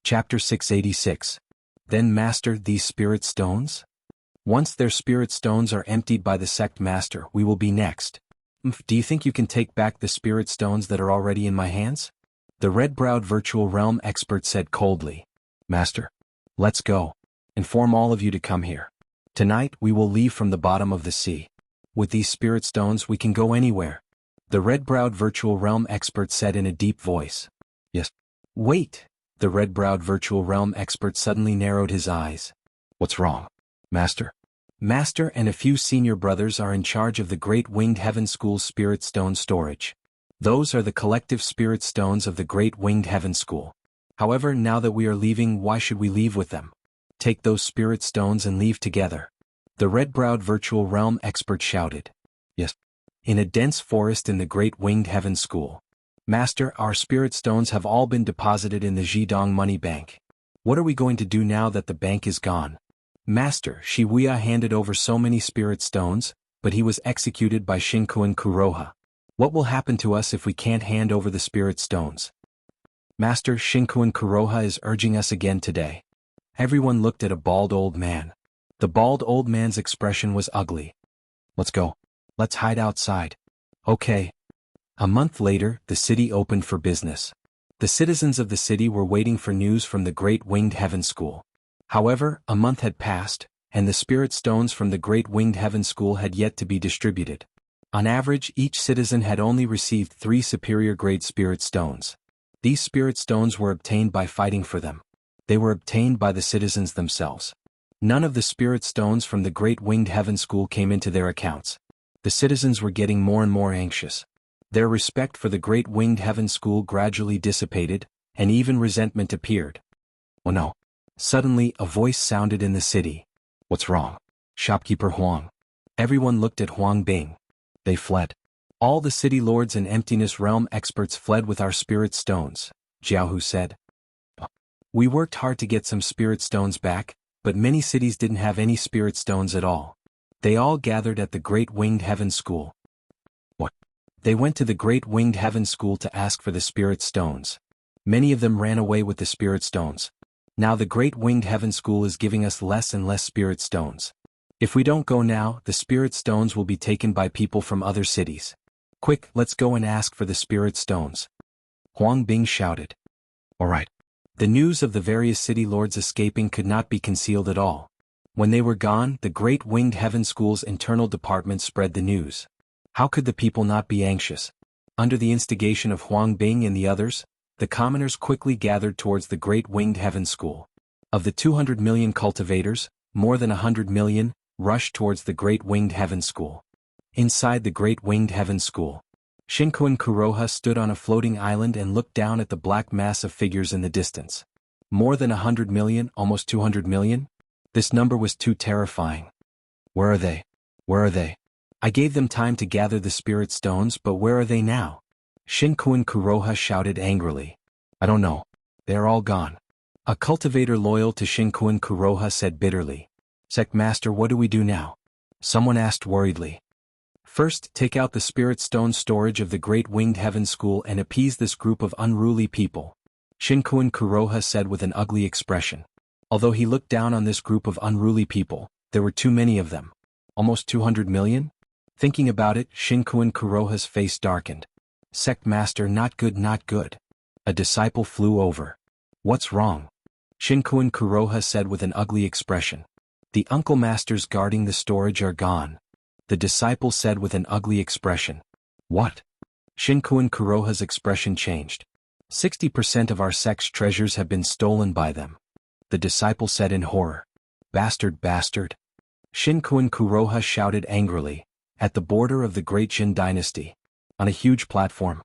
Chapter 686. Then master these spirit stones? Once their spirit stones are emptied by the sect master, we will be next. Do you think you can take back the spirit stones that are already in my hands? The red-browed virtual realm expert said coldly. Master, let's go. Inform all of you to come here. Tonight we will leave from the bottom of the sea. With these spirit stones we can go anywhere. The red-browed virtual realm expert said in a deep voice. Yes. Wait. The red-browed virtual realm expert suddenly narrowed his eyes. What's wrong, Master? Master and a few senior brothers are in charge of the Great Winged Heaven School's spirit stone storage. Those are the collective spirit stones of the Great Winged Heaven School. However, now that we are leaving, why should we leave with them? Take those spirit stones and leave together. The red-browed virtual realm expert shouted. Yes. In a dense forest in the Great Winged Heaven School. Master, our spirit stones have all been deposited in the Zhidong Money Bank. What are we going to do now that the bank is gone? Master, Wuxia handed over so many spirit stones, but he was executed by Shinkuan Kuroha. What will happen to us if we can't hand over the spirit stones? Master, Shinkuan Kuroha is urging us again today. Everyone looked at a bald old man. The bald old man's expression was ugly. Let's go. Let's hide outside. Okay. A month later, the city opened for business. The citizens of the city were waiting for news from the Great Winged Heaven School. However, a month had passed, and the spirit stones from the Great Winged Heaven School had yet to be distributed. On average, each citizen had only received 3 superior-grade spirit stones. These spirit stones were obtained by fighting for them. They were obtained by the citizens themselves. None of the spirit stones from the Great Winged Heaven School came into their accounts. The citizens were getting more and more anxious. Their respect for the Great Winged Heaven School gradually dissipated, and even resentment appeared. Oh no. Suddenly, a voice sounded in the city. What's wrong? Shopkeeper Huang. Everyone looked at Huang Bing. They fled. All the city lords and emptiness realm experts fled with our spirit stones, Jiaohu said. We worked hard to get some spirit stones back, but many cities didn't have any spirit stones at all. They all gathered at the Great Winged Heaven School. What? They went to the Great Winged Heaven School to ask for the spirit stones. Many of them ran away with the spirit stones. Now the Great Winged Heaven School is giving us less and less spirit stones. If we don't go now, the spirit stones will be taken by people from other cities. Quick, let's go and ask for the spirit stones. Huang Bing shouted. All right. The news of the various city lords escaping could not be concealed at all. When they were gone, the Great Winged Heaven School's internal department spread the news. How could the people not be anxious? Under the instigation of Huang Bing and the others, the commoners quickly gathered towards the Great Winged Heaven School. Of the 200 million cultivators, more than 100 million rushed towards the Great Winged Heaven School. Inside the Great Winged Heaven School, Shinkuan Kuroha stood on a floating island and looked down at the black mass of figures in the distance. More than 100 million, almost 200 million? This number was too terrifying. Where are they? Where are they? I gave them time to gather the spirit stones, but where are they now? Shinkuan Kuroha shouted angrily. I don't know. They are all gone. A cultivator loyal to Shinkuan Kuroha said bitterly. Sect Master, what do we do now? Someone asked worriedly. First, take out the spirit stone storage of the Great Winged Heaven School and appease this group of unruly people. Shinkuan Kuroha said with an ugly expression. Although he looked down on this group of unruly people, there were too many of them. Almost 200 million? Thinking about it, Shinkuan Kuroha's face darkened. Sect Master, not good, not good. A disciple flew over. What's wrong? Shinkuan Kuroha said with an ugly expression. The uncle masters guarding the storage are gone. The disciple said with an ugly expression. What? Shinkuan Kuroha's expression changed. 60% of our sect's treasures have been stolen by them. The disciple said in horror. Bastard, bastard. Shinkuan Kuroha shouted angrily. At the border of the Great Jin dynasty, on a huge platform,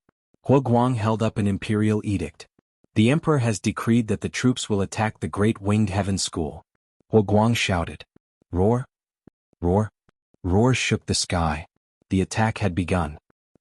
Huoguang held up an imperial edict. The emperor has decreed that the troops will attack the Great Winged Heaven School. Huoguang shouted. Roar? Roar? Roars shook the sky. The attack had begun.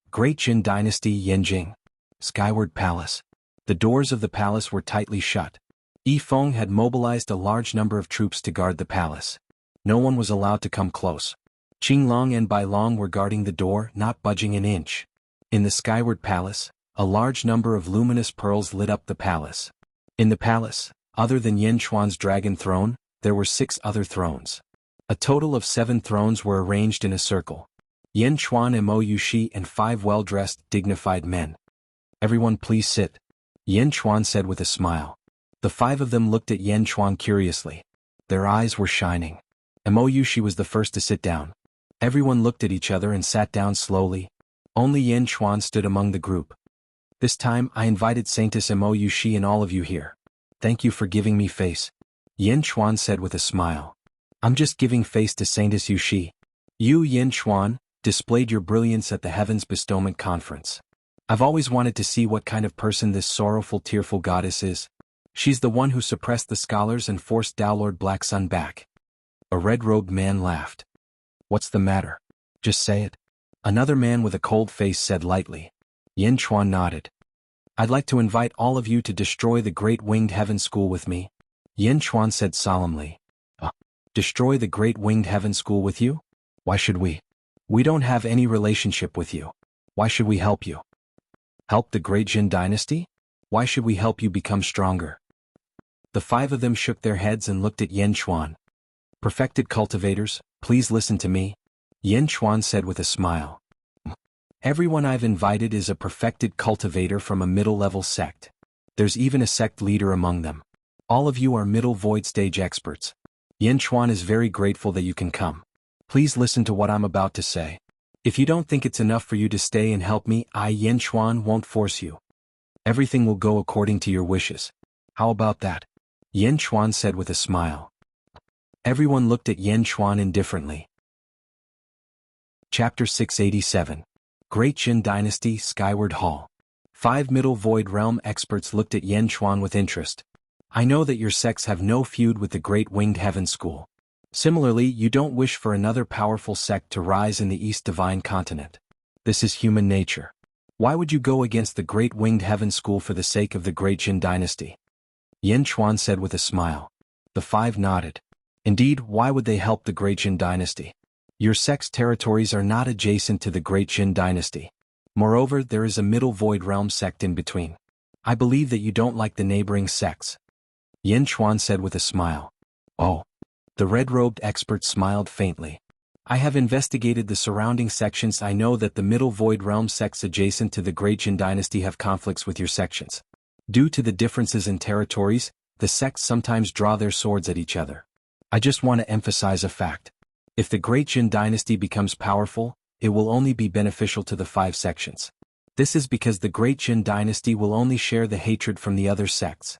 Great Jin dynasty Yanjing. Skyward Palace. The doors of the palace were tightly shut. Yi Feng had mobilized a large number of troops to guard the palace. No one was allowed to come close. Qinglong and Bailong were guarding the door, not budging an inch. In the Skyward Palace, a large number of luminous pearls lit up the palace. In the palace, Other than Yin Chuan's dragon throne, there were 6 other thrones. A total of 7 thrones were arranged in a circle. Yin Chuan, Mo Yushi, and 5 well-dressed, dignified men. Everyone please sit, Yin Chuan said with a smile. The 5 of them looked at Yin Chuan curiously. Their eyes were shining. Mo Yushi was the first to sit down. Everyone looked at each other and sat down slowly. Only Yin Chuan stood among the group. This time, I invited Saintess Mo Yushi and all of you here. Thank you for giving me face, Yin Chuan said with a smile. I'm just giving face to Saintess Yushi. You, Yin Chuan, displayed your brilliance at the Heavens Bestowment Conference. I've always wanted to see what kind of person this sorrowful, tearful goddess is. She's the one who suppressed the scholars and forced Lord Black Sun back. A red-robed man laughed. What's the matter? Just say it. Another man with a cold face said lightly. Yin Chuan nodded. I'd like to invite all of you to destroy the Great Winged Heaven School with me, Yin Chuan said solemnly. Destroy the Great Winged Heaven School with you? Why should we? We don't have any relationship with you. Why should we help you? Help the Great Jin Dynasty? Why should we help you become stronger? The 5 of them shook their heads and looked at Yin Chuan. Perfected cultivators, please listen to me, Yin Chuan said with a smile. Everyone I've invited is a perfected cultivator from a middle-level sect. There's even a sect leader among them. All of you are middle void stage experts. Yin Chuan is very grateful that you can come. Please listen to what I'm about to say. If you don't think it's enough for you to stay and help me, I, Yin Chuan, won't force you. Everything will go according to your wishes. How about that? Yin Chuan said with a smile. Everyone looked at Yin Chuan indifferently. Chapter 687. Great Jin Dynasty, Skyward Hall. 5 Middle Void Realm experts looked at Yin Chuan with interest. I know that your sects have no feud with the Great Winged Heaven School. Similarly, you don't wish for another powerful sect to rise in the East Divine Continent. This is human nature. Why would you go against the Great Winged Heaven School for the sake of the Great Jin Dynasty? Yin Chuan said with a smile. The 5 nodded. Indeed, why would they help the Great Jin Dynasty? Your sect's territories are not adjacent to the Great Jin Dynasty. Moreover, there is a Middle Void Realm sect in between. I believe that you don't like the neighboring sects. Yin Chuan said with a smile. Oh. The red-robed expert smiled faintly. I have investigated the surrounding sections. I know that the Middle Void Realm sects adjacent to the Great Jin Dynasty have conflicts with your sections. Due to the differences in territories, the sects sometimes draw their swords at each other. I just want to emphasize a fact. If the Great Jin Dynasty becomes powerful, it will only be beneficial to the 5 sections. This is because the Great Jin Dynasty will only share the hatred from the other sects.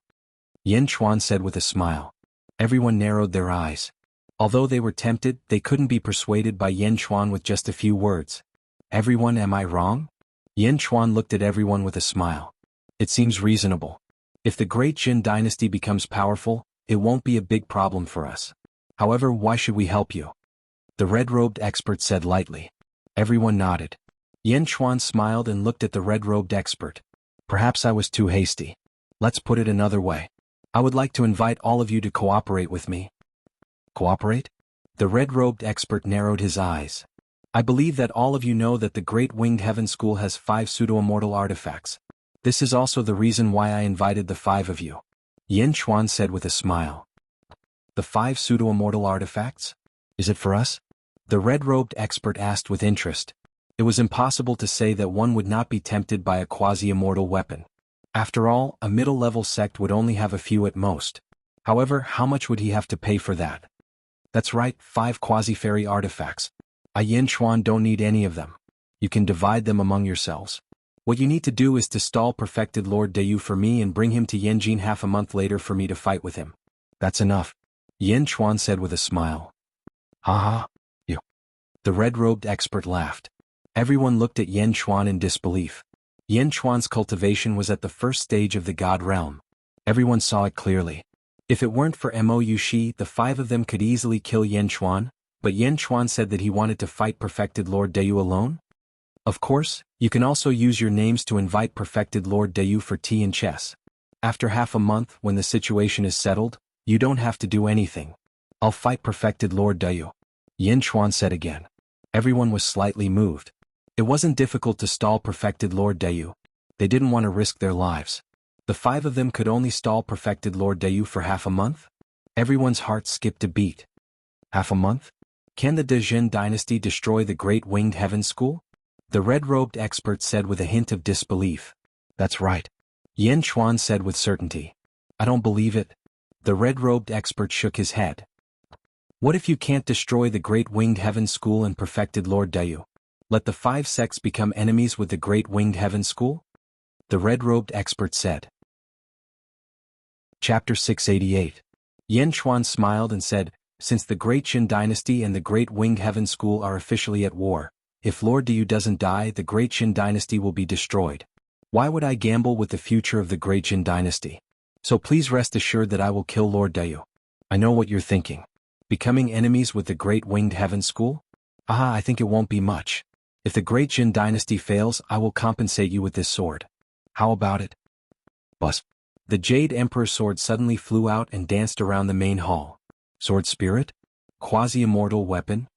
Yin Chuan said with a smile. Everyone narrowed their eyes. Although they were tempted, they couldn't be persuaded by Yin Chuan with just a few words. Everyone, am I wrong? Yin Chuan looked at everyone with a smile. It seems reasonable. If the Great Jin Dynasty becomes powerful, it won't be a big problem for us. However, why should we help you? The red-robed expert said lightly. Everyone nodded. Yin Chuan smiled and looked at the red-robed expert. Perhaps I was too hasty. Let's put it another way. I would like to invite all of you to cooperate with me. Cooperate? The red-robed expert narrowed his eyes. I believe that all of you know that the Great Winged Heaven School has 5 pseudo-immortal artifacts. This is also the reason why I invited the 5 of you. Yin Chuan said with a smile. The 5 pseudo-immortal artifacts? Is it for us? The red-robed expert asked with interest. It was impossible to say that one would not be tempted by a quasi-immortal weapon. After all, a middle-level sect would only have a few at most. However, how much would he have to pay for that? That's right, 5 quasi-fairy artifacts. I, Yin Chuan, don't need any of them. You can divide them among yourselves. What you need to do is to stall perfected Lord Dayu for me and bring him to Yanjin half a month later for me to fight with him. That's enough. Yin Chuan said with a smile. Ha. You. The red-robed expert laughed. Everyone looked at Yin Chuan in disbelief. Yin Chuan's cultivation was at the first stage of the God realm. Everyone saw it clearly. If it weren't for Mo Yushi, the 5 of them could easily kill Yin Chuan, but Yin Chuan said that he wanted to fight perfected Lord Dayu alone? Of course, you can also use your names to invite perfected Lord Dayu for tea and chess. After half a month, when the situation is settled, you don't have to do anything. I'll fight perfected Lord Dayu. Yin Chuan said again. Everyone was slightly moved. It wasn't difficult to stall perfected Lord Dayu. They didn't want to risk their lives. The 5 of them could only stall perfected Lord Dayu for half a month? Everyone's heart skipped a beat. Half a month? Can the Dezhen dynasty destroy the Great Winged Heaven School? The red-robed expert said with a hint of disbelief. That's right. Yen Chuan said with certainty. I don't believe it. The red-robed expert shook his head. What if you can't destroy the Great Winged Heaven School and perfected Lord Dayu? Let the 5 sects become enemies with the Great Winged Heaven School? The red-robed expert said. Chapter 688. Yen Chuan smiled and said, since the Great Jin dynasty and the Great Winged Heaven School are officially at war, if Lord Dayu doesn't die, the Great Jin dynasty will be destroyed. Why would I gamble with the future of the Great Jin dynasty? So please rest assured that I will kill Lord Dayu. I know what you're thinking. Becoming enemies with the Great Winged Heaven School? I think it won't be much. If the Great Jin dynasty fails, I will compensate you with this sword. How about it? Buzz. The Jade Emperor sword suddenly flew out and danced around the main hall. Sword spirit? Quasi-immortal weapon?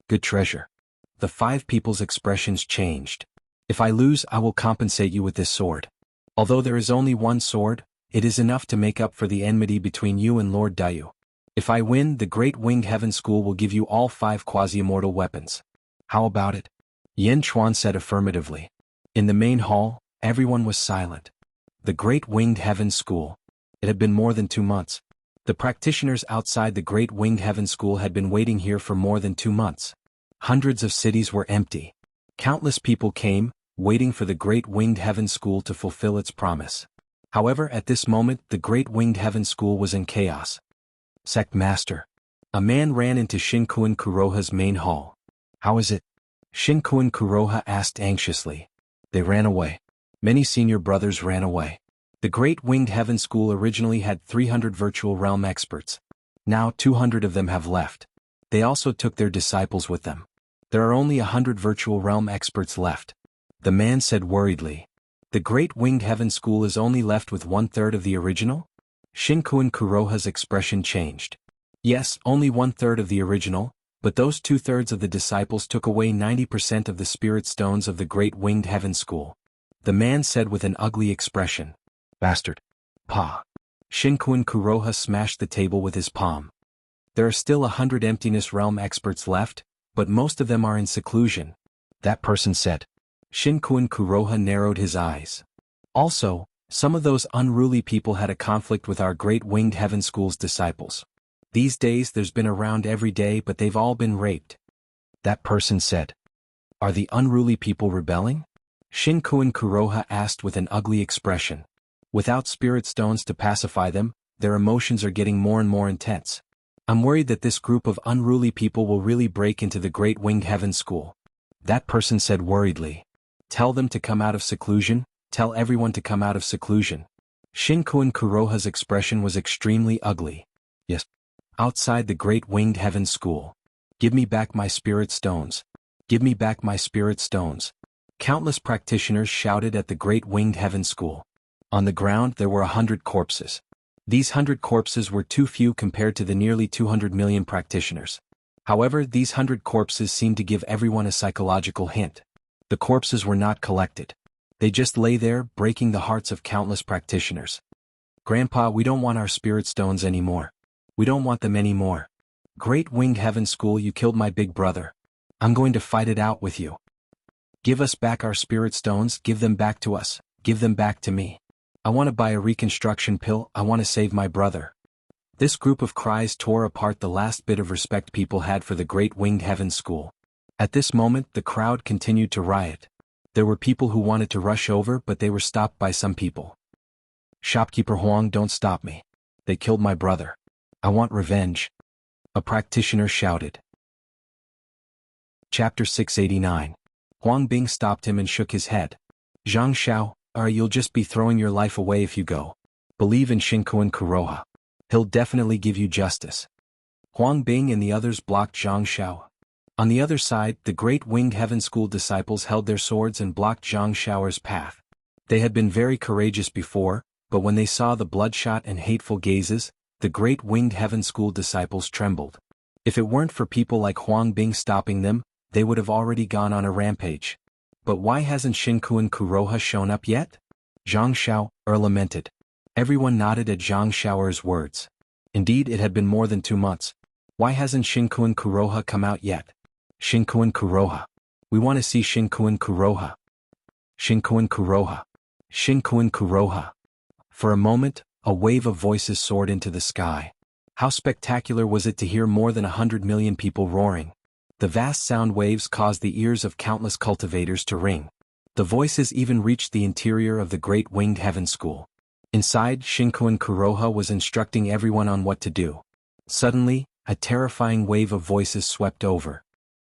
Good treasure. The 5 people's expressions changed. If I lose, I will compensate you with this sword. Although there is only one sword, it is enough to make up for the enmity between you and Lord Dayu. If I win, the Great Winged Heaven School will give you all 5 quasi-immortal weapons. How about it? Yen Chuan said affirmatively. In the main hall, everyone was silent. The Great Winged Heaven School. It had been more than 2 months. The practitioners outside the Great Winged Heaven School had been waiting here for more than 2 months. Hundreds of cities were empty. Countless people came, waiting for the Great Winged Heaven School to fulfill its promise. However, at this moment, the Great Winged Heaven School was in chaos. Sect Master. A man ran into Shinkuan Kuroha's main hall. How is it? Shinkuan Kuroha asked anxiously. They ran away. Many senior brothers ran away. The Great Winged Heaven School originally had 300 virtual realm experts. Now 200 of them have left. They also took their disciples with them. There are only 100 virtual realm experts left. The man said worriedly. The Great Winged Heaven School is only left with 1/3 of the original? Shinkuan Kuroha's expression changed. Yes, only 1/3 of the original, but those 2/3 of the disciples took away 90% of the spirit stones of the Great Winged Heaven School. The man said with an ugly expression. Bastard. Pa. Shinkuan Kuroha smashed the table with his palm. There are still 100 emptiness realm experts left, but most of them are in seclusion. That person said. Shinkuan Kuroha narrowed his eyes. Also, some of those unruly people had a conflict with our Great Winged Heaven School's disciples. These days there's been a round every day, but they've all been raped. That person said. Are the unruly people rebelling? Shinkuan Kuroha asked with an ugly expression. Without spirit stones to pacify them, their emotions are getting more and more intense. I'm worried that this group of unruly people will really break into the Great Winged Heaven School. That person said worriedly. Tell them to come out of seclusion, tell everyone to come out of seclusion. Shinkuan Kuroha's expression was extremely ugly. Yes. Outside the Great Winged Heaven School. Give me back my spirit stones. Give me back my spirit stones. Countless practitioners shouted at the Great Winged Heaven School. On the ground there were 100 corpses. These 100 corpses were too few compared to the nearly 200 million practitioners. However, these 100 corpses seemed to give everyone a psychological hint. The corpses were not collected. They just lay there, breaking the hearts of countless practitioners. Grandpa, we don't want our spirit stones anymore. We don't want them anymore. Great Winged Heaven School, you killed my big brother. I'm going to fight it out with you. Give us back our spirit stones, give them back to us, give them back to me. I want to buy a reconstruction pill, I want to save my brother. This group of cries tore apart the last bit of respect people had for the Great Winged Heaven School. At this moment, the crowd continued to riot. There were people who wanted to rush over, but they were stopped by some people. Shopkeeper Huang, don't stop me. They killed my brother. I want revenge. A practitioner shouted. Chapter 689. Huang Bing stopped him and shook his head. Zhang Xiao, you'll just be throwing your life away if you go. Believe in Shinkuan Kuroha. He'll definitely give you justice. Huang Bing and the others blocked Zhang Xiao. On the other side, the Great Winged Heaven School disciples held their swords and blocked Zhang Xiao's path. They had been very courageous before, but when they saw the bloodshot and hateful gazes, the Great Winged Heaven School disciples trembled. If it weren't for people like Huang Bing stopping them, they would have already gone on a rampage. But why hasn't Shinkuan Kuroha shown up yet? Zhang Xiao lamented. Everyone nodded at Zhang Xiao's words. Indeed, it had been more than 2 months. Why hasn't Shinkuan Kuroha come out yet? Shinkuan Kuroha. We want to see Shinkuan Kuroha. Shinkuan Kuroha. Shinkuan Kuroha. For a moment, a wave of voices soared into the sky. How spectacular was it to hear more than 100 million people roaring. The vast sound waves caused the ears of countless cultivators to ring. The voices even reached the interior of the Great Winged Heaven School. Inside, Shinkuan Kuroha was instructing everyone on what to do. Suddenly, a terrifying wave of voices swept over.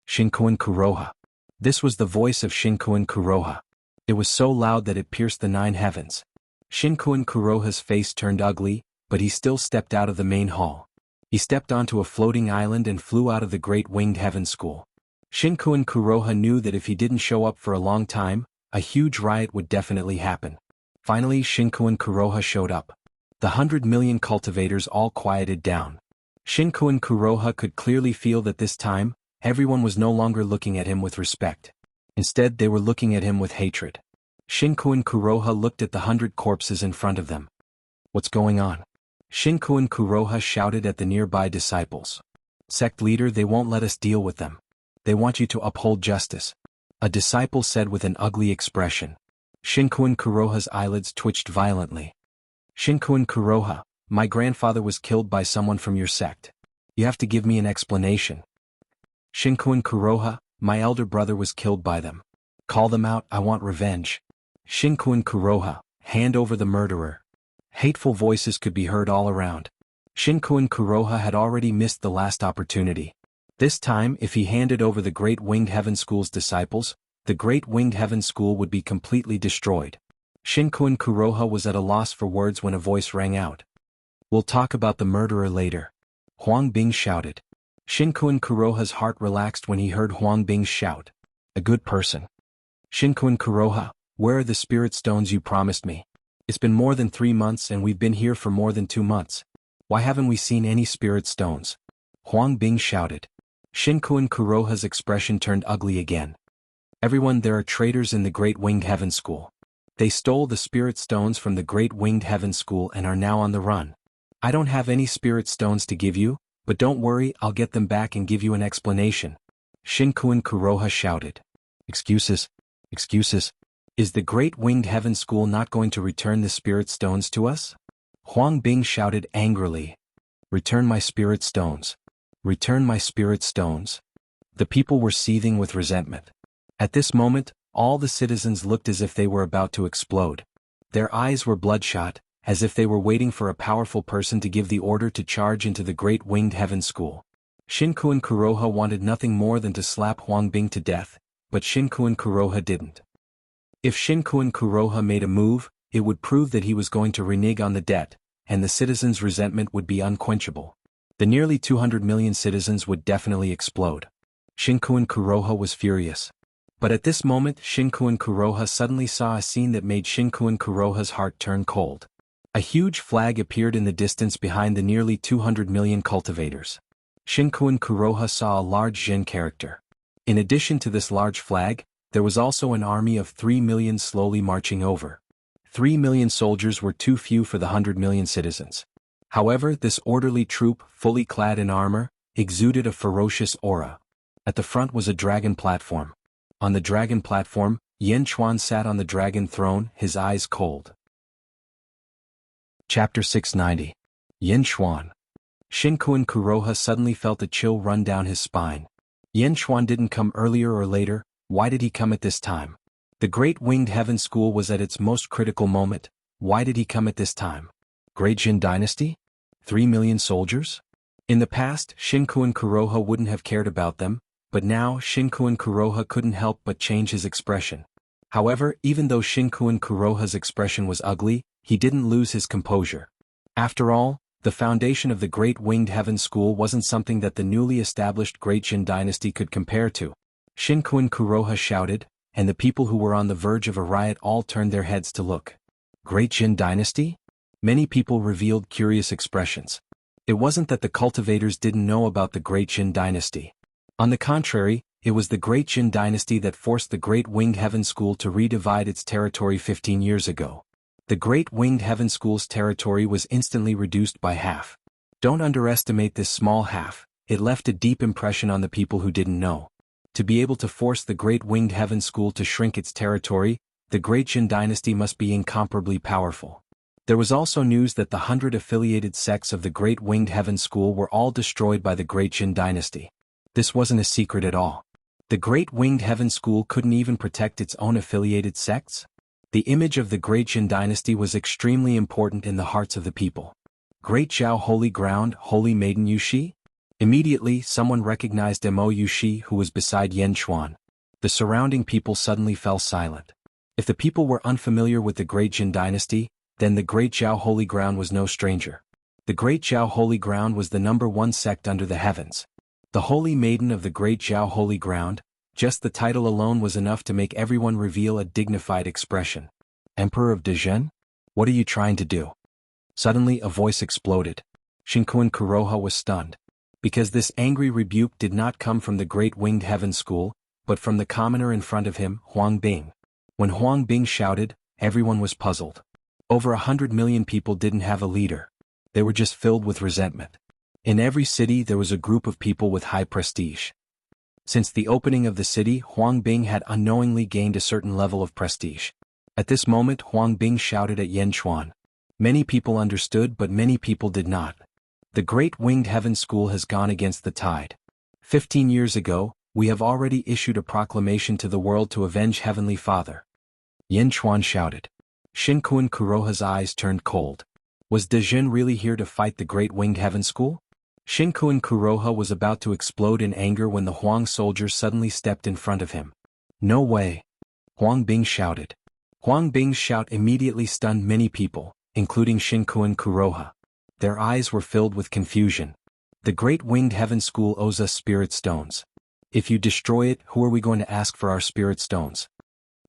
Shinkuan Kuroha. This was the voice of Shinkuan Kuroha. It was so loud that it pierced the 9 heavens. Shinkuan Kuroha's face turned ugly, but he still stepped out of the main hall. He stepped onto a floating island and flew out of the Great Winged Heaven School. Shinkuan Kuroha knew that if he didn't show up for a long time, a huge riot would definitely happen. Finally, Shinkuan Kuroha showed up. The 100 million cultivators all quieted down. Shinkuan Kuroha could clearly feel that this time, everyone was no longer looking at him with respect. Instead, they were looking at him with hatred. Shinkuan Kuroha looked at the 100 corpses in front of them. What's going on? Shinkuan Kuroha shouted at the nearby disciples. Sect leader, they won't let us deal with them. They want you to uphold justice. A disciple said with an ugly expression. Shinkuan Kuroha's eyelids twitched violently. Shinkuan Kuroha, my grandfather was killed by someone from your sect. You have to give me an explanation. Shinkuan Kuroha, my elder brother was killed by them. Call them out, I want revenge. Shinkuan Kuroha, hand over the murderer. Hateful voices could be heard all around. Shinkuan Kuroha had already missed the last opportunity. This time, if he handed over the Great Winged Heaven School's disciples, the Great Winged Heaven School would be completely destroyed. Shinkuan Kuroha was at a loss for words when a voice rang out. We'll talk about the murderer later. Huang Bing shouted. Shinkuan Kuroha's heart relaxed when he heard Huang Bing's shout. A good person. Shinkuan Kuroha, where are the spirit stones you promised me? It's been more than 3 months and we've been here for more than 2 months. Why haven't we seen any spirit stones? Huang Bing shouted. Shinkuan Kuroha's expression turned ugly again. Everyone, there are traitors in the Great Winged Heaven School. They stole the spirit stones from the Great Winged Heaven School and are now on the run. I don't have any spirit stones to give you, but don't worry, I'll get them back and give you an explanation. Shinkuan Kuroha shouted. Excuses? Excuses? Is the Great Winged Heaven School not going to return the spirit stones to us? Huang Bing shouted angrily. Return my spirit stones. Return my spirit stones. The people were seething with resentment. At this moment, all the citizens looked as if they were about to explode. Their eyes were bloodshot, as if they were waiting for a powerful person to give the order to charge into the Great Winged Heaven School. Shinkuan Kuroha wanted nothing more than to slap Huang Bing to death, but Shinkuan Kuroha didn't. If Shinkuan Kuroha made a move, it would prove that he was going to renege on the debt, and the citizens' resentment would be unquenchable. The nearly 200 million citizens would definitely explode. Shinkuan Kuroha was furious. But at this moment, Shinkuan Kuroha suddenly saw a scene that made Shinkuan Kuroha's heart turn cold. A huge flag appeared in the distance behind the nearly 200 million cultivators. Shinkuan Kuroha saw a large Jin character. In addition to this large flag, there was also an army of 3 million slowly marching over. 3 million soldiers were too few for the 100 million citizens. However, this orderly troop, fully clad in armor, exuded a ferocious aura. At the front was a dragon platform. On the dragon platform, Yan Chuan sat on the dragon throne, his eyes cold. Chapter 690. Yan Chuan. Shinkuan Kuroha suddenly felt a chill run down his spine. Yan Chuan didn't come earlier or later, why did he come at this time? The Great Winged Heaven School was at its most critical moment, why did he come at this time? Great Jin Dynasty? 3 million soldiers? In the past, Shinkuan Kuroha wouldn't have cared about them, but now Shinkuan Kuroha couldn't help but change his expression. However, even though Shinkuan Kuroha's expression was ugly, he didn't lose his composure. After all, the foundation of the Great Winged Heaven School wasn't something that the newly established Great Jin Dynasty could compare to. Shinkuan Kuroha shouted, and the people who were on the verge of a riot all turned their heads to look. Great Jin Dynasty? Many people revealed curious expressions. It wasn't that the cultivators didn't know about the Great Jin Dynasty. On the contrary, it was the Great Jin Dynasty that forced the Great Winged Heaven School to redivide its territory 15 years ago. The Great Winged Heaven School's territory was instantly reduced by half. Don't underestimate this small half, it left a deep impression on the people who didn't know. To be able to force the Great Winged Heaven School to shrink its territory, the Great Jin dynasty must be incomparably powerful. There was also news that the 100 affiliated sects of the Great Winged Heaven School were all destroyed by the Great Jin dynasty. This wasn't a secret at all. The Great Winged Heaven School couldn't even protect its own affiliated sects? The image of the Great Jin dynasty was extremely important in the hearts of the people. Great Zhao Holy Ground, Holy Maiden Yuxi? Immediately, someone recognized Mo Yuxi who was beside Yan Chuan. The surrounding people suddenly fell silent. If the people were unfamiliar with the Great Jin dynasty, then the Great Zhao Holy Ground was no stranger. The Great Zhao Holy Ground was the #1 sect under the heavens. The Holy Maiden of the Great Zhao Holy Ground, just the title alone was enough to make everyone reveal a dignified expression. Emperor of Dezhen? What are you trying to do? Suddenly a voice exploded. Shinkuan Kuroha was stunned. Because this angry rebuke did not come from the Great Winged Heaven School, but from the commoner in front of him, Huang Bing. When Huang Bing shouted, everyone was puzzled. Over 100 million people didn't have a leader. They were just filled with resentment. In every city there was a group of people with high prestige. Since the opening of the city, Huang Bing had unknowingly gained a certain level of prestige. At this moment Huang Bing shouted at Yan Chuan. Many people understood but many people did not. The Great Winged Heaven School has gone against the tide. 15 years ago, we have already issued a proclamation to the world to avenge Heavenly Father. Yan Chuan shouted. Shinkuan Kuroha's eyes turned cold. Was Dezhen really here to fight the Great Winged Heaven School? Shinkuan Kuroha was about to explode in anger when the Huang soldier suddenly stepped in front of him. No way! Huang Bing shouted. Huang Bing's shout immediately stunned many people, including Shinkuan Kuroha. Their eyes were filled with confusion. The Great Winged Heaven School owes us spirit stones. If you destroy it, who are we going to ask for our spirit stones?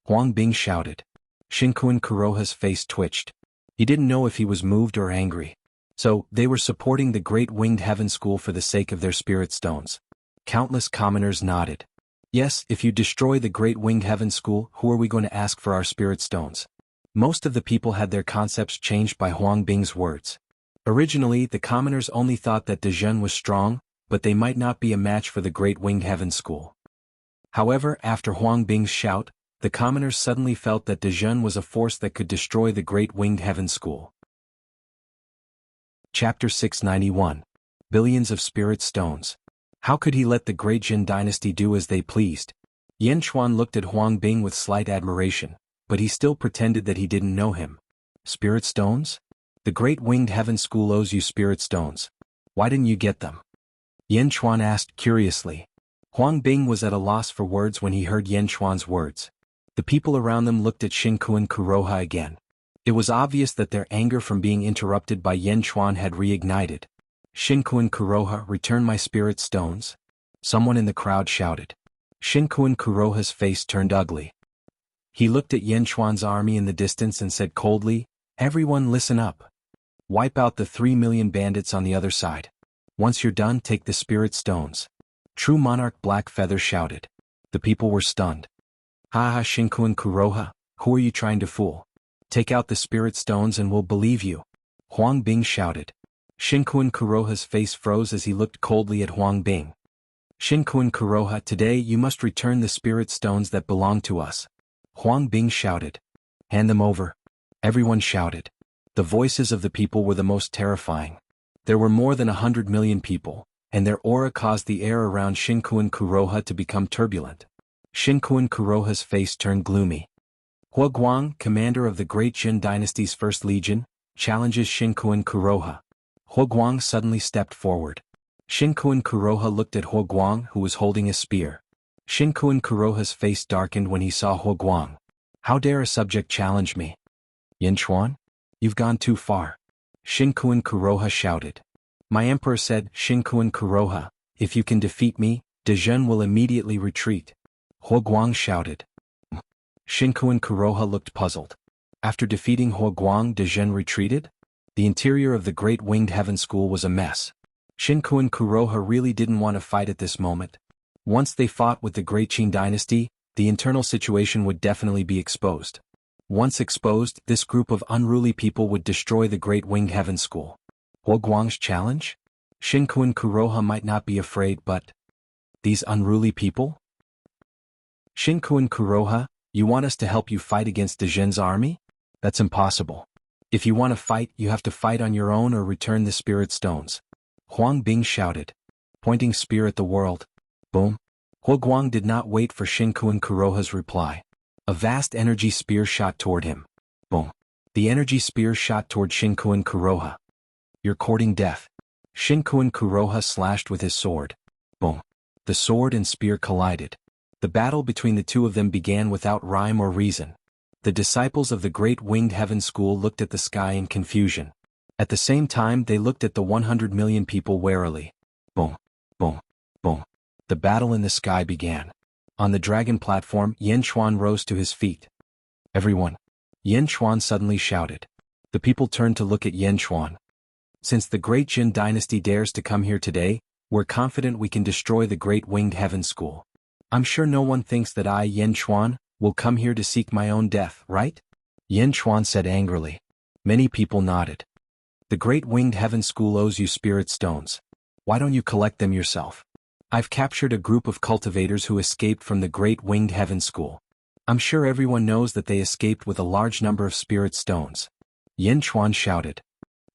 Huang Bing shouted. Shinkuan Kuroha's face twitched. He didn't know if he was moved or angry. So, they were supporting the Great Winged Heaven School for the sake of their spirit stones. Countless commoners nodded. Yes, if you destroy the Great Winged Heaven School, who are we going to ask for our spirit stones? Most of the people had their concepts changed by Huang Bing's words. Originally, the commoners only thought that Dezhen was strong, but they might not be a match for the Great Winged Heaven School. However, after Huang Bing's shout, the commoners suddenly felt that Dezhen was a force that could destroy the Great Winged Heaven School. Chapter 691. Billions of Spirit Stones. How could he let the Great Jin dynasty do as they pleased? Yan Chuan looked at Huang Bing with slight admiration, but he still pretended that he didn't know him. Spirit stones? The Great Winged Heaven School owes you spirit stones. Why didn't you get them? Yan Chuan asked curiously. Huang Bing was at a loss for words when he heard Yan Chuan's words. The people around them looked at Shinkuan Kuroha again. It was obvious that their anger from being interrupted by Yan Chuan had reignited. Shinkuan Kuroha, return my spirit stones? Someone in the crowd shouted. Shinkuan Kuroha's face turned ugly. He looked at Yan Chuan's army in the distance and said coldly, everyone listen up. Wipe out the 3 million bandits on the other side. Once you're done, take the spirit stones. True Monarch Black Feather shouted. The people were stunned. Ha ha Shinkuan Kuroha, who are you trying to fool? Take out the spirit stones and we'll believe you. Huang Bing shouted. Shinkuan Kuroha's face froze as he looked coldly at Huang Bing. Shinkuan Kuroha, today you must return the spirit stones that belong to us. Huang Bing shouted. Hand them over. Everyone shouted. The voices of the people were the most terrifying. There were more than 100 million people, and their aura caused the air around Shinkuan Kuroha to become turbulent. Shinkuan Kuroha's face turned gloomy. Hua Guang, commander of the Great Jin dynasty's First Legion, challenges Shinkuan Kuroha. Hua Guang suddenly stepped forward. Shinkuan Kuroha looked at Hua Guang, who was holding a spear. Shinkuan Kuroha's face darkened when he saw Hua Guang. How dare a subject challenge me? Yan Chuan? You've gone too far. Shinkuan Kuroha shouted. My emperor said, Shinkuan Kuroha, if you can defeat me, Dezhen will immediately retreat. Hua Guang shouted. Shinkuan Kuroha looked puzzled. After defeating Hua Guang, Dezhen retreated? The interior of the Great Winged Heaven School was a mess. Shinkuan Kuroha really didn't want to fight at this moment. Once they fought with the Great Qin dynasty, the internal situation would definitely be exposed. Once exposed, this group of unruly people would destroy the Great Winged Heaven School. Huoguang's challenge? Shinkuan Kuroha might not be afraid, but these unruly people? Shinkuan Kuroha, you want us to help you fight against Dezhen's army? That's impossible. If you want to fight, you have to fight on your own or return the spirit stones. Huang Bing shouted, pointing spear at the world. Boom. Huoguang did not wait for Shinkuan Kuroha's reply. A vast energy spear shot toward him. Boom. The energy spear shot toward Shinkuan Kuroha. You're courting death. Shinkuan Kuroha slashed with his sword. Boom. The sword and spear collided. The battle between the two of them began without rhyme or reason. The disciples of the Great Winged Heaven School looked at the sky in confusion. At the same time, they looked at the 100 million people warily. Boom. Boom. Boom. The battle in the sky began. On the dragon platform, Yan Xuan rose to his feet. Everyone. Yan Xuan suddenly shouted. The people turned to look at Yan Xuan. Since the Great Jin Dynasty dares to come here today, we're confident we can destroy the Great Winged Heaven School. I'm sure no one thinks that I, Yan Xuan, will come here to seek my own death, right? Yan Xuan said angrily. Many people nodded. The Great Winged Heaven School owes you spirit stones. Why don't you collect them yourself? I've captured a group of cultivators who escaped from the Great Winged Heaven School. I'm sure everyone knows that they escaped with a large number of spirit stones. Yan Xuan shouted.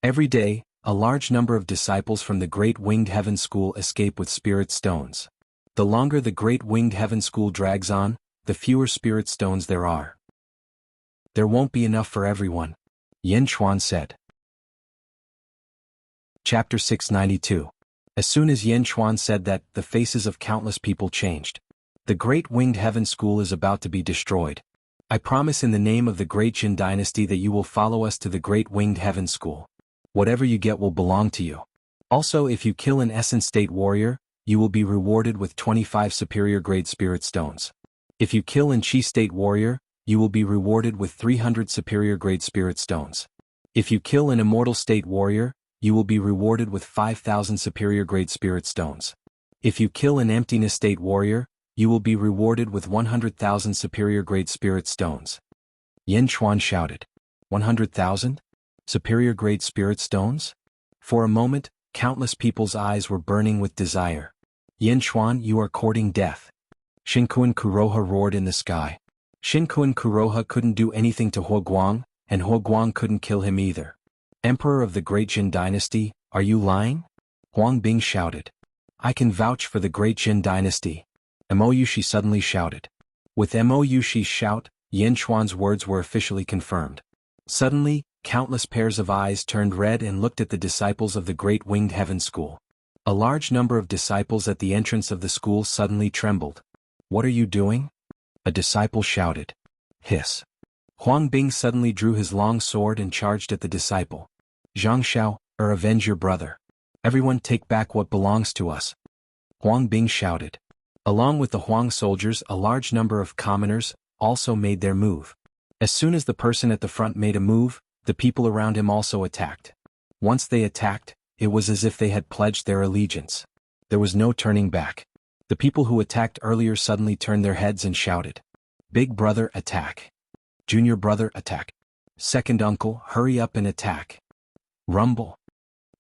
Every day, a large number of disciples from the Great Winged Heaven School escape with spirit stones. The longer the Great Winged Heaven School drags on, the fewer spirit stones there are. There won't be enough for everyone, Yan Xuan said. Chapter 692. As soon as Yan Xuan said that, the faces of countless people changed. The Great Winged Heaven School is about to be destroyed. I promise in the name of the Great Jin Dynasty that you will follow us to the Great Winged Heaven School. Whatever you get will belong to you. Also, if you kill an Essence State Warrior, you will be rewarded with 25 superior grade spirit stones. If you kill an Chi State Warrior, you will be rewarded with 300 superior grade spirit stones. If you kill an Immortal State Warrior, you will be rewarded with 5,000 superior grade spirit stones. If you kill an Emptiness State Warrior, you will be rewarded with 100,000 superior grade spirit stones. Yan Xuan shouted. 100,000? Superior grade spirit stones? For a moment, countless people's eyes were burning with desire. Yan Xuan, you are courting death. Shinkuan Kuroha roared in the sky. Shinkuan Kuroha couldn't do anything to Huoguang, and Huoguang couldn't kill him either. Emperor of the Great Jin Dynasty, are you lying? Huang Bing shouted. I can vouch for the Great Jin Dynasty. Moyushi suddenly shouted. With Moyushi's shout, Yan Xuan's words were officially confirmed. Suddenly, countless pairs of eyes turned red and looked at the disciples of the Great Winged Heaven School. A large number of disciples at the entrance of the school suddenly trembled. What are you doing? A disciple shouted. Hiss. Huang Bing suddenly drew his long sword and charged at the disciple. Zhang Xiao, avenge your brother. Everyone take back what belongs to us. Huang Bing shouted. Along with the Huang soldiers, a large number of commoners also made their move. As soon as the person at the front made a move, the people around him also attacked. Once they attacked, it was as if they had pledged their allegiance. There was no turning back. The people who attacked earlier suddenly turned their heads and shouted. Big brother, attack. Junior brother, attack. Second uncle, hurry up and attack. Rumble.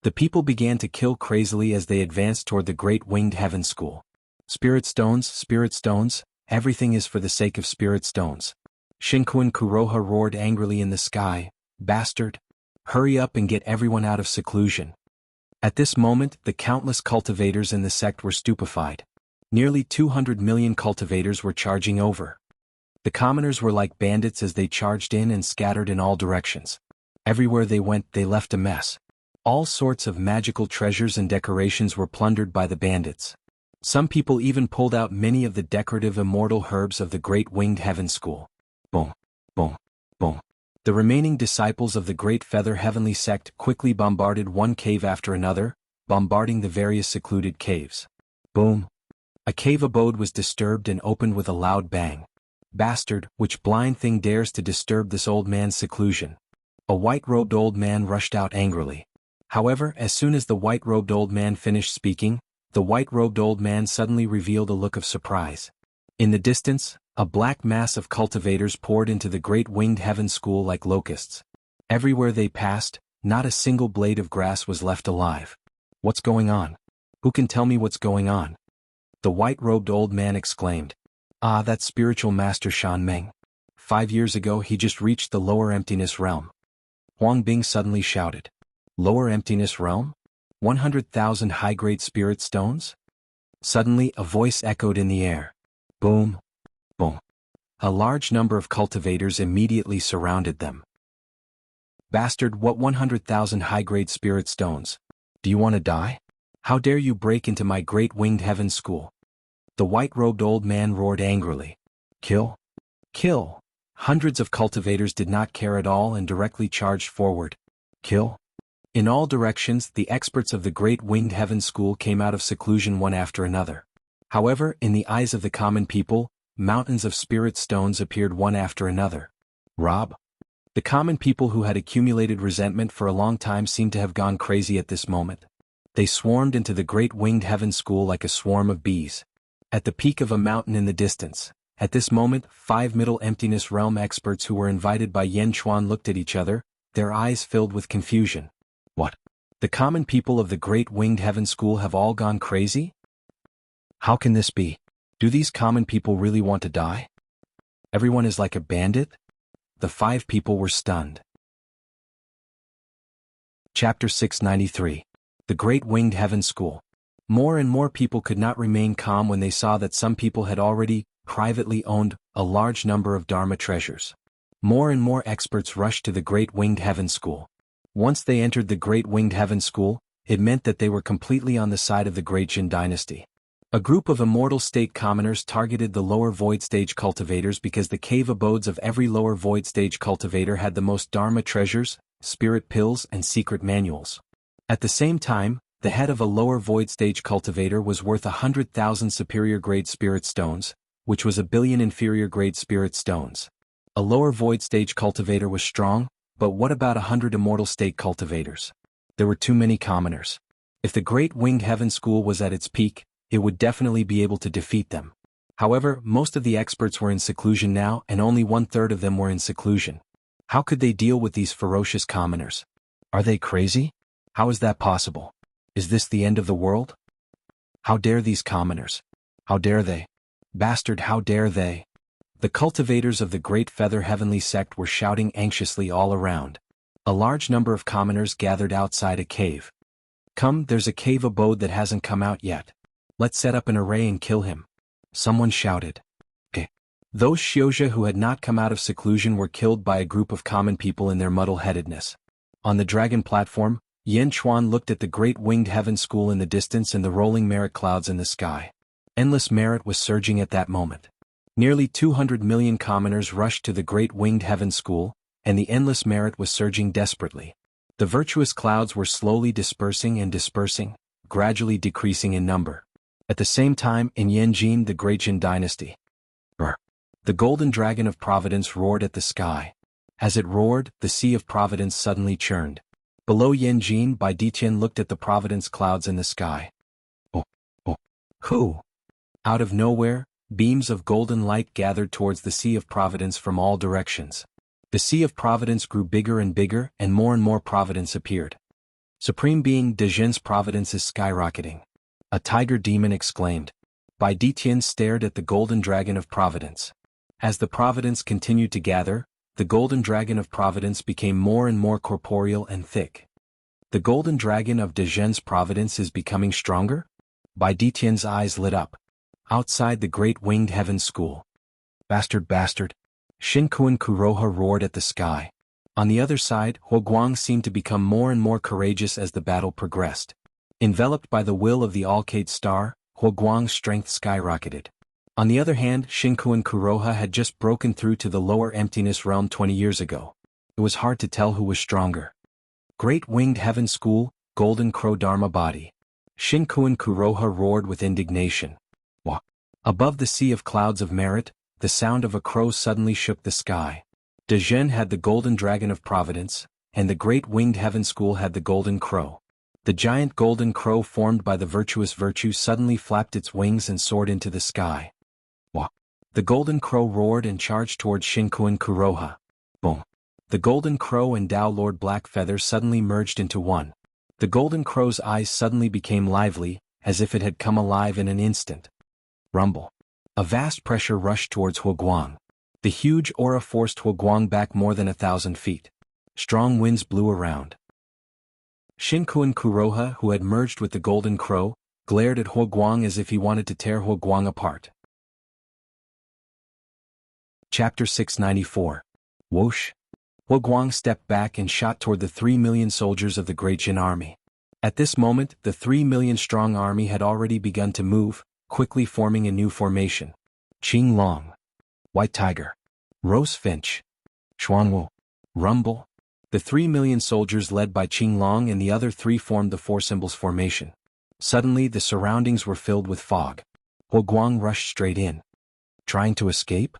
The people began to kill crazily as they advanced toward the Great Winged Heaven School. Spirit stones, everything is for the sake of spirit stones. Shinkuan Kuroha roared angrily in the sky. Bastard. Hurry up and get everyone out of seclusion. At this moment, the countless cultivators in the sect were stupefied. Nearly 200 million cultivators were charging over. The commoners were like bandits as they charged in and scattered in all directions. Everywhere they went, they left a mess. All sorts of magical treasures and decorations were plundered by the bandits. Some people even pulled out many of the decorative immortal herbs of the Great Winged Heaven School. Boom, boom, boom. The remaining disciples of the Great Feather Heavenly Sect quickly bombarded one cave after another, bombarding the various secluded caves. Boom. A cave abode was disturbed and opened with a loud bang. Bastard, which blind thing dares to disturb this old man's seclusion? A white-robed old man rushed out angrily. However, as soon as the white-robed old man finished speaking, the white-robed old man suddenly revealed a look of surprise. In the distance, A black mass of cultivators poured into the great winged heaven school like locusts. Everywhere they passed, not a single blade of grass was left alive. What's going on? Who can tell me what's going on? The white-robed old man exclaimed. Ah, that's spiritual master Shan Meng. 5 years ago he just reached the lower emptiness realm. Huang Bing suddenly shouted. Lower emptiness realm? 100,000 high-grade spirit stones? Suddenly a voice echoed in the air. Boom. Boom. A large number of cultivators immediately surrounded them. Bastard, what 100,000 high-grade spirit stones? Do you want to die? How dare you break into my great winged heaven school? The white-robed old man roared angrily. Kill? Kill! Hundreds of cultivators did not care at all and directly charged forward. Kill? In all directions, the experts of the great winged heaven school came out of seclusion one after another. However, in the eyes of the common people, mountains of spirit stones appeared one after another. Rob? The common people who had accumulated resentment for a long time seemed to have gone crazy at this moment. They swarmed into the great winged heaven school like a swarm of bees. At the peak of a mountain in the distance, at this moment, 5 Middle Emptiness Realm experts who were invited by Yen Chuan looked at each other, their eyes filled with confusion. What? The common people of the great winged heaven school have all gone crazy? How can this be? Do these common people really want to die? Everyone is like a bandit? The 5 people were stunned. Chapter 693. The Great Winged Heaven School. More and more people could not remain calm when they saw that some people had already, privately owned, a large number of Dharma treasures. More and more experts rushed to the Great Winged Heaven School. Once they entered the Great Winged Heaven School, it meant that they were completely on the side of the Great Jin dynasty. A group of immortal state commoners targeted the lower void stage cultivators because the cave abodes of every lower void stage cultivator had the most Dharma treasures, spirit pills and secret manuals. At the same time, the head of a lower void stage cultivator was worth 100,000 superior grade spirit stones, which was 1 billion inferior grade spirit stones. A lower void stage cultivator was strong, but what about 100 immortal state cultivators? There were too many commoners. If the Great Winged Heaven School was at its peak, it would definitely be able to defeat them. However, most of the experts were in seclusion now and only 1/3 of them were in seclusion. How could they deal with these ferocious commoners? Are they crazy? How is that possible? Is this the end of the world? How dare these commoners? How dare they? Bastard, how dare they? The cultivators of the Great Feather Heavenly Sect were shouting anxiously all around. A large number of commoners gathered outside a cave. Come, there's a cave abode that hasn't come out yet. Let's set up an array and kill him. Someone shouted. Those Xiozha who had not come out of seclusion were killed by a group of common people in their muddle-headedness. On the dragon platform, Yen Chuan looked at the Great Winged Heaven School in the distance and the rolling merit clouds in the sky. Endless merit was surging at that moment. Nearly 200 million commoners rushed to the Great Winged Heaven School, and the endless merit was surging desperately. The virtuous clouds were slowly dispersing and dispersing, gradually decreasing in number. At the same time, in Yanjin, the Great Jin dynasty. The golden dragon of providence roared at the sky. As it roared, the sea of providence suddenly churned. Below Yanjin, Bai Ditian looked at the providence clouds in the sky. Who? Out of nowhere, beams of golden light gathered towards the sea of providence from all directions. The sea of providence grew bigger and bigger, and more providence appeared. Supreme Being Dejin's providence is skyrocketing. A tiger demon exclaimed. Bai Ditian stared at the golden dragon of providence. As the providence continued to gather, the golden dragon of providence became more and more corporeal and thick. The golden dragon of Dejin's providence is becoming stronger? Bai Ditian's eyes lit up. Outside the Great Winged Heaven School. Bastard! Shinkuan Kuroha roared at the sky. On the other side, Huoguang seemed to become more and more courageous as the battle progressed. Enveloped by the will of the Alcade Star, Huoguang's strength skyrocketed. On the other hand, Shinkuan Kuroha had just broken through to the lower emptiness realm 20 years ago. It was hard to tell who was stronger. Great Winged Heaven School, Golden Crow Dharma Body. Shinkuan Kuroha roared with indignation. Above the sea of clouds of merit, the sound of a crow suddenly shook the sky. Dejin had the golden dragon of providence, and the Great Winged Heaven School had the golden crow. The giant golden crow formed by the virtuous virtue suddenly flapped its wings and soared into the sky. The Golden Crow roared and charged towards Shinkuan Kuroha. Boom. The Golden Crow and Tao Lord Blackfeather suddenly merged into one. The Golden Crow's eyes suddenly became lively, as if it had come alive in an instant. Rumble. A vast pressure rushed towards Huoguang. The huge aura forced Huoguang back more than 1,000 feet. Strong winds blew around. Shinkuan Kuroha, who had merged with the Golden Crow, glared at Huoguang as if he wanted to tear Huoguang apart. Chapter 694. Whoosh. Huoguang stepped back and shot toward the 3 million soldiers of the Great Jin army. At this moment, the 3 million strong army had already begun to move, quickly forming a new formation. Qing Long. White Tiger. Rose Finch. Xuanwu. Rumble. The 3 million soldiers led by Qing Long and the other 3 formed the Four Symbols formation. Suddenly the surroundings were filled with fog. Huoguang rushed straight in. Trying to escape?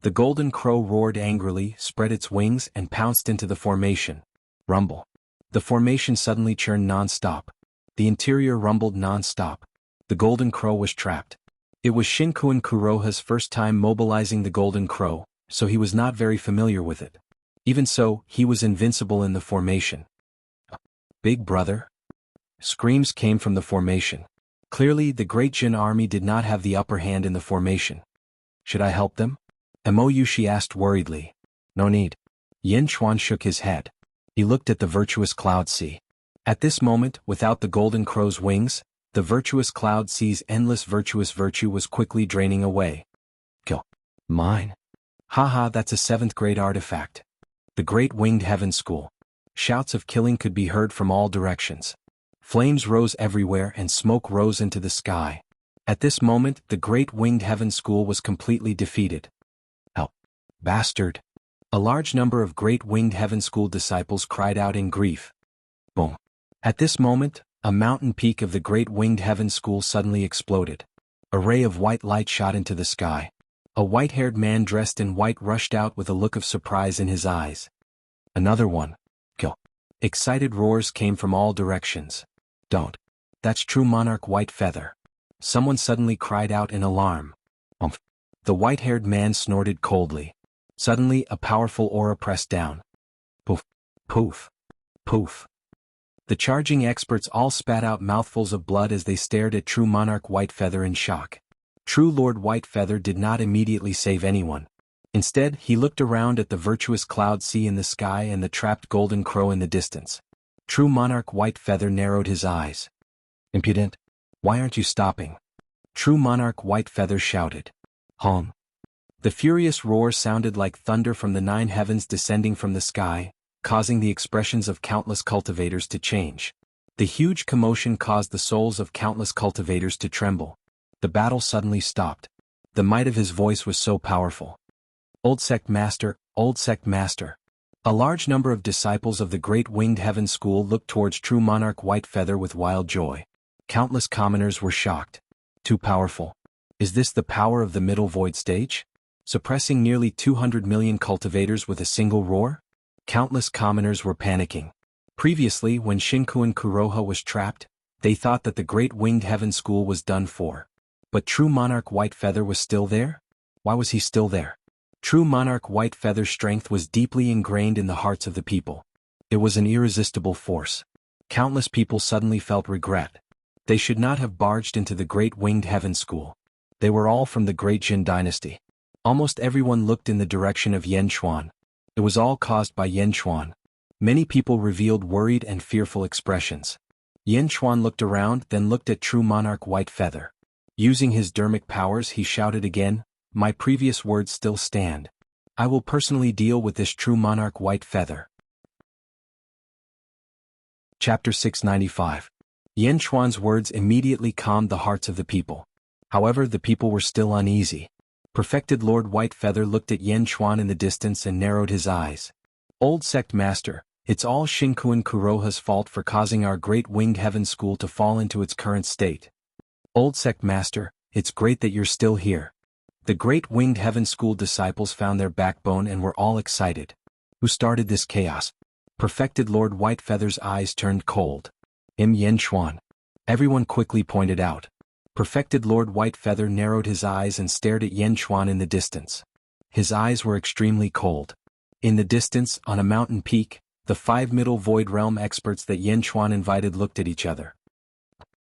The Golden Crow roared angrily, spread its wings and pounced into the formation. Rumble. The formation suddenly churned non-stop. The interior rumbled non-stop. The Golden Crow was trapped. It was Shinkuan Kuroha's first time mobilizing the Golden Crow, so he was not very familiar with it. Even so, he was invincible in the formation. Big brother? Screams came from the formation. Clearly, the Great Jin army did not have the upper hand in the formation. Should I help them? Moyushi asked worriedly. No need. Yin Chuan shook his head. He looked at the virtuous Cloud Sea. At this moment, without the Golden Crow's wings, the virtuous Cloud Sea's endless virtuous virtue was quickly draining away. Kill. Mine. Haha, that's a 7th grade artifact. The Great Winged Heaven School. Shouts of killing could be heard from all directions. Flames rose everywhere and smoke rose into the sky. At this moment, the Great Winged Heaven School was completely defeated. Help. Bastard. A large number of Great Winged Heaven School disciples cried out in grief. Boom. At this moment, a mountain peak of the Great Winged Heaven School suddenly exploded. A ray of white light shot into the sky. A white-haired man dressed in white rushed out with a look of surprise in his eyes. Another one. Kill. Excited roars came from all directions. Don't. That's true Monarch White Feather. Someone suddenly cried out in alarm. The white-haired man snorted coldly. Suddenly, a powerful aura pressed down. Poof. Poof. Poof. The charging experts all spat out mouthfuls of blood as they stared at true Monarch White Feather in shock. True Lord White Feather did not immediately save anyone. Instead, he looked around at the virtuous Cloud Sea in the sky and the trapped Golden Crow in the distance. True Monarch White Feather narrowed his eyes. Impudent. Why aren't you stopping? True Monarch White Feather shouted. Hong. The furious roar sounded like thunder from the 9 heavens descending from the sky, causing the expressions of countless cultivators to change. The huge commotion caused the souls of countless cultivators to tremble. The battle suddenly stopped. The might of his voice was so powerful. Old Sect Master, Old Sect Master. A large number of disciples of the Great Winged Heaven School looked towards true Monarch White Feather with wild joy. Countless commoners were shocked. Too powerful. Is this the power of the Middle Void stage? Suppressing nearly 200 million cultivators with a single roar? Countless commoners were panicking. Previously, when Shinkuan Kuroha was trapped, they thought that the Great Winged Heaven School was done for. But true Monarch White Feather was still there? Why was he still there? True Monarch White Feather's strength was deeply ingrained in the hearts of the people. It was an irresistible force. Countless people suddenly felt regret. They should not have barged into the Great Winged Heaven School. They were all from the Great Jin dynasty. Almost everyone looked in the direction of Yen Chuan. It was all caused by Yen Chuan. Many people revealed worried and fearful expressions. Yen Chuan looked around, then looked at true Monarch White Feather. Using his dermic powers, he shouted again, "My previous words still stand. I will personally deal with this true Monarch White Feather." Chapter 695. Yen Chuan's words immediately calmed the hearts of the people. However, the people were still uneasy. Perfected Lord White Feather looked at Yen Chuan in the distance and narrowed his eyes. Old Sect Master, it's all Shinkuan Kuroha's fault for causing our Great Winged Heaven School to fall into its current state. Old Sect Master, it's great that you're still here. The Great Winged Heaven School disciples found their backbone and were all excited. Who started this chaos? Perfected Lord White Feather's eyes turned cold. Yen Chuan. Everyone quickly pointed out. Perfected Lord Whitefeather narrowed his eyes and stared at Yan Xuan in the distance. His eyes were extremely cold. In the distance, on a mountain peak, the 5 Middle Void Realm experts that Yan Xuan invited looked at each other.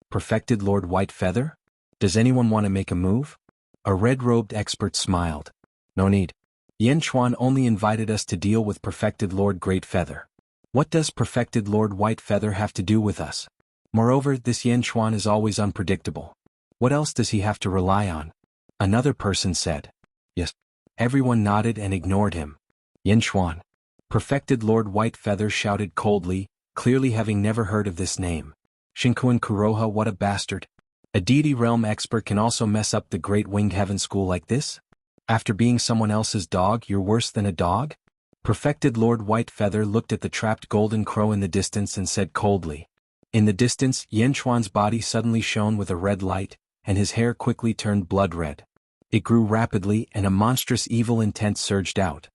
Perfected Lord Whitefeather? Does anyone want to make a move? A red-robed expert smiled. No need. Yan Xuan only invited us to deal with Perfected Lord Greatfeather. What does Perfected Lord Whitefeather have to do with us? Moreover, this Yan Xuan is always unpredictable. What else does he have to rely on? Another person said. Yes. Everyone nodded and ignored him. Yan Xuan. Perfected Lord Whitefeather shouted coldly, clearly having never heard of this name. Shinkuan Kuroha, what a bastard. A deity realm expert can also mess up the Great Winged Heaven School like this? After being someone else's dog, you're worse than a dog? Perfected Lord Whitefeather looked at the trapped golden crow in the distance and said coldly. In the distance, Yan Xuan's body suddenly shone with a red light, and his hair quickly turned blood red. It grew rapidly and a monstrous evil intent surged out.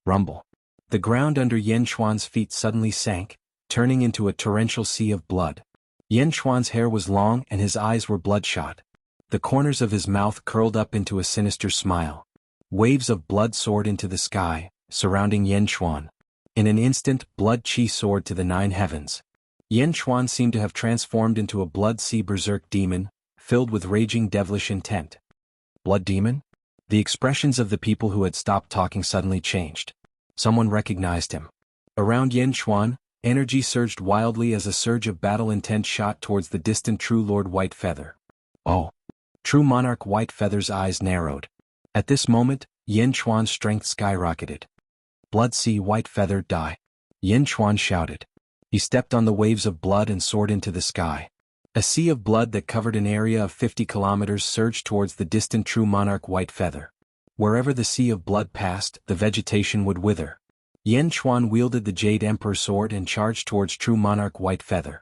Rumble. The ground under Yan Xuan's feet suddenly sank, turning into a torrential sea of blood. Yan Xuan's hair was long and his eyes were bloodshot. The corners of his mouth curled up into a sinister smile. Waves of blood soared into the sky, surrounding Yan Xuan. In an instant, blood chi soared to the 9 heavens. Yan Xuan seemed to have transformed into a blood sea berserk demon, filled with raging devilish intent. Blood demon? The expressions of the people who had stopped talking suddenly changed. Someone recognized him. Around Yan Xuan, energy surged wildly as a surge of battle intent shot towards the distant True Lord Whitefeather. Oh! True Monarch Whitefeather's eyes narrowed. At this moment, Yan Xuan's strength skyrocketed. Blood Sea Whitefeather, die! Yan Xuan shouted. He stepped on the waves of blood and soared into the sky. A sea of blood that covered an area of 50 kilometers surged towards the distant True Monarch Whitefeather. Wherever the sea of blood passed, the vegetation would wither. Yan Xuan wielded the Jade Emperor sword and charged towards True Monarch Whitefeather.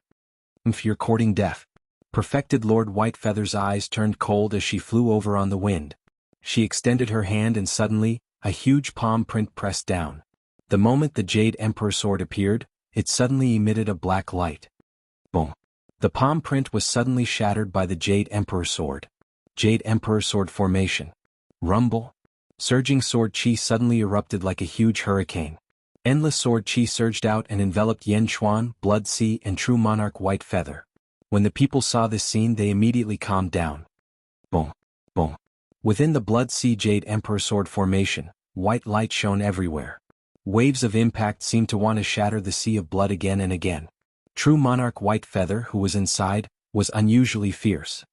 You're courting death. Perfected Lord Whitefeather's eyes turned cold as she flew over on the wind. She extended her hand and suddenly, a huge palm print pressed down. The moment the Jade Emperor sword appeared, it suddenly emitted a black light. Boom. The palm print was suddenly shattered by the Jade Emperor sword. Jade Emperor sword formation. Rumble. Surging sword chi suddenly erupted like a huge hurricane. Endless sword chi surged out and enveloped Yan Xuan, Blood Sea and True Monarch Whitefeather. When the people saw this scene they immediately calmed down. Boom. Boom. Within the Blood Sea Jade Emperor sword formation, white light shone everywhere. Waves of impact seemed to want to shatter the sea of blood again and again. True Monarch Whitefeather, who was inside, was unusually fierce.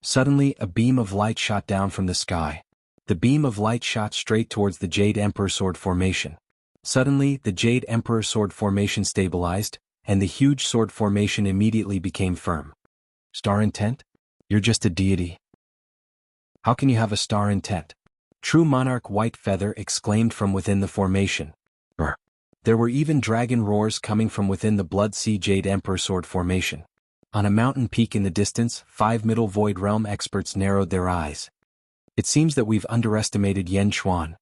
Suddenly a beam of light shot down from the sky. The beam of light shot straight towards the Jade Emperor sword formation. Suddenly the Jade Emperor sword formation stabilized, and the huge sword formation immediately became firm. Star intent? You're just a deity. How can you have a star intent? True Monarch Whitefeather exclaimed from within the formation. Brr. There were even dragon roars coming from within the Blood Sea Jade Emperor sword formation. On a mountain peak in the distance, 5 Middle Void Realm experts narrowed their eyes. It seems that we've underestimated Yan Xuan.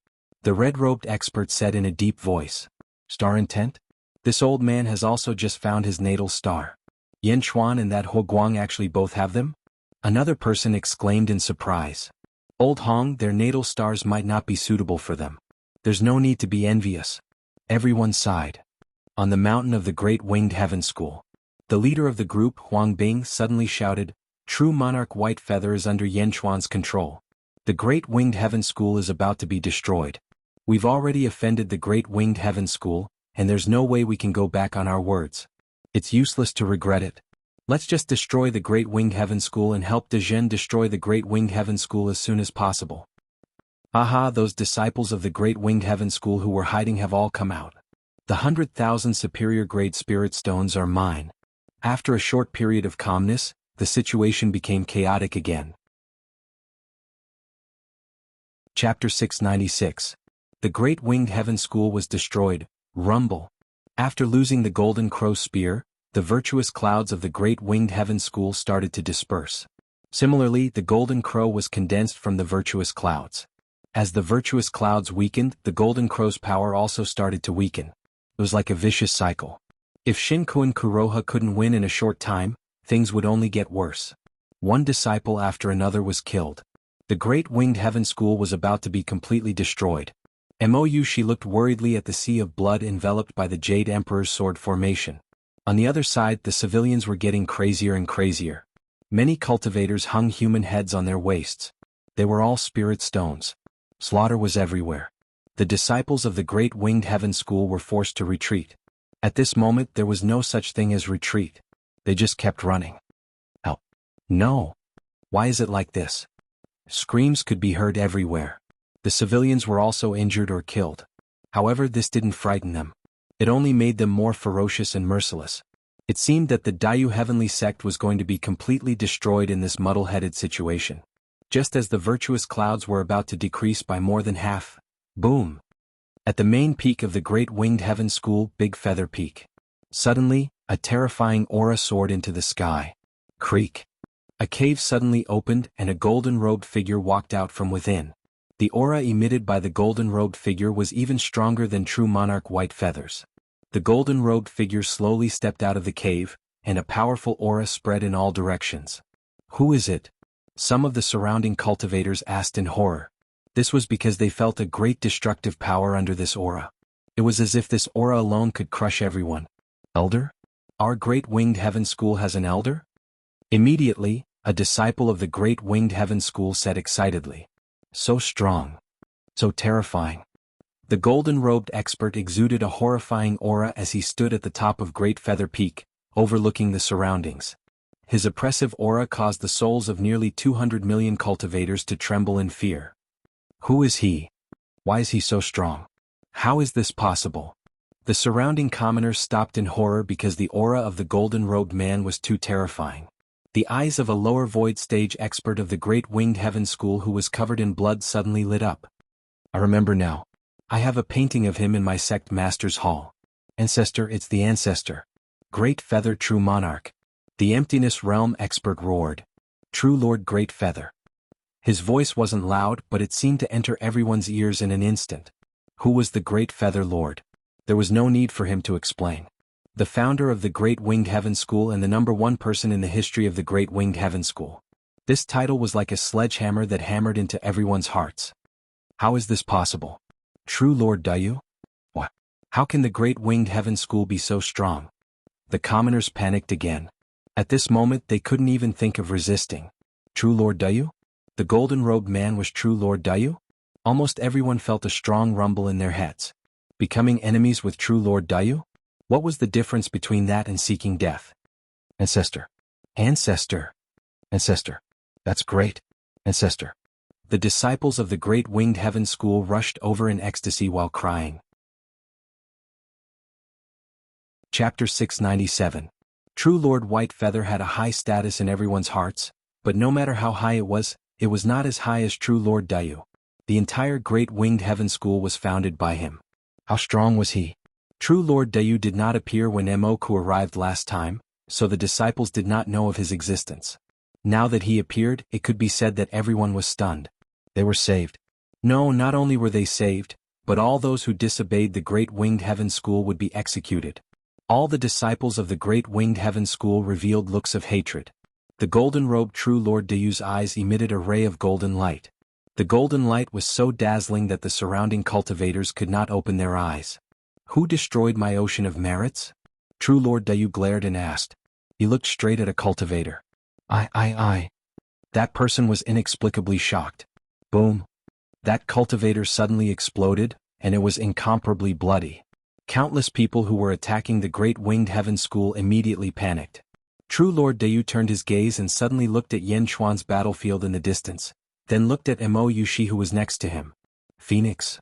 The red-robed expert said in a deep voice. Star intent? This old man has also just found his natal star. Yan Xuan and that Ho Guang actually both have them? Another person exclaimed in surprise. Old Hong, their natal stars might not be suitable for them. There's no need to be envious. Everyone sighed. On the mountain of the Great Winged Heaven School, the leader of the group, Huang Bing, suddenly shouted, True Monarch Whitefeather is under Yan Xuan's control. The Great Winged Heaven School is about to be destroyed. We've already offended the Great Winged Heaven School, and there's no way we can go back on our words. It's useless to regret it. Let's just destroy the Great Winged Heaven School and help De Zhen destroy the Great Winged Heaven School as soon as possible. Aha, those disciples of the Great Winged Heaven School who were hiding have all come out. The 100,000 superior grade spirit stones are mine. After a short period of calmness, the situation became chaotic again. Chapter 696. The Great Winged Heaven School was destroyed. Rumble. After losing the Golden Crow Spear, the virtuous clouds of the Great Winged Heaven School started to disperse. Similarly, the Golden Crow was condensed from the virtuous clouds. As the virtuous clouds weakened, the Golden Crow's power also started to weaken. It was like a vicious cycle. If Shinkuan Kuroha couldn't win in a short time, things would only get worse. One disciple after another was killed. The Great Winged Heaven School was about to be completely destroyed. She looked worriedly at the sea of blood enveloped by the Jade Emperor's sword formation. On the other side, the civilians were getting crazier and crazier. Many cultivators hung human heads on their waists. They were all spirit stones. Slaughter was everywhere. The disciples of the Great Winged Heaven School were forced to retreat. At this moment there was no such thing as retreat. They just kept running. Oh. No. Why is it like this? Screams could be heard everywhere. The civilians were also injured or killed. However, this didn't frighten them. It only made them more ferocious and merciless. It seemed that the Dayu heavenly sect was going to be completely destroyed in this muddle-headed situation. Just as the virtuous clouds were about to decrease by more than half, boom! At the main peak of the Great Winged Heaven School, Big Feather Peak. Suddenly, a terrifying aura soared into the sky. Creak! A cave suddenly opened and a golden-robed figure walked out from within. The aura emitted by the golden-robed figure was even stronger than true monarch white feathers. The golden-robed figure slowly stepped out of the cave, and a powerful aura spread in all directions. Who is it? Some of the surrounding cultivators asked in horror. This was because they felt a great destructive power under this aura. It was as if this aura alone could crush everyone. Elder? Our Great Winged Heaven School has an elder? Immediately, a disciple of the Great Winged Heaven School said excitedly. So strong. So terrifying. The golden-robed expert exuded a horrifying aura as he stood at the top of Great Feather Peak, overlooking the surroundings. His oppressive aura caused the souls of nearly 200 million cultivators to tremble in fear. Who is he? Why is he so strong? How is this possible? The surrounding commoners stopped in horror because the aura of the golden-robed man was too terrifying. The eyes of a lower void stage expert of the Great Winged Heaven School who was covered in blood suddenly lit up. I remember now. I have a painting of him in my sect master's hall. Ancestor, it's the ancestor. Great Feather True Monarch. The Emptiness Realm expert roared. True Lord Great Feather. His voice wasn't loud, but it seemed to enter everyone's ears in an instant. Who was the Great Feather Lord? There was no need for him to explain. The founder of the Great Winged Heaven School and the #1 person in the history of the Great Winged Heaven School. This title was like a sledgehammer that hammered into everyone's hearts. How is this possible? True Lord Dayu? What? How can the Great Winged Heaven School be so strong? The commoners panicked again. At this moment they couldn't even think of resisting. True Lord Dayu? The golden-robed man was True Lord Dayu? Almost everyone felt a strong rumble in their heads. Becoming enemies with True Lord Dayu? What was the difference between that and seeking death? Ancestor. Ancestor. Ancestor. That's great. Ancestor. The disciples of the Great Winged Heaven School rushed over in ecstasy while crying. Chapter 697. True Lord White Feather had a high status in everyone's hearts, but no matter how high it was not as high as True Lord Dayu. The entire Great Winged Heaven School was founded by him. How strong was he? True Lord Dayu did not appear when Moku arrived last time, so the disciples did not know of his existence. Now that he appeared, it could be said that everyone was stunned. They were saved. No, not only were they saved, but all those who disobeyed the Great Winged Heaven School would be executed. All the disciples of the Great Winged Heaven School revealed looks of hatred. The golden-robed True Lord Dayu's eyes emitted a ray of golden light. The golden light was so dazzling that the surrounding cultivators could not open their eyes. Who destroyed my ocean of merits? True Lord Dayu glared and asked. He looked straight at a cultivator. I. That person was inexplicably shocked. Boom. That cultivator suddenly exploded, and it was incomparably bloody. Countless people who were attacking the Great Winged Heaven School immediately panicked. True Lord Dayu turned his gaze and suddenly looked at Yen Xuan's battlefield in the distance, then looked at Mo Yushi who was next to him. Phoenix?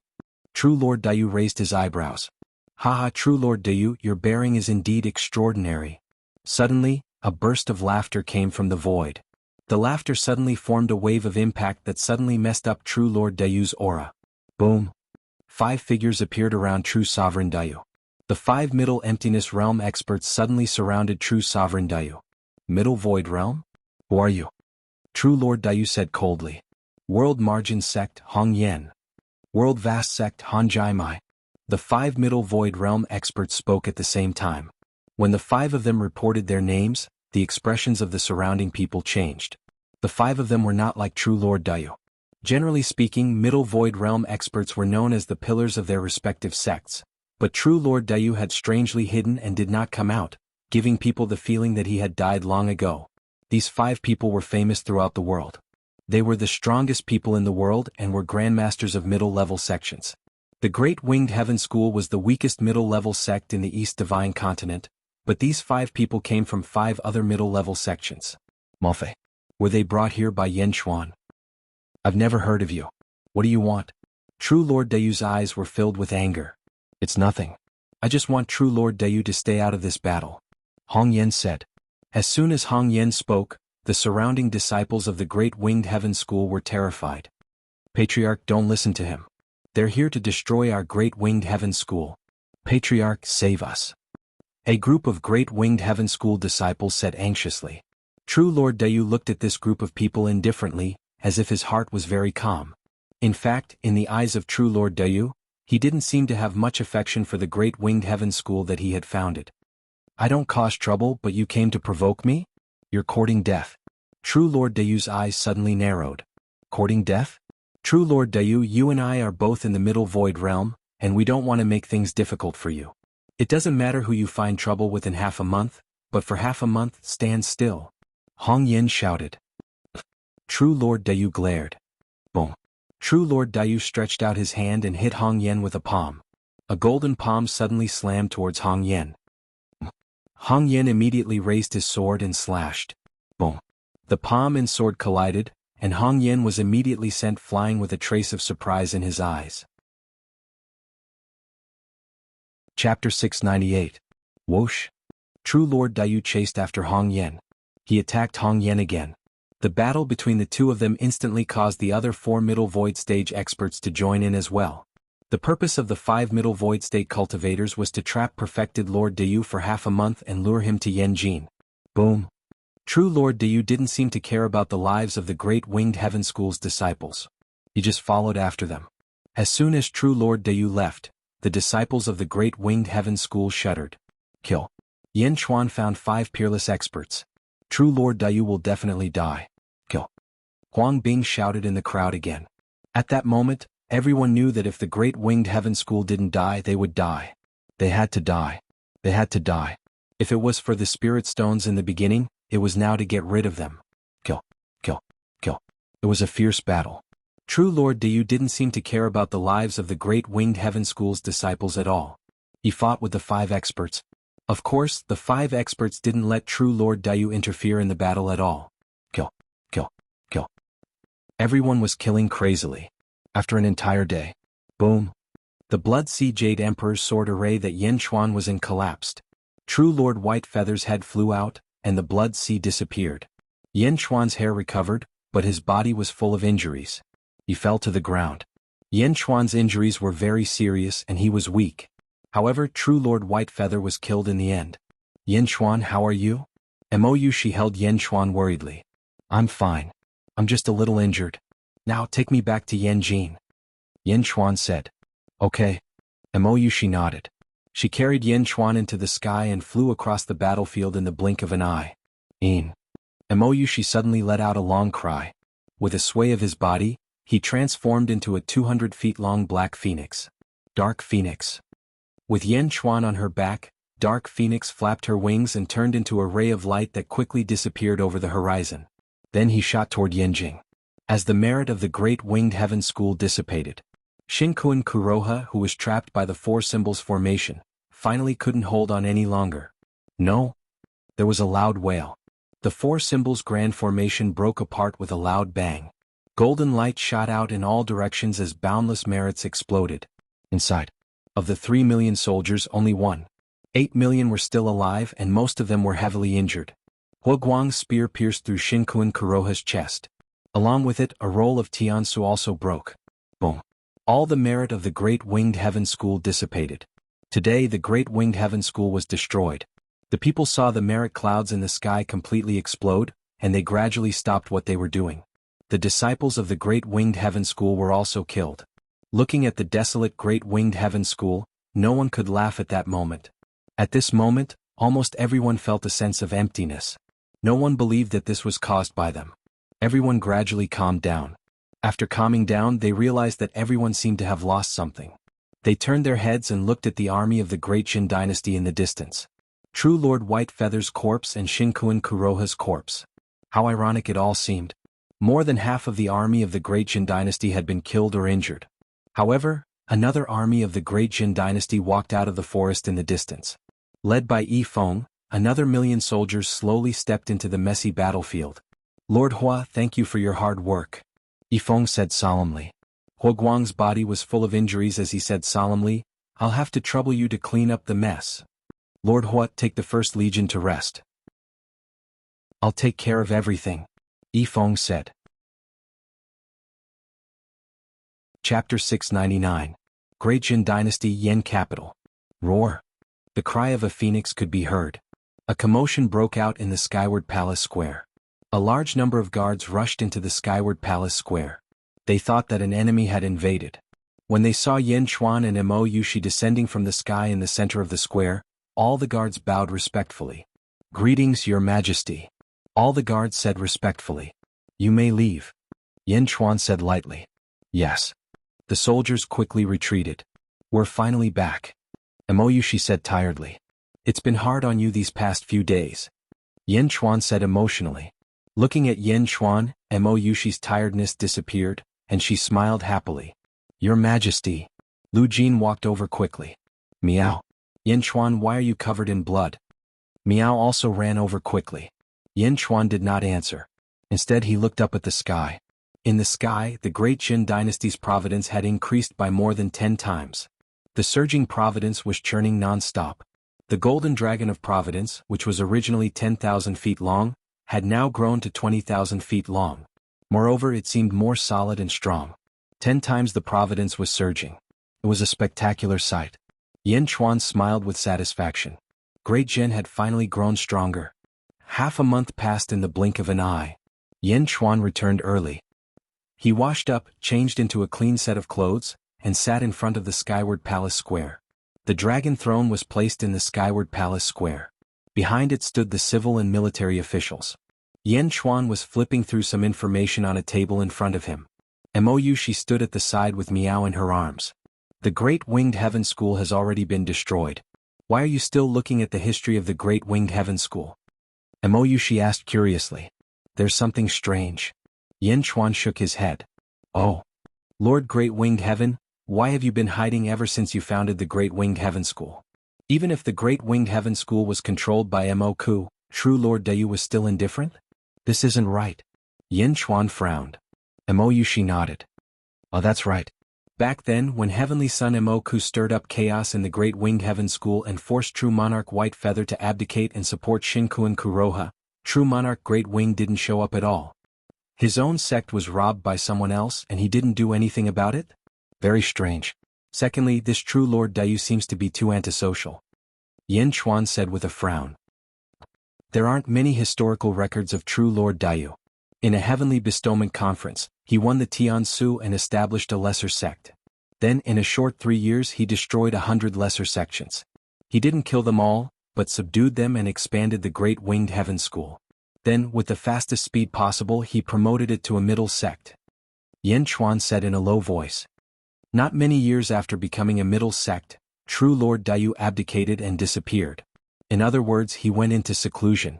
True Lord Dayu raised his eyebrows. Haha, True Lord Dayu, your bearing is indeed extraordinary. Suddenly, a burst of laughter came from the void. The laughter suddenly formed a wave of impact that suddenly messed up True Lord Dayu's aura. Boom. 5 figures appeared around True Sovereign Dayu. The 5 Middle Emptiness Realm experts suddenly surrounded True Sovereign Dayu. Middle Void Realm? Who are you? True Lord Dayu said coldly. World Margin Sect Hong Yen. World Vast Sect Han Jai Mai. The 5 Middle Void Realm experts spoke at the same time. When the 5 of them reported their names, the expressions of the surrounding people changed. The 5 of them were not like true Lord Dayu. Generally speaking, Middle Void Realm experts were known as the pillars of their respective sects, but true Lord Dayu had strangely hidden and did not come out, giving people the feeling that he had died long ago. These 5 people were famous throughout the world. They were the strongest people in the world and were grandmasters of middle-level sections. The Great Winged Heaven School was the weakest middle-level sect in the East Divine Continent, but these 5 people came from 5 other middle-level sections. Malfei. Were they brought here by Yen Xuan? I've never heard of you. What do you want? True Lord Dayu's eyes were filled with anger. It's nothing. I just want True Lord Dayu to stay out of this battle. Hong Yen said. As soon as Hong Yen spoke, the surrounding disciples of the Great Winged Heaven School were terrified. Patriarch, don't listen to him. They're here to destroy our Great Winged Heaven School. Patriarch, save us. A group of Great Winged Heaven School disciples said anxiously. True Lord Dayu looked at this group of people indifferently, as if his heart was very calm. In fact, in the eyes of true Lord Dayu, he didn't seem to have much affection for the Great Winged Heaven School that he had founded. I don't cause trouble, but you came to provoke me? You're courting death. True Lord Dayu's eyes suddenly narrowed. Courting death? True Lord Dayu, you and I are both in the Middle Void Realm, and we don't want to make things difficult for you. It doesn't matter who you find trouble with in half a month, but for half a month, stand still. Hong Yen shouted. True Lord Dayu glared. Boom. True Lord Dayu stretched out his hand and hit Hong Yen with a palm. A golden palm suddenly slammed towards Hong Yen. Hong Yen immediately raised his sword and slashed. Boom. The palm and sword collided, and Hong Yen was immediately sent flying with a trace of surprise in his eyes. Chapter 698. Whoosh. True Lord Dayu chased after Hong Yen. He attacked Hong Yen again. The battle between the two of them instantly caused the other 4 Middle Void Stage experts to join in as well. The purpose of the 5 Middle Void State cultivators was to trap perfected Lord Dayu for half a month and lure him to Yanjin. Boom. True Lord Dayu didn't seem to care about the lives of the Great Winged Heaven School's disciples. He just followed after them. As soon as True Lord Dayu left, the disciples of the Great Winged Heaven School shuddered. Kill. Yen Xuan found 5 peerless experts. True Lord Dayu will definitely die. Kill. Huang Bing shouted in the crowd again. At that moment, everyone knew that if the Great Winged Heaven School didn't die, they would die. They had to die. They had to die. If it was for the Spirit Stones in the beginning, it was now to get rid of them. Kill. Kill. Kill. It was a fierce battle. True Lord Dayu didn't seem to care about the lives of the Great Winged Heaven School's disciples at all. He fought with the 5 experts. Of course, the 5 experts didn't let True Lord Dayu interfere in the battle at all. Kill. Kill. Kill. Everyone was killing crazily. After an entire day. Boom. The Blood Sea Jade Emperor's sword array that Yen Xuan was in collapsed. True Lord White Feather's head flew out, and the Blood Sea disappeared. Yen Xuan's hair recovered, but his body was full of injuries. He fell to the ground. Yen Xuan's injuries were very serious and he was weak. However, True Lord White Feather was killed in the end. Yen Xuan, how are you? She held Yen Xuan worriedly. I'm fine. I'm just a little injured. Now take me back to Yanjin. Yen Xuan said. Okay. She nodded. She carried Yen Xuan into the sky and flew across the battlefield in the blink of an eye. She suddenly let out a long cry. With a sway of his body, he transformed into a 200 feet long black phoenix. Dark Phoenix. With Yen Xuan on her back, Dark Phoenix flapped her wings and turned into a ray of light that quickly disappeared over the horizon. Then he shot toward Yanjing. As the merit of the Great Winged Heaven School dissipated, Shinkuan Kuroha, who was trapped by the 4 symbols formation, finally couldn't hold on any longer. No. There was a loud wail. The 4 symbols grand formation broke apart with a loud bang. Golden light shot out in all directions as boundless merits exploded. Inside of the 3 million soldiers, only 8 million were still alive and most of them were heavily injured. Hua Guang's spear pierced through Shinkuan Kuroha's chest. Along with it, a roll of Tiansu also broke. Boom. All the merit of the Great Winged Heaven School dissipated. Today the Great Winged Heaven School was destroyed. The people saw the merit clouds in the sky completely explode, and they gradually stopped what they were doing. The disciples of the Great Winged Heaven School were also killed. Looking at the desolate Great Winged Heaven School, no one could laugh at that moment. At this moment, almost everyone felt a sense of emptiness. No one believed that this was caused by them. Everyone gradually calmed down. After calming down, they realized that everyone seemed to have lost something. They turned their heads and looked at the army of the great Jin dynasty in the distance. True Lord Whitefeather's corpse and Shinkuin Kuroha's corpse. How ironic it all seemed. More than half of the army of the great Jin dynasty had been killed or injured. However, another army of the great Jin dynasty walked out of the forest in the distance. Led by Yi Feng, another 1,000,000 soldiers slowly stepped into the messy battlefield. Lord Hua, thank you for your hard work, Yi Feng said solemnly. Hua Guang's body was full of injuries as he said solemnly, I'll have to trouble you to clean up the mess. Lord Hua, take the First Legion to rest. I'll take care of everything, Yi Feng said. Chapter 699. Great Jin Dynasty Yen Capital. Roar. The cry of a phoenix could be heard. A commotion broke out in the Skyward Palace Square. A large number of guards rushed into the Skyward Palace Square. They thought that an enemy had invaded. When they saw Yen Chuan and Mo Yushi descending from the sky in the center of the square, all the guards bowed respectfully. Greetings, Your Majesty. All the guards said respectfully. You may leave. Yen Chuan said lightly. Yes. The soldiers quickly retreated. We're finally back. Mo Yushi said tiredly. It's been hard on you these past few days. Yen Chuan said emotionally. Looking at Yen Chuan, Mo Yushi's tiredness disappeared, and she smiled happily. Your Majesty. Lu Jin walked over quickly. Meow. Yen Chuan, why are you covered in blood? Meow also ran over quickly. Yen Chuan did not answer. Instead he looked up at the sky. In the sky, the great Jin dynasty's providence had increased by more than 10 times. The surging providence was churning non-stop. The golden dragon of providence, which was originally 10,000 feet long, had now grown to 20,000 feet long. Moreover, it seemed more solid and strong. 10 times the providence was surging. It was a spectacular sight. Yen Chuan smiled with satisfaction. Great Jin had finally grown stronger. Half a month passed in the blink of an eye. Yen Chuan returned early. He washed up, changed into a clean set of clothes, and sat in front of the Skyward Palace Square. The dragon throne was placed in the Skyward Palace Square. Behind it stood the civil and military officials. Yen Chuan was flipping through some information on a table in front of him. Mo Yushi stood at the side with Meow in her arms. The Great Winged Heaven School has already been destroyed. Why are you still looking at the history of the Great Winged Heaven School? Mo Yushi asked curiously. There's something strange. Yen Chuan shook his head. Oh. Lord Great Winged Heaven, why have you been hiding ever since you founded the Great Winged Heaven School? Even if the Great Winged Heaven School was controlled by Mo Ku, True Lord Dayu was still indifferent? This isn't right. Yen Chuan frowned. Mo Yushi nodded. Oh, that's right. Back then, when Heavenly Son Mo Ku stirred up chaos in the Great Winged Heaven School and forced True Monarch Whitefeather to abdicate and support Shinkuin Kuroha, True Monarch Great Wing didn't show up at all. His own sect was robbed by someone else and he didn't do anything about it? Very strange. Secondly, this True Lord Dayu seems to be too antisocial. Yen Chuan said with a frown. There aren't many historical records of True Lord Dayu. In a heavenly bestowment conference, he won the Tiansu and established a lesser sect. Then, in a short 3 years, he destroyed 100 lesser sections. He didn't kill them all, but subdued them and expanded the Great Winged Heaven School. Then, with the fastest speed possible, he promoted it to a middle sect. Yen Chuan said in a low voice. Not many years after becoming a middle sect, True Lord Dayu abdicated and disappeared. In other words, he went into seclusion.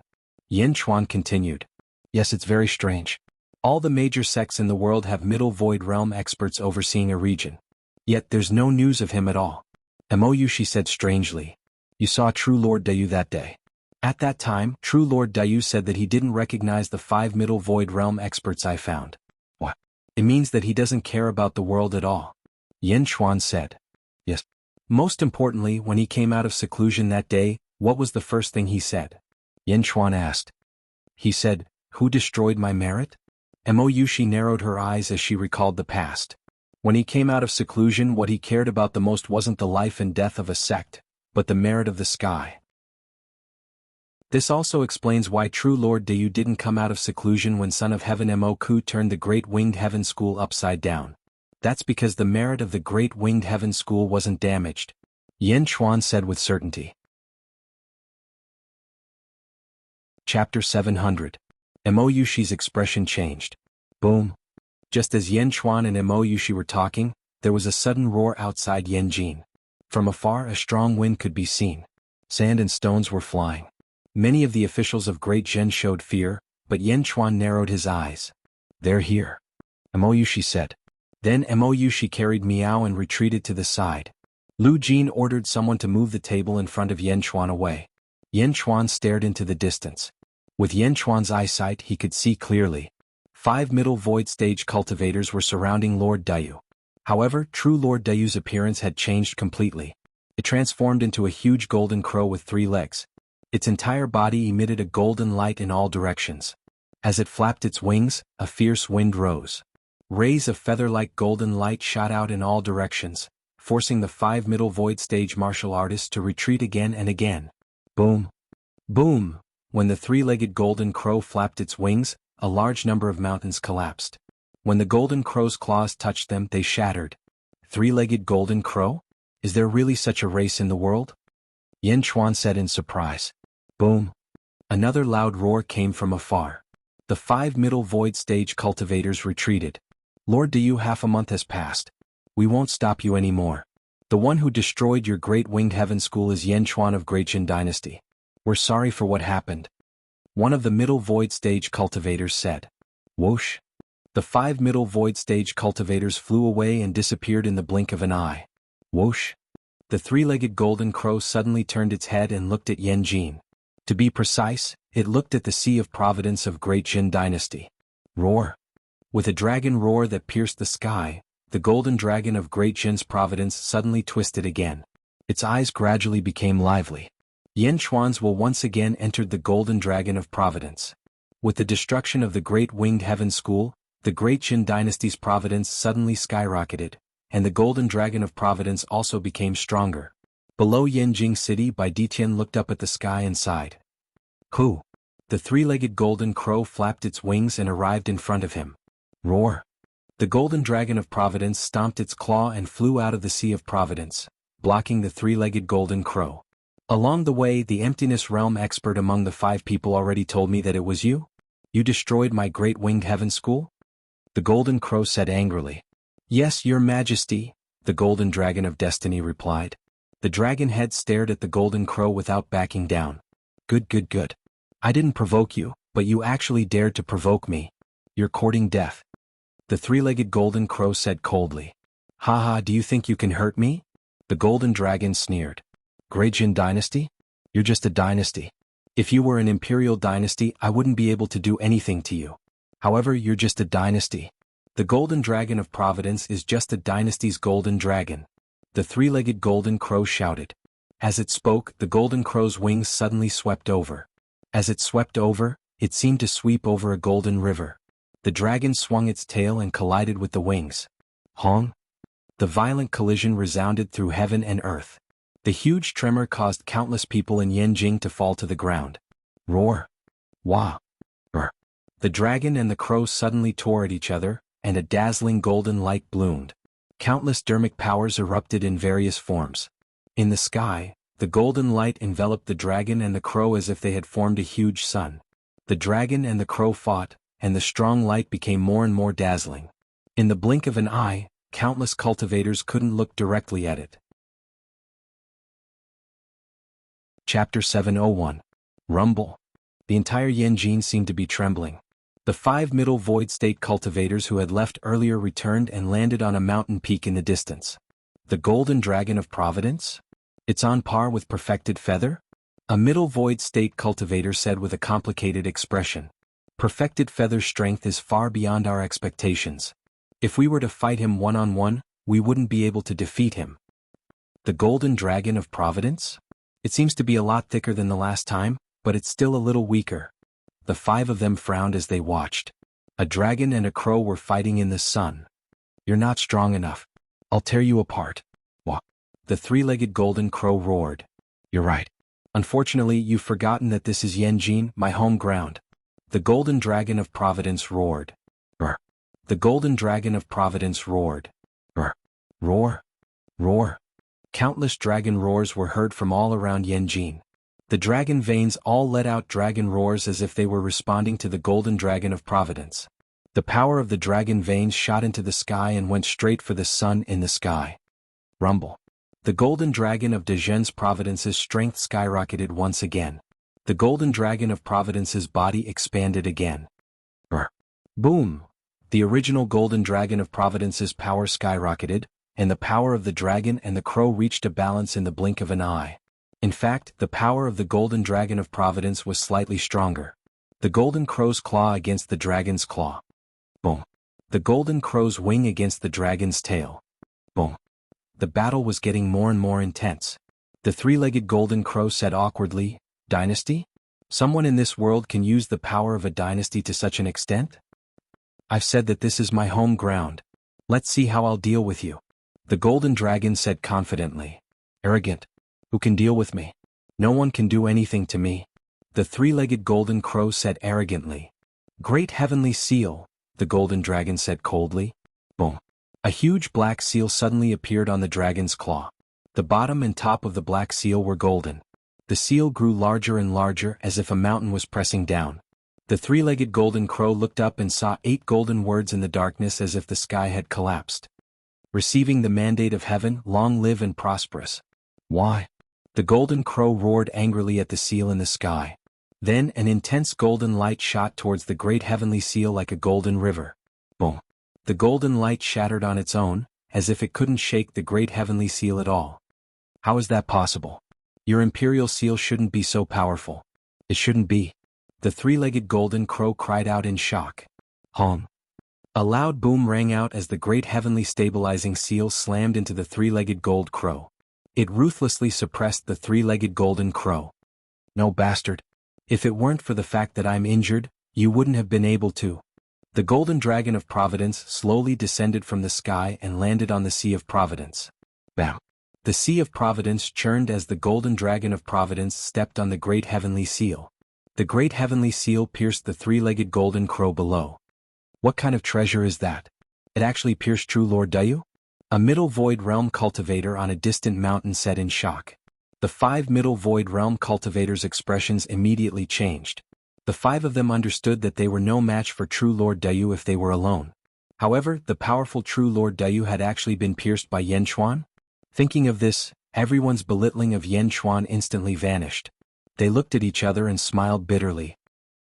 Yen Chuan continued. Yes, it's very strange. All the major sects in the world have Middle Void Realm experts overseeing a region. Yet there's no news of him at all. Mo Yushi said strangely. You saw True Lord Dayu that day. At that time, True Lord Dayu said that he didn't recognize the 5 Middle Void Realm experts I found. What? It means that he doesn't care about the world at all. Yen Chuan said. Yes. Most importantly, when he came out of seclusion that day, what was the first thing he said? Yen Chuan asked. He said, Who destroyed my merit? Mo Yushi narrowed her eyes as she recalled the past. When he came out of seclusion, what he cared about the most wasn't the life and death of a sect, but the merit of the sky. This also explains why True Lord Dayu didn't come out of seclusion when Son of Heaven Mo Ku turned the Great Winged Heaven School upside down. That's because the merit of the Great Winged Heaven School wasn't damaged. Yen Chuan said with certainty. Chapter 700. Mo Yushi's expression changed. Boom. Just as Yan Chuan and Mo Yushi were talking, there was a sudden roar outside Yanjin. From afar a strong wind could be seen. Sand and stones were flying. Many of the officials of Great Zhen showed fear, but Yan Chuan narrowed his eyes. They're here, Mo Yushi said. Then Mo Yushi carried Miao and retreated to the side. Lu Jin ordered someone to move the table in front of Yan Chuan away. Yan Chuan stared into the distance. With Yan Chuan's eyesight he could see clearly. 5 middle void stage cultivators were surrounding Lord Dayu. However, true Lord Dayu's appearance had changed completely. It transformed into a huge golden crow with 3 legs. Its entire body emitted a golden light in all directions. As it flapped its wings, a fierce wind rose. Rays of feather-like golden light shot out in all directions, forcing the 5 middle void stage martial artists to retreat again and again. Boom! Boom! When the 3-legged golden crow flapped its wings, a large number of mountains collapsed. When the golden crow's claws touched them, they shattered. 3-legged golden crow? Is there really such a race in the world? Yan Chuan said in surprise. Boom! Another loud roar came from afar. The 5 middle void stage cultivators retreated. Lord Dayu, half a month has passed. We won't stop you anymore. The one who destroyed your great winged heaven school is Yan Chuan of Great Jin Dynasty. We're sorry for what happened. One of the middle void stage cultivators said. Whoosh! The 5 middle void stage cultivators flew away and disappeared in the blink of an eye. Whoosh! The 3-legged golden crow suddenly turned its head and looked at Yanjin. To be precise, it looked at the Sea of Providence of Great Jin Dynasty. Roar! With a dragon roar that pierced the sky, the golden dragon of Great Jin's Providence suddenly twisted again. Its eyes gradually became lively. Yan Chuan's will once again entered the golden dragon of Providence. With the destruction of the Great Winged Heaven School, the Great Jin Dynasty's Providence suddenly skyrocketed, and the golden dragon of Providence also became stronger. Below Yanjing City, Bai Ditian looked up at the sky and sighed. Who? The 3-legged golden crow flapped its wings and arrived in front of him. Roar! The golden dragon of Providence stomped its claw and flew out of the Sea of Providence, blocking the 3-legged golden crow. Along the way, the emptiness realm expert among the 5 people already told me that it was you? You destroyed my great winged heaven school? The golden crow said angrily. Yes, your majesty, the golden dragon of destiny replied. The dragon head stared at the golden crow without backing down. Good. I didn't provoke you, but you actually dared to provoke me. You're courting death. The 3-legged golden crow said coldly. Haha, do you think you can hurt me? The golden dragon sneered. Great Jin Dynasty? You're just a dynasty. If you were an imperial dynasty, I wouldn't be able to do anything to you. However, you're just a dynasty. The golden dragon of Providence is just a dynasty's golden dragon. The 3-legged golden crow shouted. As it spoke, the golden crow's wings suddenly swept over. As it swept over, it seemed to sweep over a golden river. The dragon swung its tail and collided with the wings. Hong! The violent collision resounded through heaven and earth. The huge tremor caused countless people in Yanjing to fall to the ground. Roar! Wah! Brr! The dragon and the crow suddenly tore at each other, and a dazzling golden light bloomed. Countless dermic powers erupted in various forms. In the sky, the golden light enveloped the dragon and the crow as if they had formed a huge sun. The dragon and the crow fought, and the strong light became more and more dazzling. In the blink of an eye, countless cultivators couldn't look directly at it. Chapter 701. Rumble. The entire Yanjin seemed to be trembling. The 5 middle void state cultivators who had left earlier returned and landed on a mountain peak in the distance. The golden dragon of Providence? It's on par with perfected feather? A middle void state cultivator said with a complicated expression. Perfected feather's strength is far beyond our expectations. If we were to fight him one-on-one, we wouldn't be able to defeat him. The golden dragon of Providence? It seems to be a lot thicker than the last time, but it's still a little weaker. The 5 of them frowned as they watched. A dragon and a crow were fighting in the sun. You're not strong enough. I'll tear you apart. Wah! The 3-legged golden crow roared. You're right. Unfortunately, you've forgotten that this is Yanjin, my home ground. The golden dragon of Providence roared. Brr! The golden dragon of Providence roared. Brr! Roar! Roar! Countless dragon roars were heard from all around Yanjin. The dragon veins all let out dragon roars as if they were responding to the golden dragon of providence. The power of the dragon veins shot into the sky and went straight for the sun in the sky. Rumble. The golden dragon of Dejen's providence's strength skyrocketed once again. The golden dragon of providence's body expanded again. Brr. Boom! The original golden dragon of providence's power skyrocketed, and the power of the dragon and the crow reached a balance in the blink of an eye. In fact, the power of the golden dragon of providence was slightly stronger. The golden crow's claw against the dragon's claw. Boom. The golden crow's wing against the dragon's tail. Boom. The battle was getting more and more intense. The three-legged golden crow said awkwardly, "Dynasty? Someone in this world can use the power of a dynasty to such an extent? I've said that this is my home ground. Let's see how I'll deal with you." The golden dragon said confidently. "Arrogant. Who can deal with me? No one can do anything to me." The three-legged golden crow said arrogantly. "Great heavenly seal," the golden dragon said coldly. Boom. A huge black seal suddenly appeared on the dragon's claw. The bottom and top of the black seal were golden. The seal grew larger and larger as if a mountain was pressing down. The three-legged golden crow looked up and saw 8 golden words in the darkness as if the sky had collapsed. "Receiving the mandate of heaven, long live and prosperous." Why? The golden crow roared angrily at the seal in the sky. Then an intense golden light shot towards the great heavenly seal like a golden river. Boom. The golden light shattered on its own, as if it couldn't shake the great heavenly seal at all. How is that possible? Your imperial seal shouldn't be so powerful. It shouldn't be. The three-legged golden crow cried out in shock. Hong. A loud boom rang out as the great heavenly stabilizing seal slammed into the three-legged gold crow. It ruthlessly suppressed the three-legged golden crow. "No, bastard. If it weren't for the fact that I'm injured, you wouldn't have been able to." The golden dragon of providence slowly descended from the sky and landed on the Sea of Providence. Bam! The Sea of Providence churned as the golden dragon of providence stepped on the great heavenly seal. The great heavenly seal pierced the three-legged golden crow below. What kind of treasure is that? It actually pierced true Lord Dayu? A Middle Void Realm cultivator on a distant mountain said in shock. The 5 Middle Void Realm cultivators' expressions immediately changed. The 5 of them understood that they were no match for true Lord Dayu if they were alone. However, the powerful true Lord Dayu had actually been pierced by Yan Chuan. Thinking of this, everyone's belittling of Yan Chuan instantly vanished. They looked at each other and smiled bitterly.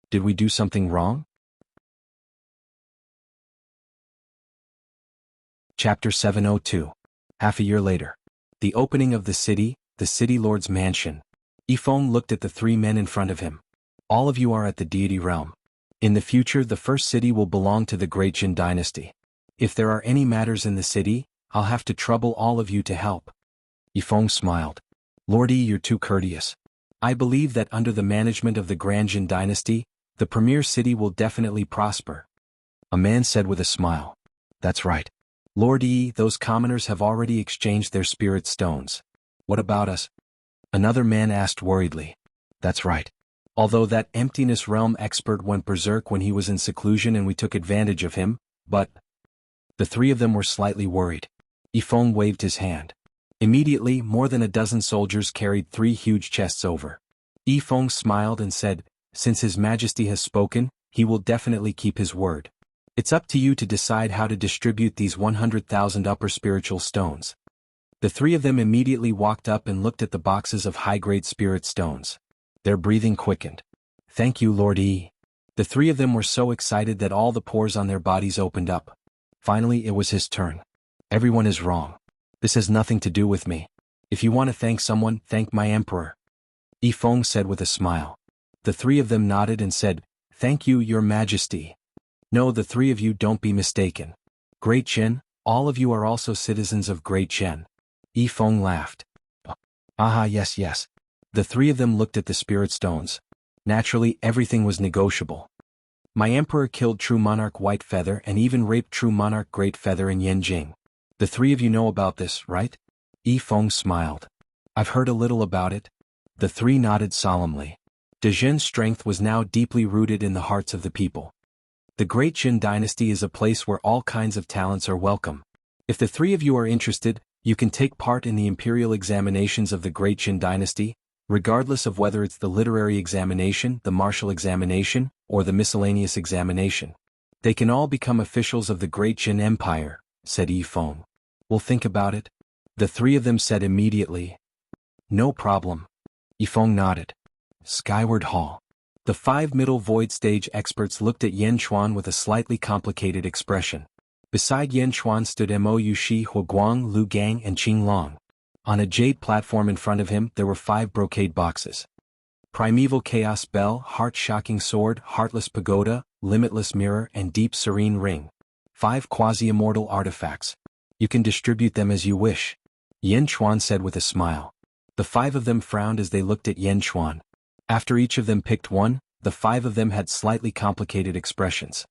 Did we do something wrong? Chapter 702. Half a year later. The opening of the city Lord's mansion. Yifeng looked at the 3 men in front of him. "All of you are at the deity realm. In the future the first city will belong to the great Jin dynasty. If there are any matters in the city, I'll have to trouble all of you to help." Yifeng smiled. "Lord Yi, you're too courteous. I believe that under the management of the Grand Jin dynasty, the premier city will definitely prosper." A man said with a smile. "That's right. Lord Yi, those commoners have already exchanged their spirit stones. What about us?" Another man asked worriedly. "That's right. Although that emptiness realm expert went berserk when he was in seclusion and we took advantage of him, but..." The 3 of them were slightly worried. Yifeng waved his hand. Immediately, more than a dozen soldiers carried 3 huge chests over. Yifeng smiled and said, "Since His Majesty has spoken, he will definitely keep his word. It's up to you to decide how to distribute these 100,000 upper spiritual stones." The 3 of them immediately walked up and looked at the boxes of high-grade spirit stones. Their breathing quickened. "Thank you, Lord Yi." The 3 of them were so excited that all the pores on their bodies opened up. Finally, it was his turn. "Everyone is wrong. This has nothing to do with me. If you want to thank someone, thank my emperor." Yifeng said with a smile. The 3 of them nodded and said, "Thank you, your majesty." "No, the 3 of you don't be mistaken. Great Jin, all of you are also citizens of Great Jin." Yifeng laughed. "Aha, yes. The 3 of them looked at the spirit stones. Naturally, everything was negotiable. "My emperor killed true monarch White Feather and even raped true monarch Great Feather in Yenjing. The 3 of you know about this, right?" Yifeng smiled. "I've heard a little about it." The 3 nodded solemnly. Dejin's strength was now deeply rooted in the hearts of the people. The Great Jin dynasty is a place where all kinds of talents are welcome. If the 3 of you are interested, you can take part in the imperial examinations of the Great Jin dynasty, Regardless of whether it's the literary examination, the martial examination, or the miscellaneous examination. They can all become officials of the Great Jin Empire, said Yifeng. We'll think about it. The three of them said immediately. No problem. Yifeng nodded. Skyward Hall. The 5 middle void stage experts looked at Yan Chuan with a slightly complicated expression. Beside Yan Chuan stood Mo Yushi, Huaguang, Lu Gang, and Qing Long. On a jade platform in front of him there were 5 brocade boxes. Primeval Chaos Bell, Heart-Shocking Sword, Heartless Pagoda, Limitless Mirror, and Deep Serene Ring. 5 quasi-immortal artifacts. You can distribute them as you wish. Yan Chuan said with a smile. The 5 of them frowned as they looked at Yan Chuan. After each of them picked one, the 5 of them had slightly complicated expressions.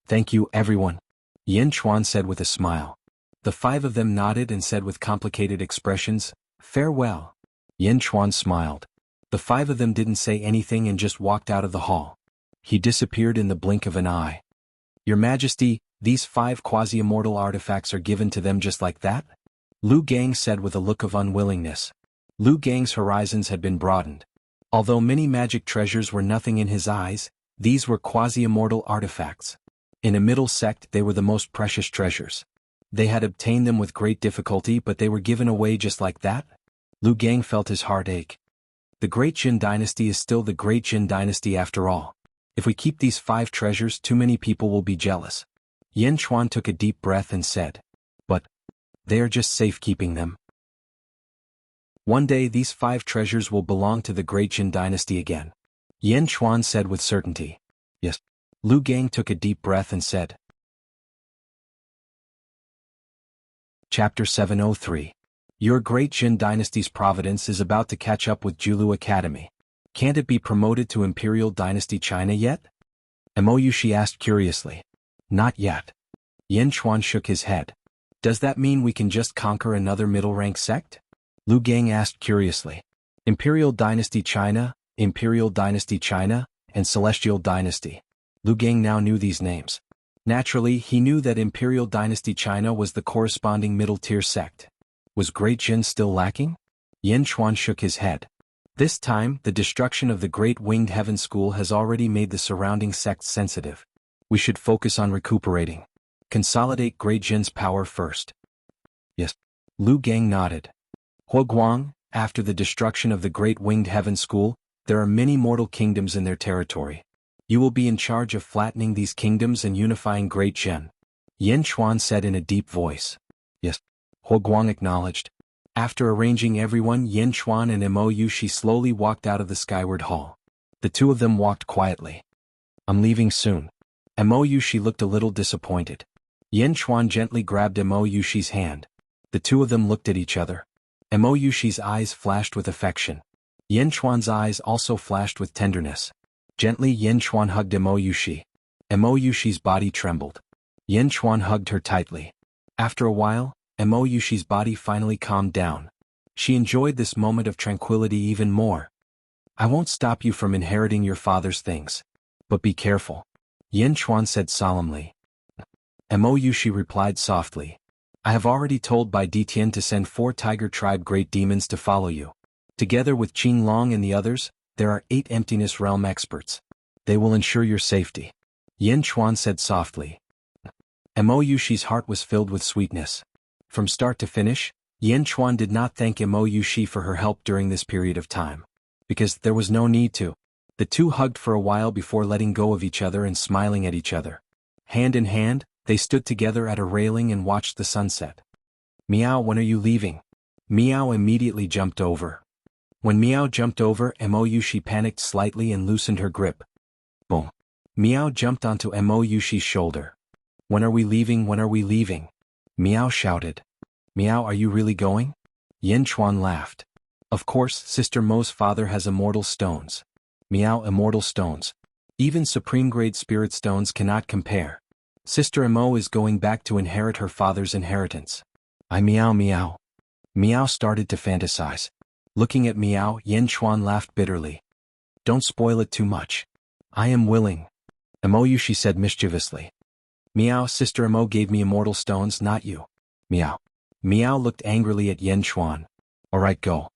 Thank you, everyone. Yan Chuan said with a smile. The 5 of them nodded and said with complicated expressions, farewell. Yan Chuan smiled. The 5 of them didn't say anything and just walked out of the hall. He disappeared in the blink of an eye. Your Majesty, these 5 quasi-immortal artifacts are given to them just like that? Lu Gang said with a look of unwillingness. Lu Gang's horizons had been broadened. Although many magic treasures were nothing in his eyes, these were quasi-immortal artifacts. In a middle sect they were the most precious treasures. They had obtained them with great difficulty but they were given away just like that? Lu Gang felt his heart ache. The Great Jin Dynasty is still the Great Jin Dynasty after all. If we keep these 5 treasures too many people will be jealous. Yan Chuan took a deep breath and said. But they are just safe keeping them. One day these 5 treasures will belong to the Great Jin Dynasty again. Yan Chuan said with certainty. Yes. Lu Gang took a deep breath and said. Chapter 703. Your Great Jin Dynasty's providence is about to catch up with Julu Academy. Can't it be promoted to Imperial Dynasty China yet? Mo Yushi asked curiously. Not yet. Yan Chuan shook his head. Does that mean we can just conquer another middle-rank sect? Lu Gang asked curiously. Imperial Dynasty China, Imperial Dynasty China, and Celestial Dynasty. Lu Gang now knew these names. Naturally, he knew that Imperial Dynasty China was the corresponding middle-tier sect. Was Great Jin still lacking? Yan Chuan shook his head. This time, the destruction of the Great Winged Heaven School has already made the surrounding sects sensitive. We should focus on recuperating. Consolidate Great Jin's power first. Yes. Lu Gang nodded. Huaguang, after the destruction of the Great Winged Heaven School, there are many mortal kingdoms in their territory. You will be in charge of flattening these kingdoms and unifying Great Jin. Yan Chuan said in a deep voice. Yes. Huaguang acknowledged. After arranging everyone, Yan Chuan and Mo Yushi slowly walked out of the Skyward Hall. The 2 of them walked quietly. I'm leaving soon. Mo Yushi looked a little disappointed. Yan Chuan gently grabbed Mo Yushi's hand. The 2 of them looked at each other. Mo Yushi's eyes flashed with affection. Yan Chuan's eyes also flashed with tenderness. Gently Yan Chuan hugged Mo Yushi. Mo Yushi's body trembled. Yan Chuan hugged her tightly. After a while, Mo Yushi's body finally calmed down. She enjoyed this moment of tranquility even more. I won't stop you from inheriting your father's things. But be careful. Yan Chuan said solemnly. Mo Yushi replied softly. I have already told Bai Ditian to send 4 Tiger Tribe Great Demons to follow you. Together with Qing Long and the others, there are 8 Emptiness Realm experts. They will ensure your safety. Yan Chuan said softly. Mo Yushi's heart was filled with sweetness. From start to finish, Yan Chuan did not thank Mo Yushi for her help during this period of time. Because there was no need to. The 2 hugged for a while before letting go of each other and smiling at each other. Hand in hand, they stood together at a railing and watched the sunset. Meow, when are you leaving? Meow immediately jumped over. When Meow jumped over, Mo Yushi panicked slightly and loosened her grip. Boom. Meow jumped onto Mo Yushi's shoulder. When are we leaving? When are we leaving? Meow shouted. Meow, are you really going? Yan Chuan laughed. Of course, Sister Mo's father has immortal stones. Meow, immortal stones. Even supreme-grade spirit stones cannot compare. Sister Mo is going back to inherit her father's inheritance. Meow meow. Meow started to fantasize. Looking at Meow, Yan Chuan laughed bitterly. Don't spoil it too much. I am willing. Mo Yushi said mischievously. Meow, Sister Mo gave me immortal stones, not you. Meow. Meow looked angrily at Yan Chuan. Alright, go.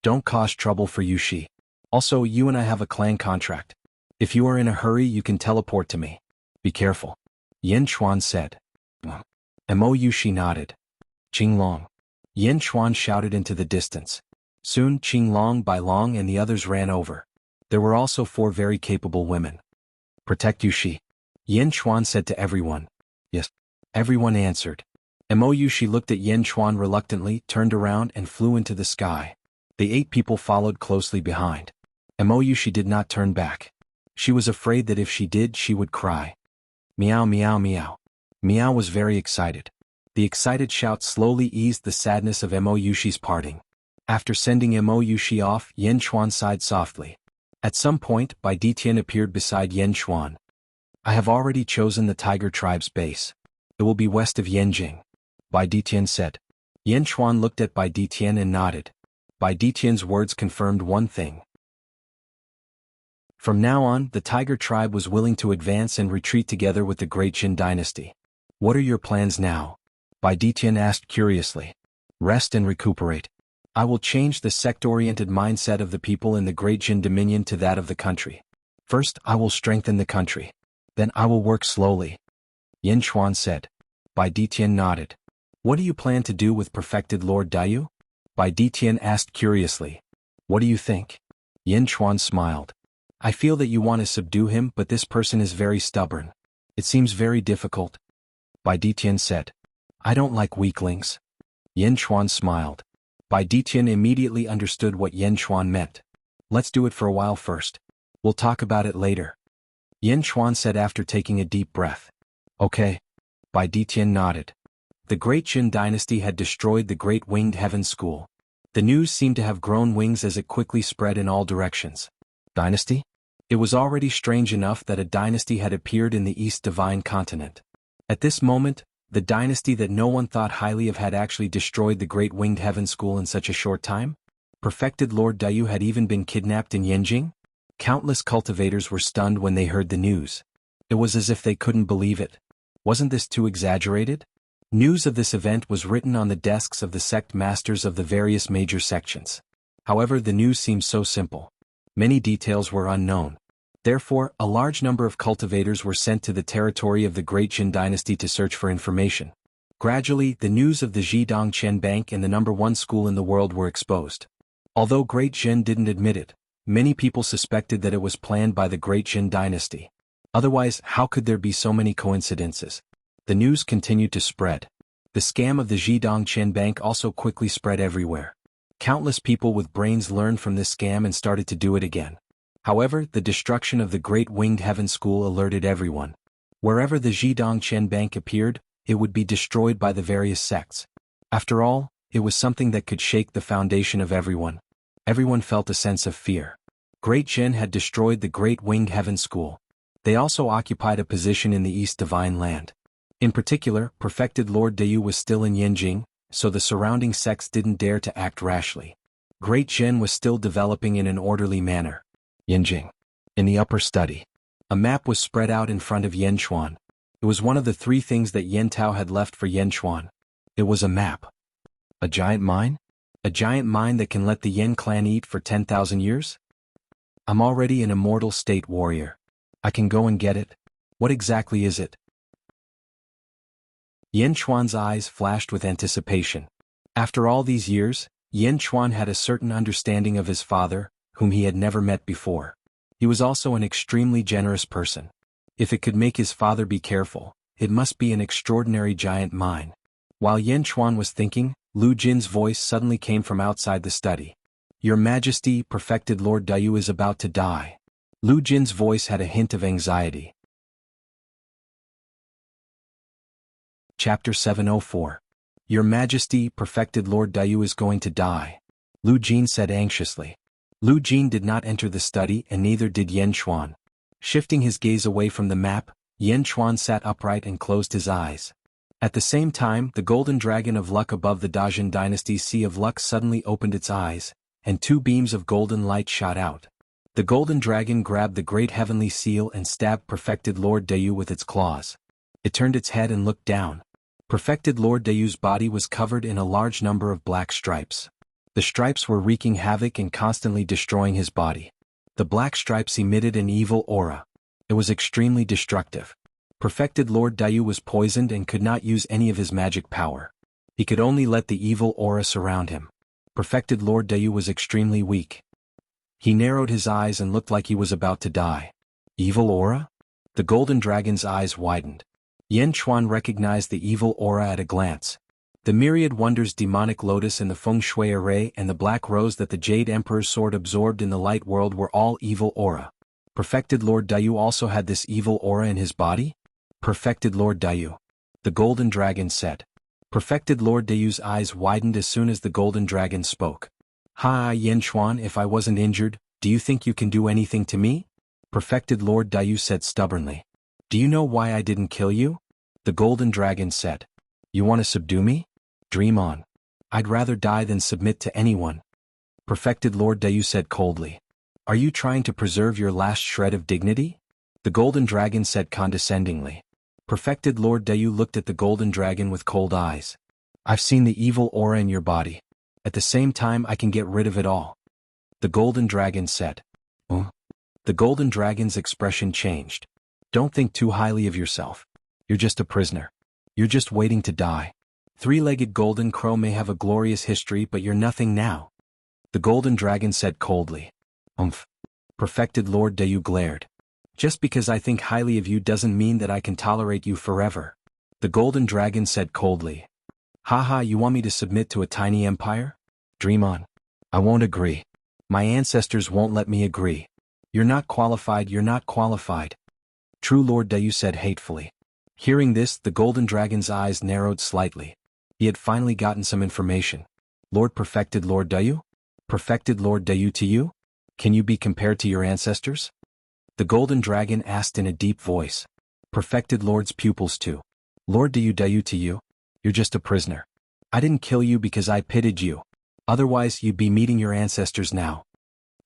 Don't cause trouble for Yushi. Also, you and I have a clan contract. If you are in a hurry, you can teleport to me. Be careful. Yin Chuan said. Mo Yushi nodded. Qinglong. Yin Chuan shouted into the distance. Soon Qinglong, Bai Long and the others ran over. There were also 4 very capable women. Protect Yushi. Yin Chuan said to everyone. Yes. Everyone answered. Mo Yushi looked at Yin Chuan reluctantly, turned around and flew into the sky. The 8 people followed closely behind. Mo Yushi did not turn back. She was afraid that if she did, she would cry. Meow meow meow. Meow was very excited. The excited shout slowly eased the sadness of Mo Yushi's parting. After sending Mo Yushi off, Yin Chuan sighed softly. At some point, Bai Ditian appeared beside Yin Chuan. I have already chosen the Tiger Tribe's base. It will be west of Yanjing. Bai Ditian said. Yin Chuan looked at Bai Ditian and nodded. Bai Ditian's words confirmed one thing. From now on, the Tiger Tribe was willing to advance and retreat together with the Great Jin Dynasty. What are your plans now? Bai Ditian asked curiously. Rest and recuperate. I will change the sect-oriented mindset of the people in the Great Jin Dominion to that of the country. First, I will strengthen the country. Then I will work slowly. Yin Chuan said. Bai Ditian nodded. What do you plan to do with perfected Lord Dayu? Bai Ditian asked curiously. What do you think? Yin Chuan smiled. I feel that you want to subdue him, but this person is very stubborn. It seems very difficult. Bai Ditian said. I don't like weaklings. Yin Chuan smiled. Bai Ditian immediately understood what Yin Chuan meant. Let's do it for a while first. We'll talk about it later. Yin Chuan said after taking a deep breath. Okay. Bai Ditian nodded. The Great Jin Dynasty had destroyed the Great Winged Heaven School. The news seemed to have grown wings as it quickly spread in all directions. Dynasty? It was already strange enough that a dynasty had appeared in the East Divine Continent. At this moment, the dynasty that no one thought highly of had actually destroyed the Great Winged Heaven School in such a short time? Perfected Lord Dayu had even been kidnapped in Yanjing? Countless cultivators were stunned when they heard the news. It was as if they couldn't believe it. Wasn't this too exaggerated? News of this event was written on the desks of the sect masters of the various major sections. However, the news seemed so simple. Many details were unknown. Therefore, a large number of cultivators were sent to the territory of the Great Jin Dynasty to search for information. Gradually, the news of the Zhidong Chen Bank and the #1 school in the world were exposed. Although Great Jin didn't admit it, many people suspected that it was planned by the Great Jin Dynasty. Otherwise, how could there be so many coincidences? The news continued to spread. The scam of the Zhidong Chen Bank also quickly spread everywhere. Countless people with brains learned from this scam and started to do it again. However, the destruction of the Great Winged Heaven School alerted everyone. Wherever the Zhidong Chen Bank appeared, it would be destroyed by the various sects. After all, it was something that could shake the foundation of everyone. Everyone felt a sense of fear. Great Jin had destroyed the Great Winged Heaven School. They also occupied a position in the East Divine Land. In particular, Perfected Lord Dayu was still in Yanjing, so the surrounding sects didn't dare to act rashly. Great Jin was still developing in an orderly manner. Yanjing. In the upper study. A map was spread out in front of Yen Chuan. It was one of the 3 things that Yen Tao had left for Yen Chuan. It was a map. A giant mine? A giant mine that can let the Yen clan eat for 10,000 years? I'm already an immortal state warrior. I can go and get it. What exactly is it? Yen Chuan's eyes flashed with anticipation. After all these years, Yen Chuan had a certain understanding of his father, whom he had never met before. He was also an extremely generous person. If it could make his father be careful, it must be an extraordinary giant mine. While Yen Chuan was thinking, Lu Jin's voice suddenly came from outside the study. Your Majesty, Perfected Lord Dayu is about to die. Lu Jin's voice had a hint of anxiety. Chapter 704. Your Majesty, Perfected Lord Dayu is going to die. Lu Jin said anxiously. Lu Jin did not enter the study and neither did Yen Chuan. Shifting his gaze away from the map, Yen Chuan sat upright and closed his eyes. At the same time, the golden dragon of luck above the Dajin Dynasty's Sea of Luck suddenly opened its eyes, and 2 beams of golden light shot out. The golden dragon grabbed the great heavenly seal and stabbed Perfected Lord Dayu with its claws. It turned its head and looked down. Perfected Lord Dayu's body was covered in a large number of black stripes. The stripes were wreaking havoc and constantly destroying his body. The black stripes emitted an evil aura. It was extremely destructive. Perfected Lord Dayu was poisoned and could not use any of his magic power. He could only let the evil aura surround him. Perfected Lord Dayu was extremely weak. He narrowed his eyes and looked like he was about to die. Evil aura? The golden dragon's eyes widened. Yan Chuan recognized the evil aura at a glance. The myriad wonders demonic lotus and the feng shui array and the black rose that the Jade Emperor's sword absorbed in the light world were all evil aura. Perfected Lord Dayu also had this evil aura in his body? Perfected Lord Dayu. The golden dragon said. Perfected Lord Dayu's eyes widened as soon as the golden dragon spoke. Ha, Yan Chuan, if I wasn't injured, do you think you can do anything to me? Perfected Lord Dayu said stubbornly. Do you know why I didn't kill you? The golden dragon said. You want to subdue me? Dream on. I'd rather die than submit to anyone. Perfected Lord Dayu said coldly. Are you trying to preserve your last shred of dignity? The golden dragon said condescendingly. Perfected Lord Dayu looked at the golden dragon with cold eyes. I've seen the evil aura in your body. At the same time I can get rid of it all. The golden dragon said. The golden dragon's expression changed. Don't think too highly of yourself. You're just a prisoner. You're just waiting to die. Three-legged golden crow may have a glorious history, but you're nothing now. The golden dragon said coldly. Perfected Lord Dayu glared. Just because I think highly of you doesn't mean that I can tolerate you forever. The golden dragon said coldly. Haha, you want me to submit to a tiny empire? Dream on. I won't agree. My ancestors won't let me agree. You're not qualified, you're not qualified. True Lord Dayu said hatefully. Hearing this, the golden dragon's eyes narrowed slightly. He had finally gotten some information. Lord Perfected Lord Dayu? Perfected Lord Dayu to you? Can you be compared to your ancestors? The golden dragon asked in a deep voice. Perfected Lord's pupils too. Lord Dayu to you? You're just a prisoner. I didn't kill you because I pitied you. Otherwise you'd be meeting your ancestors now.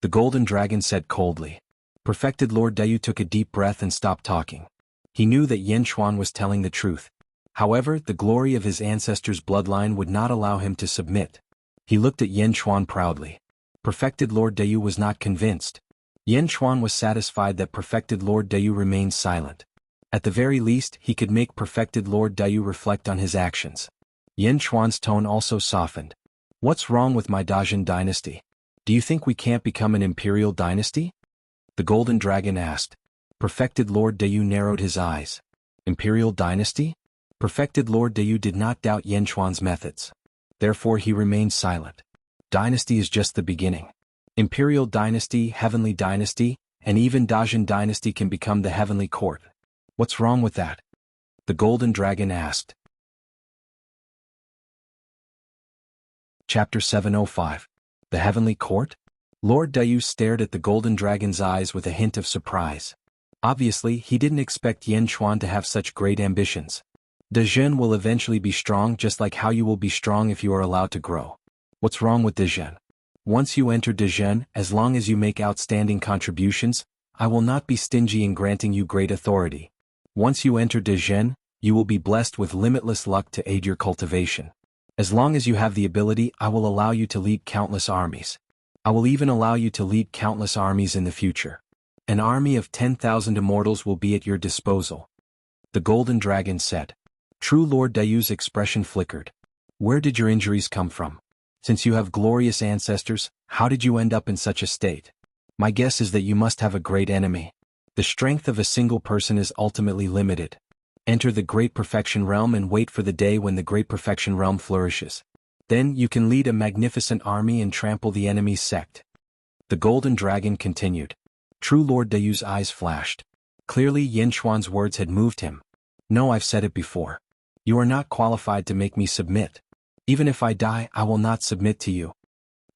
The golden dragon said coldly. Perfected Lord Dayu took a deep breath and stopped talking. He knew that Yan Chuan was telling the truth. However, the glory of his ancestors' bloodline would not allow him to submit. He looked at Yan Chuan proudly. Perfected Lord Dayu was not convinced. Yan Chuan was satisfied that Perfected Lord Dayu remained silent. At the very least, he could make Perfected Lord Dayu reflect on his actions. Yan Chuan's tone also softened. What's wrong with my Dajin dynasty? Do you think we can't become an imperial dynasty? The golden dragon asked. Perfected Lord Dayu narrowed his eyes. Imperial dynasty? Perfected Lord Dayu did not doubt Yan Chuan's methods. Therefore he remained silent. Dynasty is just the beginning. Imperial dynasty, heavenly dynasty, and even Dajin dynasty can become the heavenly court. What's wrong with that? The golden dragon asked. Chapter 705. The Heavenly Court? Lord Dayu stared at the golden dragon's eyes with a hint of surprise. Obviously, he didn't expect Yan Chuan to have such great ambitions. Dajin will eventually be strong just like how you will be strong if you are allowed to grow. What's wrong with Dajin? Once you enter Dajin, as long as you make outstanding contributions, I will not be stingy in granting you great authority. Once you enter Dajin, you will be blessed with limitless luck to aid your cultivation. As long as you have the ability, I will allow you to lead countless armies. I will even allow you to lead countless armies in the future. An army of 10,000 immortals will be at your disposal. The golden dragon said. True Lord Dayu's expression flickered. Where did your injuries come from? Since you have glorious ancestors, how did you end up in such a state? My guess is that you must have a great enemy. The strength of a single person is ultimately limited. Enter the Great Perfection Realm and wait for the day when the Great Perfection Realm flourishes. Then you can lead a magnificent army and trample the enemy's sect. The golden dragon continued. True Lord Dayu's eyes flashed. Clearly Yan Chuan's words had moved him. No, I've said it before. You are not qualified to make me submit. Even if I die, I will not submit to you.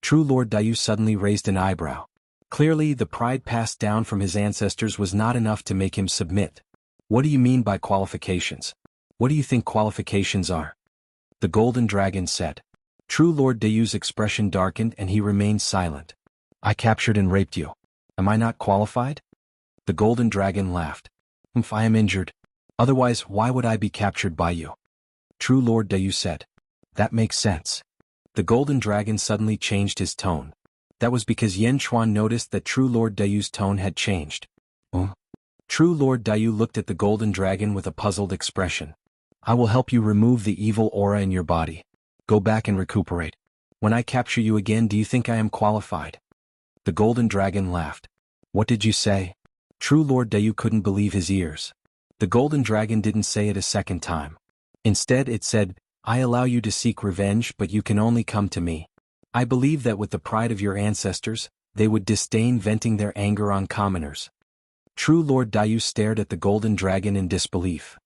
True Lord Dayu suddenly raised an eyebrow. Clearly the pride passed down from his ancestors was not enough to make him submit. What do you mean by qualifications? What do you think qualifications are? The golden dragon said. True Lord Dayu's expression darkened and he remained silent. I captured and raped you. Am I not qualified? The golden dragon laughed. If I am injured. Otherwise, why would I be captured by you? True Lord Dayu said. That makes sense. The golden dragon suddenly changed his tone. That was because Yan Chuan noticed that True Lord Dayu's tone had changed. True Lord Dayu looked at the golden dragon with a puzzled expression. I will help you remove the evil aura in your body. Go back and recuperate. When I capture you again, do you think I am qualified? The golden dragon laughed. What did you say? True Lord Dayu couldn't believe his ears. The golden dragon didn't say it a second time. Instead it said, I allow you to seek revenge, but you can only come to me. I believe that with the pride of your ancestors, they would disdain venting their anger on commoners. True Lord Dayu stared at the golden dragon in disbelief.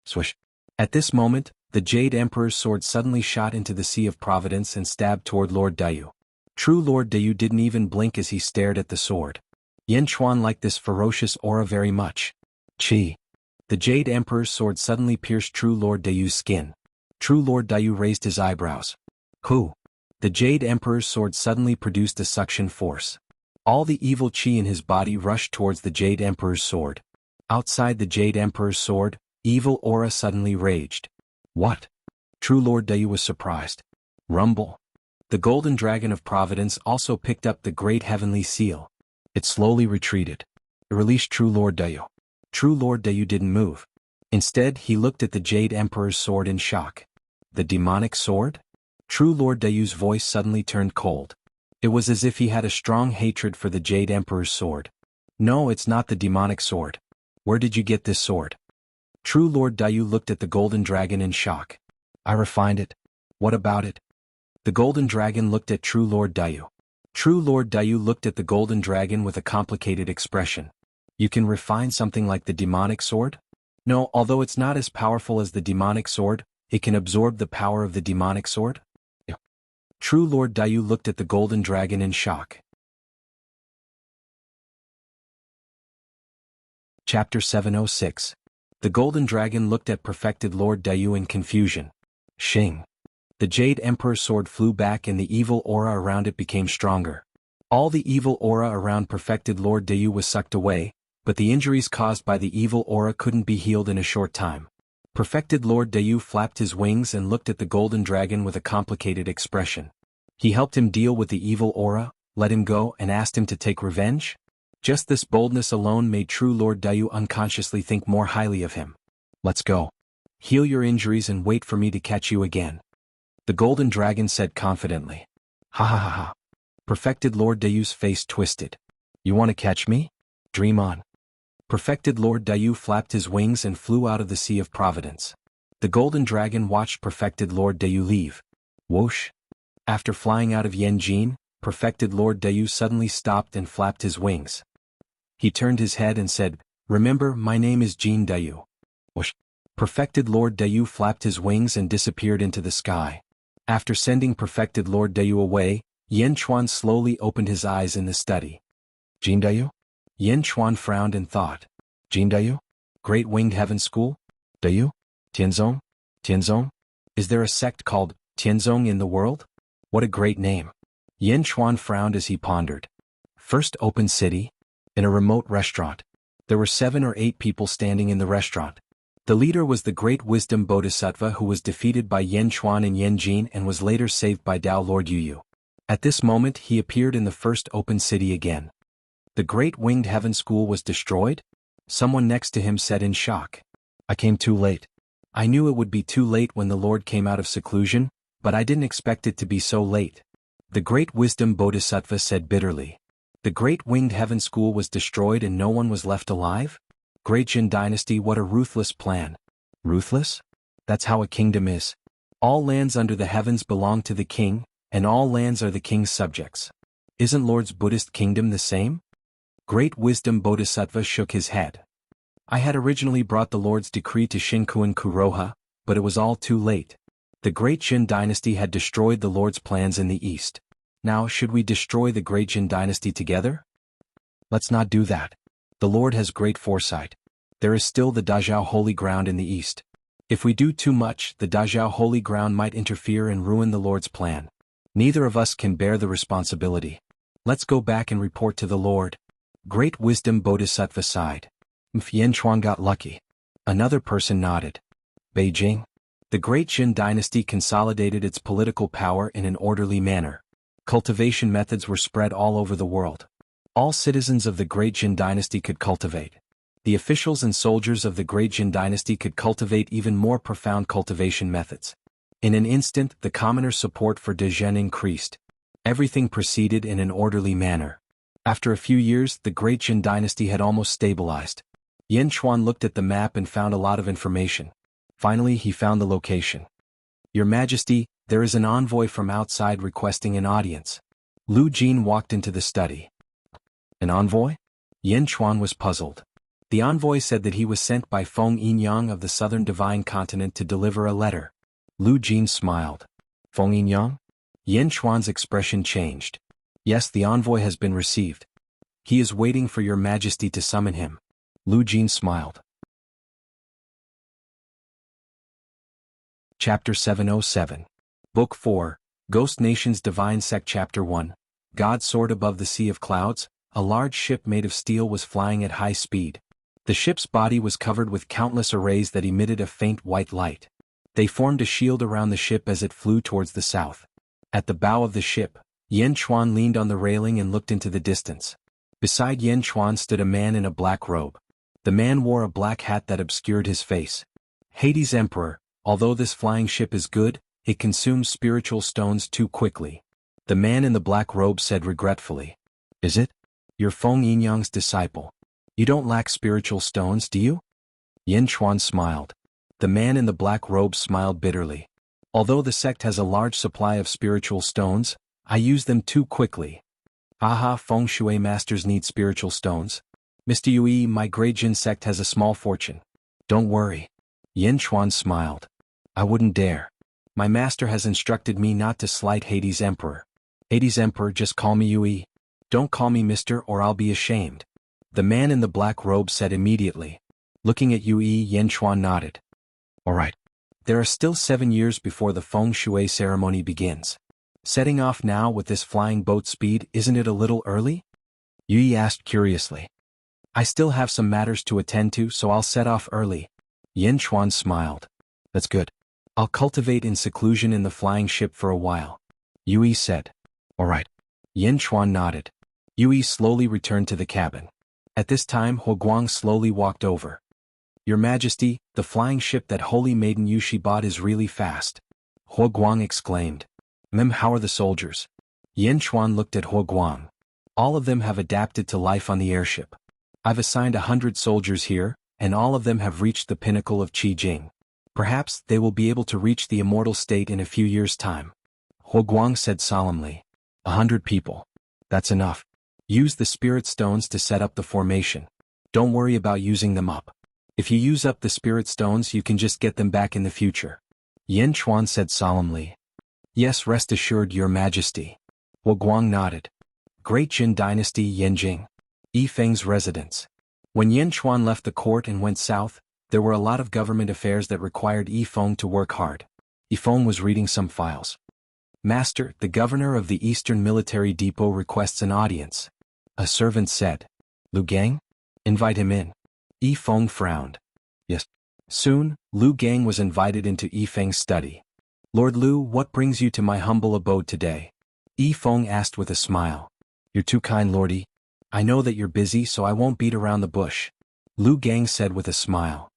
Swish. At this moment, the Jade Emperor's sword suddenly shot into the Sea of Providence and stabbed toward Lord Dayu. True Lord Dayu didn't even blink as he stared at the sword. Yan Chuan liked this ferocious aura very much. Chi. The Jade Emperor's sword suddenly pierced True Lord Dayu's skin. True Lord Dayu raised his eyebrows. Who? The Jade Emperor's sword suddenly produced a suction force. All the evil chi in his body rushed towards the Jade Emperor's sword. Outside the Jade Emperor's sword, evil aura suddenly raged. What? True Lord Dayu was surprised. Rumble. The golden dragon of Providence also picked up the great heavenly seal. It slowly retreated. It released True Lord Dayu. True Lord Dayu didn't move. Instead, he looked at the Jade Emperor's sword in shock. The demonic sword? True Lord Dayu's voice suddenly turned cold. It was as if he had a strong hatred for the Jade Emperor's sword. No, it's not the demonic sword. Where did you get this sword? True Lord Dayu looked at the golden dragon in shock. I refined it. What about it? The golden dragon looked at True Lord Dayu. True Lord Dayu looked at the golden dragon with a complicated expression. You can refine something like the demonic sword? No, although it's not as powerful as the demonic sword, it can absorb the power of the demonic sword? True Lord Dayu looked at the golden dragon in shock. Chapter 706. The golden dragon looked at perfected Lord Dayu in confusion. Shing. The Jade Emperor's sword flew back and the evil aura around it became stronger. All the evil aura around perfected Lord Dayu was sucked away, but the injuries caused by the evil aura couldn't be healed in a short time. Perfected Lord Dayu flapped his wings and looked at the golden dragon with a complicated expression. He helped him deal with the evil aura, let him go, and asked him to take revenge? Just this boldness alone made True Lord Dayu unconsciously think more highly of him. Let's go. Heal your injuries and wait for me to catch you again. The golden dragon said confidently. Ha ha ha ha. Perfected Lord Dayu's face twisted. You want to catch me? Dream on. Perfected Lord Dayu flapped his wings and flew out of the Sea of Providence. The golden dragon watched perfected Lord Dayu leave. Whoosh. After flying out of Yanjin, perfected Lord Dayu suddenly stopped and flapped his wings. He turned his head and said, Remember, my name is Jin Dayu. Whoosh. Perfected Lord Dayu flapped his wings and disappeared into the sky. After sending perfected Lord Dayu away, Yan Chuan slowly opened his eyes in the study. Jin Dayu? Yan Chuan frowned and thought. Jin Dayu? Great Winged Heaven School? Dayu? Tianzong? Tianzong? Is there a sect called Tianzong in the world? What a great name. Yan Chuan frowned as he pondered. First open city? In a remote restaurant. There were 7 or 8 people standing in the restaurant. The leader was the great wisdom bodhisattva who was defeated by Yan Chuan in Yanjin and was later saved by Tao Lord Yu. At this moment he appeared in the first open city again. The Great Winged Heaven School was destroyed? Someone next to him said in shock. I came too late. I knew it would be too late when the Lord came out of seclusion, but I didn't expect it to be so late. The great wisdom bodhisattva said bitterly. The Great Winged Heaven School was destroyed and no one was left alive? Great Jin Dynasty, what a ruthless plan. Ruthless? That's how a kingdom is. All lands under the heavens belong to the king, and all lands are the king's subjects. Isn't Lord's Buddhist kingdom the same? Great Wisdom Bodhisattva shook his head. I had originally brought the Lord's decree to Shinkuan Kuroha, but it was all too late. The Great Jin Dynasty had destroyed the Lord's plans in the east. Now, should we destroy the Great Jin Dynasty together? Let's not do that. The Lord has great foresight. There is still the Dazhao Holy Ground in the east. If we do too much, the Dazhao Holy Ground might interfere and ruin the Lord's plan. Neither of us can bear the responsibility. Let's go back and report to the Lord. Great Wisdom Bodhisattva sighed. Yan Chuan got lucky. Another person nodded. Beijing? The Great Jin dynasty consolidated its political power in an orderly manner. Cultivation methods were spread all over the world. All citizens of the Great Jin dynasty could cultivate. The officials and soldiers of the Great Jin dynasty could cultivate even more profound cultivation methods. In an instant, the commoners' support for De Zhen increased. Everything proceeded in an orderly manner. After a few years, the Great Jin dynasty had almost stabilized. Yan Chuan looked at the map and found a lot of information. Finally, he found the location. Your Majesty, there is an envoy from outside requesting an audience. Lu Jin walked into the study. An envoy? Yan Chuan was puzzled. The envoy said that he was sent by Feng Yinyang of the Southern Divine Continent to deliver a letter. Lu Jin smiled. Feng Yinyang? Yan Chuan's expression changed. Yes, the envoy has been received. He is waiting for your Majesty to summon him. Lu Jin smiled. Chapter 707. Book 4, Ghost Nations Divine Sect Chapter 1. God soared above the sea of clouds. A large ship made of steel was flying at high speed. The ship's body was covered with countless arrays that emitted a faint white light. They formed a shield around the ship as it flew towards the south. At the bow of the ship, Yan Chuan leaned on the railing and looked into the distance. Beside Yan Chuan stood a man in a black robe. The man wore a black hat that obscured his face. Hades Emperor, although this flying ship is good, it consumes spiritual stones too quickly. The man in the black robe said regretfully. Is it? You're Feng Yinyang's disciple. You don't lack spiritual stones, do you? Yan Chuan smiled. The man in the black robe smiled bitterly. Although the sect has a large supply of spiritual stones, I use them too quickly. Aha, Feng Shui masters need spiritual stones. Mr. Yue, my Great Jin sect has a small fortune. Don't worry. Yan Chuan smiled. I wouldn't dare. My master has instructed me not to slight Hades Emperor. Hades Emperor, just call me Yue. Don't call me Mr. or I'll be ashamed. The man in the black robe said immediately. Looking at Yue, Yan Chuan nodded. All right. There are still 7 years before the Feng Shui ceremony begins. Setting off now with this flying boat speed, isn't it a little early? Yue asked curiously. I still have some matters to attend to, so I'll set off early. Yan Chuan smiled. That's good. I'll cultivate in seclusion in the flying ship for a while. Yue said. All right. Yan Chuan nodded. Yue slowly returned to the cabin. At this time, Huoguang slowly walked over. Your Majesty, the flying ship that Holy Maiden Yushi bought is really fast. Huoguang exclaimed. How are the soldiers? Yan Chuan looked at Huoguang. All of them have adapted to life on the airship. I've assigned 100 soldiers here, and all of them have reached the pinnacle of Qi-Jing. Perhaps they will be able to reach the immortal state in a few years' time. Huoguang said solemnly. 100 people. That's enough. Use the spirit stones to set up the formation. Don't worry about using them up. If you use up the spirit stones, you can just get them back in the future. Yan Chuan said solemnly. Yes, rest assured, Your Majesty. Huoguang nodded. Great Jin Dynasty Yanjing. Yifeng's residence. When Yan Chuan left the court and went south, there were a lot of government affairs that required Yifeng to work hard. Yifeng was reading some files. Master, the governor of the Eastern Military Depot requests an audience. A servant said. Lu Gang? Invite him in. Yifeng frowned. Yes. Soon, Lu Gang was invited into Yifeng's study. Lord Lu, what brings you to my humble abode today? Yifeng asked with a smile. You're too kind, Lordy. I know that you're busy, so I won't beat around the bush. Lu Gang said with a smile.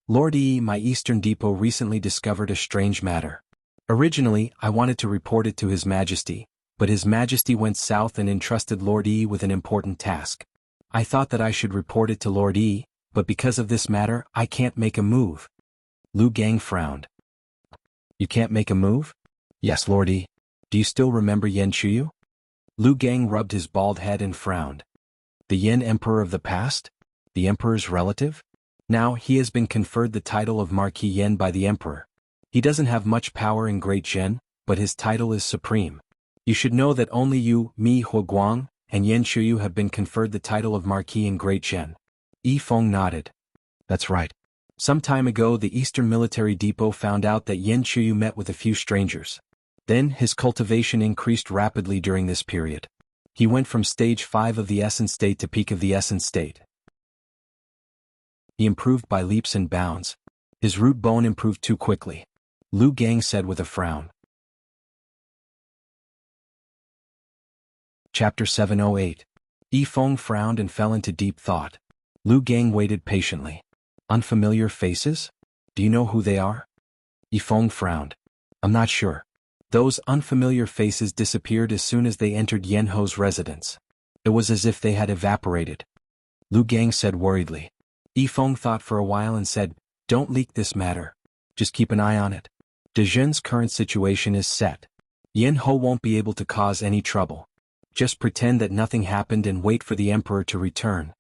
Lord Yi, my Eastern Depot recently discovered a strange matter. Originally, I wanted to report it to His Majesty, but His Majesty went south and entrusted Lord Yi with an important task. I thought that I should report it to Lord Yi, but because of this matter, I can't make a move. Lu Gang frowned. You can't make a move? Yes, Lord Yi. Do you still remember Yan Chuyu? Lu Gang rubbed his bald head and frowned. The Yan Emperor of the past? The Emperor's relative? Now, he has been conferred the title of Marquis Yan by the Emperor. He doesn't have much power in Great Zhen, but his title is supreme. You should know that only you, me, Huoguang, and Yan Chuyu have been conferred the title of Marquis in Great Zhen. Yifeng nodded. That's right. Some time ago, the Eastern Military Depot found out that Yan Chuyu met with a few strangers. Then, his cultivation increased rapidly during this period. He went from stage 5 of the Essence State to peak of the Essence State. He improved by leaps and bounds. His root bone improved too quickly. Lu Gang said with a frown. Chapter 708. Yi Feng frowned and fell into deep thought. Lu Gang waited patiently. Unfamiliar faces? Do you know who they are? Yi Feng frowned. I'm not sure. Those unfamiliar faces disappeared as soon as they entered Yen Ho's residence. It was as if they had evaporated. Lu Gang said worriedly. Yi Feng thought for a while and said, "Don't leak this matter. Just keep an eye on it. De Zhen's current situation is set. Yen Ho won't be able to cause any trouble. Just pretend that nothing happened and wait for the emperor to return."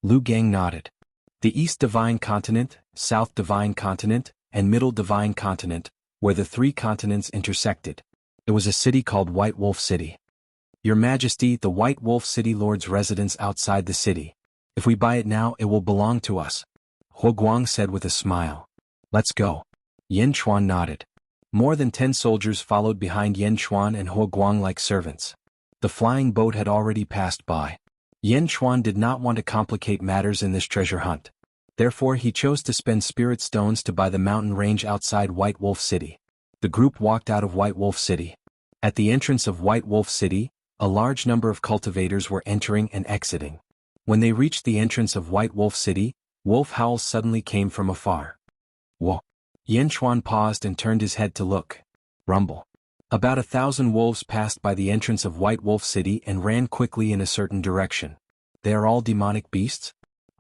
Lu Gang nodded. The East Divine Continent, South Divine Continent, and Middle Divine Continent, where the three continents intersected. It was a city called White Wolf City. "Your Majesty, the White Wolf City Lord's residence outside the city. If we buy it now, it will belong to us," Huo Guang said with a smile. "Let's go." Yen Chuan nodded. More than 10 soldiers followed behind Yen Chuan and Huo Guang like servants. The flying boat had already passed by. Yen Chuan did not want to complicate matters in this treasure hunt. Therefore he chose to spend spirit stones to buy the mountain range outside White Wolf City. The group walked out of White Wolf City. At the entrance of White Wolf City, a large number of cultivators were entering and exiting. When they reached the entrance of White Wolf City, wolf howls suddenly came from afar. Whoa! Yen Chuan paused and turned his head to look. Rumble. About 1,000 wolves passed by the entrance of White Wolf City and ran quickly in a certain direction. "They are all demonic beasts?"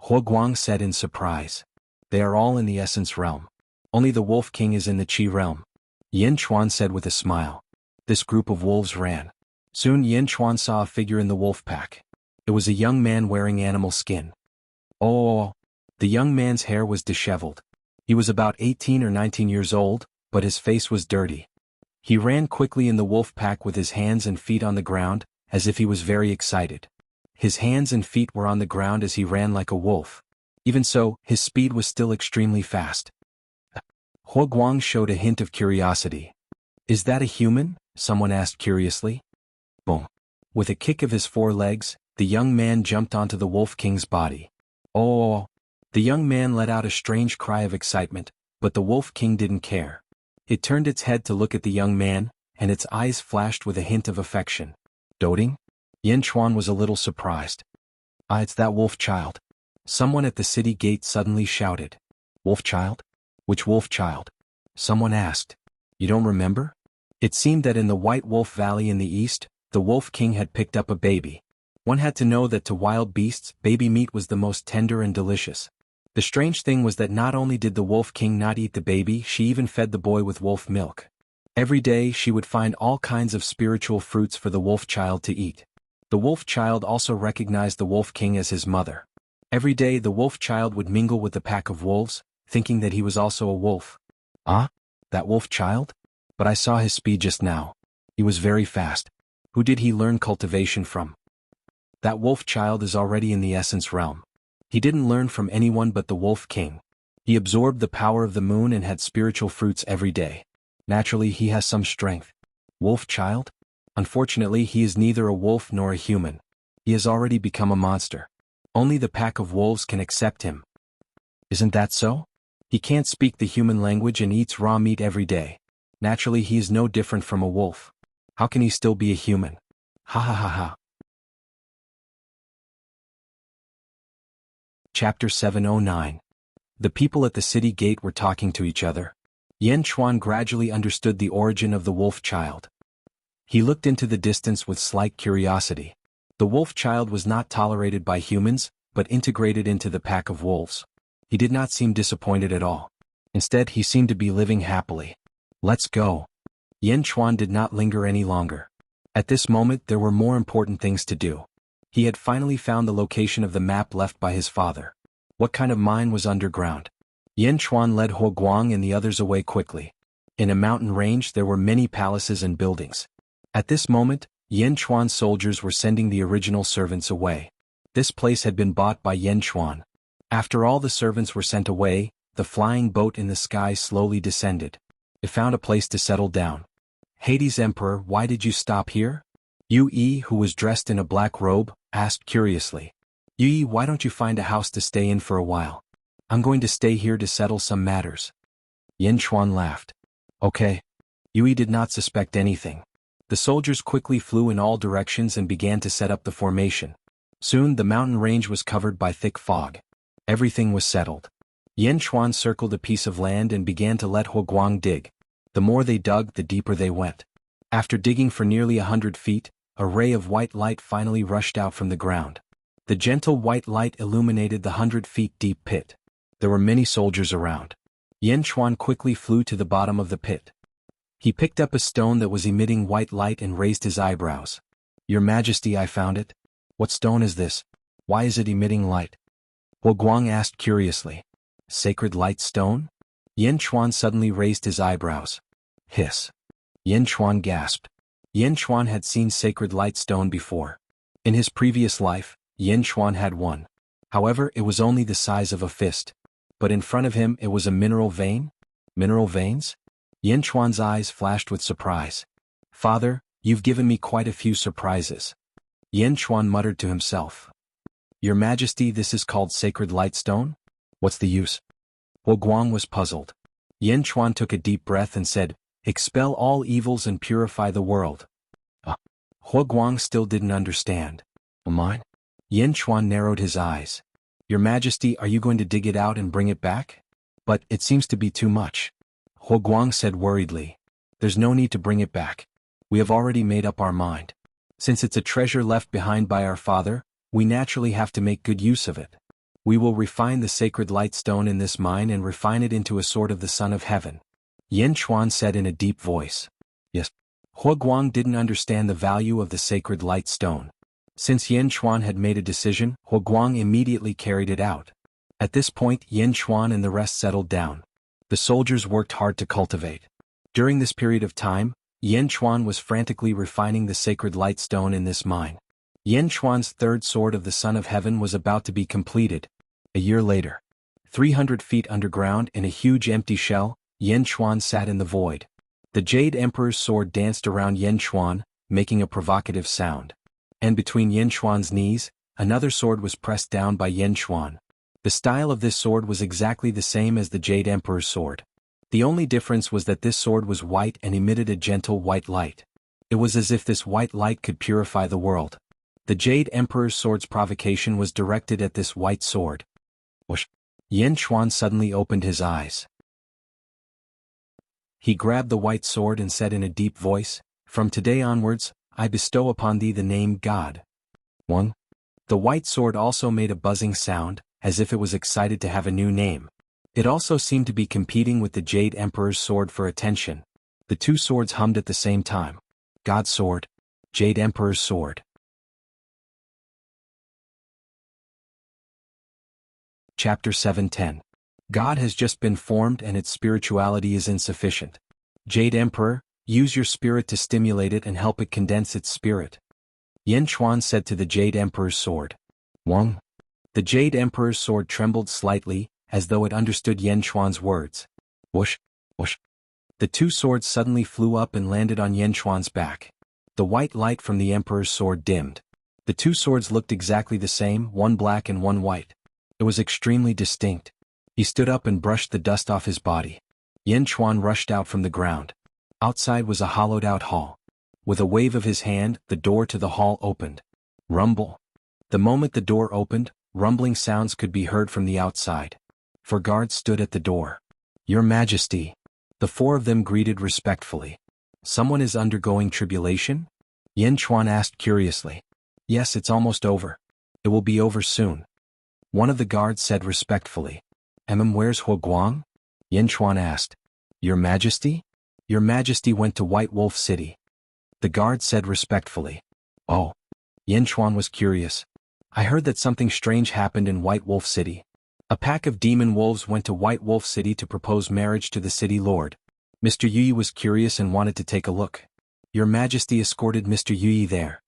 Huo Guang said in surprise. "They are all in the essence realm. Only the Wolf King is in the Qi realm," Yen Chuan said with a smile. This group of wolves ran. Soon Yen Chuan saw a figure in the wolf pack. It was a young man wearing animal skin. Oh! The young man's hair was disheveled. He was about 18 or 19 years old, but his face was dirty. He ran quickly in the wolf pack with his hands and feet on the ground, as if he was very excited. His hands and feet were on the ground as he ran like a wolf. Even so, his speed was still extremely fast. Huo Guang showed a hint of curiosity. "Is that a human?" someone asked curiously. Boom! With a kick of his 4 legs, the young man jumped onto the Wolf King's body. Oh! The young man let out a strange cry of excitement, but the Wolf King didn't care. It turned its head to look at the young man, and its eyes flashed with a hint of affection. "Doting?" Yen Chuan was a little surprised. "Ah, it's that wolf child." Someone at the city gate suddenly shouted. "Wolf child? Which wolf child?" Someone asked. "You don't remember?" It seemed that in the White Wolf Valley in the east, the Wolf King had picked up a baby. One had to know that to wild beasts, baby meat was the most tender and delicious. The strange thing was that not only did the Wolf King not eat the baby, she even fed the boy with wolf milk. Every day she would find all kinds of spiritual fruits for the wolf child to eat. The wolf child also recognized the Wolf King as his mother. Every day the wolf child would mingle with the pack of wolves, thinking that he was also a wolf. "Ah? That wolf child? But I saw his speed just now. He was very fast. Who did he learn cultivation from?" "That wolf child is already in the essence realm. He didn't learn from anyone but the Wolf King. He absorbed the power of the moon and had spiritual fruits every day. Naturally he has some strength." "Wolf child? Unfortunately he is neither a wolf nor a human. He has already become a monster. Only the pack of wolves can accept him." "Isn't that so? He can't speak the human language and eats raw meat every day. Naturally he is no different from a wolf. How can he still be a human? Ha ha ha ha." Chapter 709. The people at the city gate were talking to each other. Yen Chuan gradually understood the origin of the wolf child. He looked into the distance with slight curiosity. The wolf child was not tolerated by humans, but integrated into the pack of wolves. He did not seem disappointed at all. Instead he seemed to be living happily. "Let's go." Yen Chuan did not linger any longer. At this moment there were more important things to do. He had finally found the location of the map left by his father. What kind of mine was underground? Yen Chuan led Huo Guang and the others away quickly. In a mountain range there were many palaces and buildings. At this moment, Yen Chuan's soldiers were sending the original servants away. This place had been bought by Yen Chuan. After all the servants were sent away, the flying boat in the sky slowly descended. It found a place to settle down. "Hades Emperor, why did you stop here?" Yu Yi, who was dressed in a black robe, asked curiously. "Yu Yi, why don't you find a house to stay in for a while?" I'm going to stay here to settle some matters. Yin Chuan laughed. Okay. Yui did not suspect anything. The soldiers quickly flew in all directions and began to set up the formation. Soon the mountain range was covered by thick fog. Everything was settled. Yin Chuan circled a piece of land and began to let Huoguang dig. The more they dug, the deeper they went. After digging for nearly 100 feet, a ray of white light finally rushed out from the ground. The gentle white light illuminated the 100 feet deep pit. There were many soldiers around. Yin Chuan quickly flew to the bottom of the pit. He picked up a stone that was emitting white light and raised his eyebrows. Your Majesty, I found it. What stone is this? Why is it emitting light? Huoguang asked curiously. Sacred light stone? Yin Chuan suddenly raised his eyebrows. Hiss. Yin Chuan gasped. Yin Chuan had seen sacred light stone before. In his previous life, Yin Chuan had one. However, it was only the size of a fist. But in front of him it was a mineral vein? Mineral veins? Yin Chuan's eyes flashed with surprise. Father, you've given me quite a few surprises. Yin Chuan muttered to himself. Your Majesty, this is called sacred light stone? What's the use? Huoguang was puzzled. Yin Chuan took a deep breath and said, Expel all evils and purify the world. Huoguang still didn't understand. Mine? Yin Chuan narrowed his eyes. Your Majesty, are you going to dig it out and bring it back? But it seems to be too much. Huoguang said worriedly. There's no need to bring it back. We have already made up our mind. Since it's a treasure left behind by our father, we naturally have to make good use of it. We will refine the sacred light stone in this mine and refine it into a sword of the Son of Heaven. Yin Chuan said in a deep voice. Yes. Huoguang didn't understand the value of the sacred light stone. Since Yin Chuan had made a decision, Huoguang immediately carried it out. At this point, Yin Chuan and the rest settled down. The soldiers worked hard to cultivate. During this period of time, Yin Chuan was frantically refining the sacred light stone in this mine. Yin Chuan's third sword of the Son of Heaven was about to be completed. A year later, 300 feet underground in a huge empty shell, Yin Chuan sat in the void. The Jade Emperor's sword danced around Yin Chuan, making a provocative sound. And between Yin Chuan's knees, another sword was pressed down by Yin Chuan. The style of this sword was exactly the same as the Jade Emperor's sword. The only difference was that this sword was white and emitted a gentle white light. It was as if this white light could purify the world. The Jade Emperor's sword's provocation was directed at this white sword. Whoosh! Yin Chuan suddenly opened his eyes. He grabbed the white sword and said in a deep voice, From today onwards, I bestow upon thee the name God. 1. The white sword also made a buzzing sound, as if it was excited to have a new name. It also seemed to be competing with the Jade Emperor's sword for attention. The two swords hummed at the same time. God's sword, Jade Emperor's sword. Chapter 7:10. God has just been formed and its spirituality is insufficient. Jade Emperor, use your spirit to stimulate it and help it condense its spirit. Yin Chuan said to the Jade Emperor's sword. 1. The Jade Emperor's sword trembled slightly, as though it understood Yin Chuan's words. Whoosh, whoosh. The two swords suddenly flew up and landed on Yin Chuan's back. The white light from the Emperor's sword dimmed. The two swords looked exactly the same, one black and one white. It was extremely distinct. He stood up and brushed the dust off his body. Yin Chuan rushed out from the ground. Outside was a hollowed-out hall. With a wave of his hand, the door to the hall opened. Rumble. The moment the door opened, rumbling sounds could be heard from the outside. 4 guards stood at the door. Your Majesty. The 4 of them greeted respectfully. Someone is undergoing tribulation? Yin Chuan asked curiously. Yes, it's almost over. It will be over soon. One of the guards said respectfully. Where's Huoguang? Yin Chuan asked. Your Majesty? Your Majesty went to White Wolf City. The guard said respectfully. Oh. Yin Chuan was curious. I heard that something strange happened in White Wolf City. A pack of demon wolves went to White Wolf City to propose marriage to the city lord. Mr. Yui was curious and wanted to take a look. Your Majesty escorted Mr. Yui there.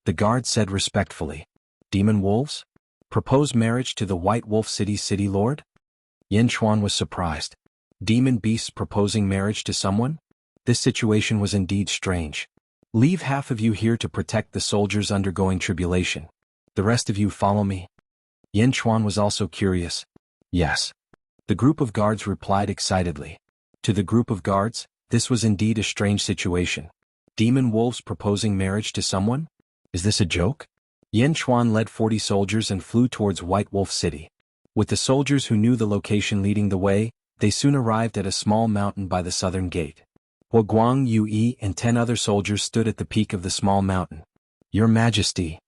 The guard said respectfully. Demon wolves? Propose marriage to the White Wolf City city lord? Yin Chuan was surprised. Demon beasts proposing marriage to someone? This situation was indeed strange. Leave half of you here to protect the soldiers undergoing tribulation. The rest of you follow me. Yin Chuan was also curious. Yes. The group of guards replied excitedly. To the group of guards, this was indeed a strange situation. Demon wolves proposing marriage to someone? Is this a joke? Yen Chuan led 40 soldiers and flew towards White Wolf City. With the soldiers who knew the location leading the way, they soon arrived at a small mountain by the southern gate. Huoguang Yue and 10 other soldiers stood at the peak of the small mountain. Your Majesty,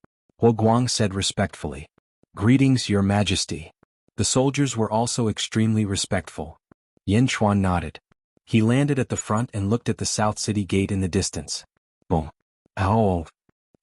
Huoguang said respectfully. Greetings, Your Majesty. The soldiers were also extremely respectful. Yen Chuan nodded. He landed at the front and looked at the South City gate in the distance. Boom. Ow.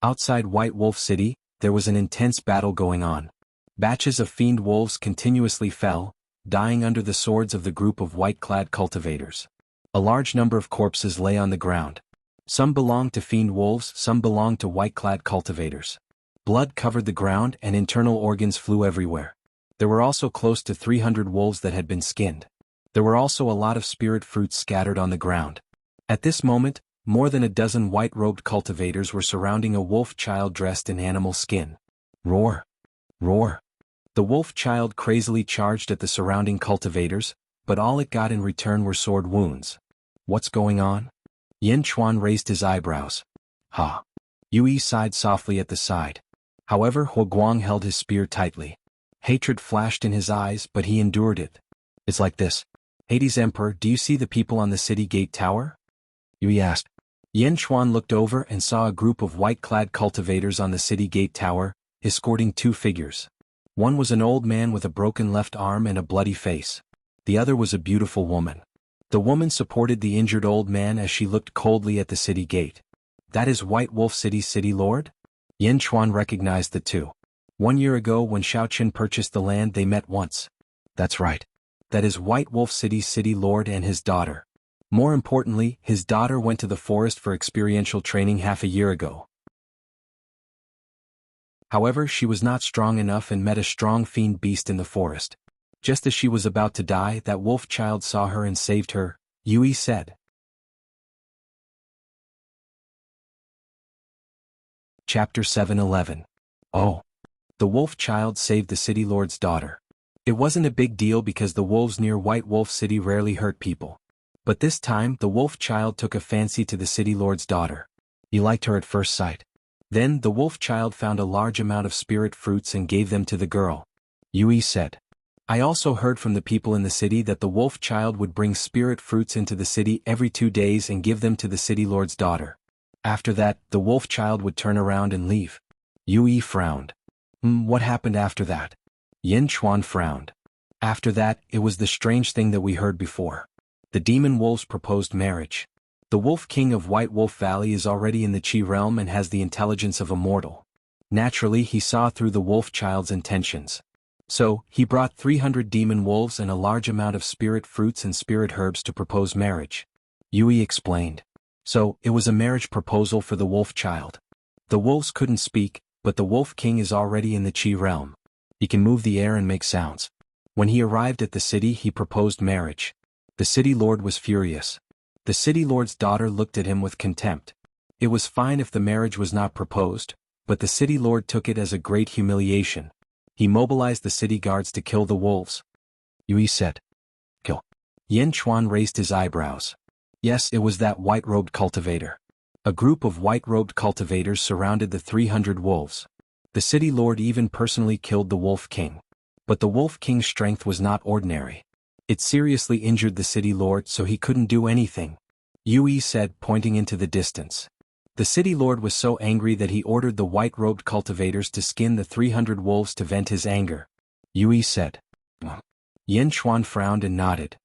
Outside White Wolf City, there was an intense battle going on. Batches of fiend wolves continuously fell, dying under the swords of the group of white-clad cultivators. A large number of corpses lay on the ground. Some belonged to fiend wolves, some belonged to white-clad cultivators. Blood covered the ground and internal organs flew everywhere. There were also close to 300 wolves that had been skinned. There were also a lot of spirit fruits scattered on the ground. At this moment, more than a dozen white-robed cultivators were surrounding a wolf child dressed in animal skin. Roar! Roar! The wolf child crazily charged at the surrounding cultivators, but all it got in return were sword wounds. What's going on? Yen Chuan raised his eyebrows. Ha! Yue sighed softly at the side. However, Huoguang held his spear tightly. Hatred flashed in his eyes, but he endured it. It's like this. Hades Emperor, do you see the people on the city gate tower? Yue asked. Yen Chuan looked over and saw a group of white-clad cultivators on the city gate tower, escorting 2 figures. One was an old man with a broken left arm and a bloody face. The other was a beautiful woman. The woman supported the injured old man as she looked coldly at the city gate. That is White Wolf City's city lord? Yen Chuan recognized the two. 1 year ago when Shaoqin purchased the land they met once. That's right. That is White Wolf City's city lord and his daughter. More importantly, his daughter went to the forest for experiential training half a year ago. However, she was not strong enough and met a strong fiend beast in the forest. Just as she was about to die, that wolf child saw her and saved her, Yue said. Chapter 7:11. Oh. The wolf child saved the city lord's daughter. It wasn't a big deal because the wolves near White Wolf City rarely hurt people. But this time, the wolf child took a fancy to the city lord's daughter. He liked her at first sight. Then, the wolf child found a large amount of spirit fruits and gave them to the girl. Yue said. I also heard from the people in the city that the wolf child would bring spirit fruits into the city every 2 days and give them to the city lord's daughter. After that, the wolf child would turn around and leave. Yue frowned. What happened after that? Yen Chuan frowned. After that, it was the strange thing that we heard before. The demon wolves proposed marriage. The Wolf King of White Wolf Valley is already in the Qi realm and has the intelligence of a mortal. Naturally, he saw through the wolf child's intentions. So, he brought 300 demon wolves and a large amount of spirit fruits and spirit herbs to propose marriage. Yue explained. So, it was a marriage proposal for the wolf child. The wolves couldn't speak, but the Wolf King is already in the Qi realm. He can move the air and make sounds. When he arrived at the city, he proposed marriage. The city lord was furious. The city lord's daughter looked at him with contempt. It was fine if the marriage was not proposed, but the city lord took it as a great humiliation. He mobilized the city guards to kill the wolves. Yue said. Kill. Yen Chuan raised his eyebrows. Yes, it was that white-robed cultivator. A group of white-robed cultivators surrounded the 300 wolves. The city lord even personally killed the Wolf King. But the Wolf King's strength was not ordinary. It seriously injured the city lord so he couldn't do anything. Yue said, pointing into the distance. The city lord was so angry that he ordered the white-robed cultivators to skin the 300 wolves to vent his anger. Yue said. Yen Chuan frowned and nodded.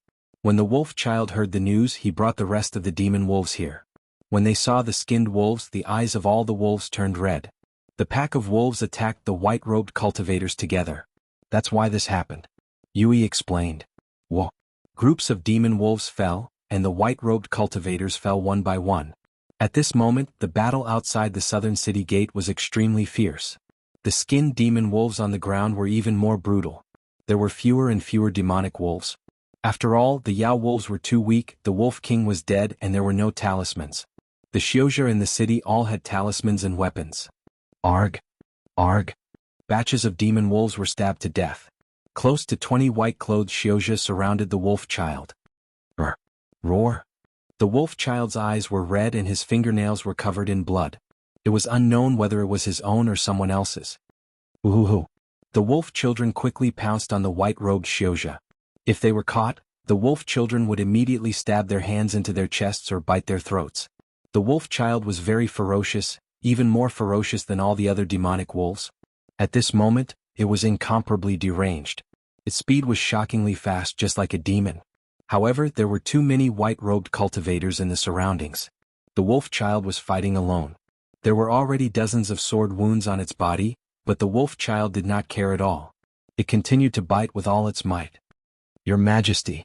When the wolf child heard the news, he brought the rest of the demon wolves here. When they saw the skinned wolves, the eyes of all the wolves turned red. The pack of wolves attacked the white-robed cultivators together. That's why this happened. Yue explained. Whoa. Groups of demon wolves fell, and the white-robed cultivators fell one by one. At this moment, the battle outside the southern city gate was extremely fierce. The skinned demon wolves on the ground were even more brutal. There were fewer and fewer demonic wolves. After all, the Yao wolves were too weak, the Wolf King was dead, and there were no talismans. The Xiozhi in the city all had talismans and weapons. Arg. Arg. Batches of demon wolves were stabbed to death. Close to 20 white-clothed Xiozha surrounded the wolf child. Roar! Roar! The wolf child's eyes were red and his fingernails were covered in blood. It was unknown whether it was his own or someone else's. Ooh! The wolf children quickly pounced on the white-robed Xiozha. If they were caught, the wolf children would immediately stab their hands into their chests or bite their throats. The wolf child was very ferocious, even more ferocious than all the other demonic wolves. At this moment, it was incomparably deranged. Its speed was shockingly fast, just like a demon. However, there were too many white-robed cultivators in the surroundings. The wolf child was fighting alone. There were already dozens of sword wounds on its body, but the wolf child did not care at all. It continued to bite with all its might. Your Majesty.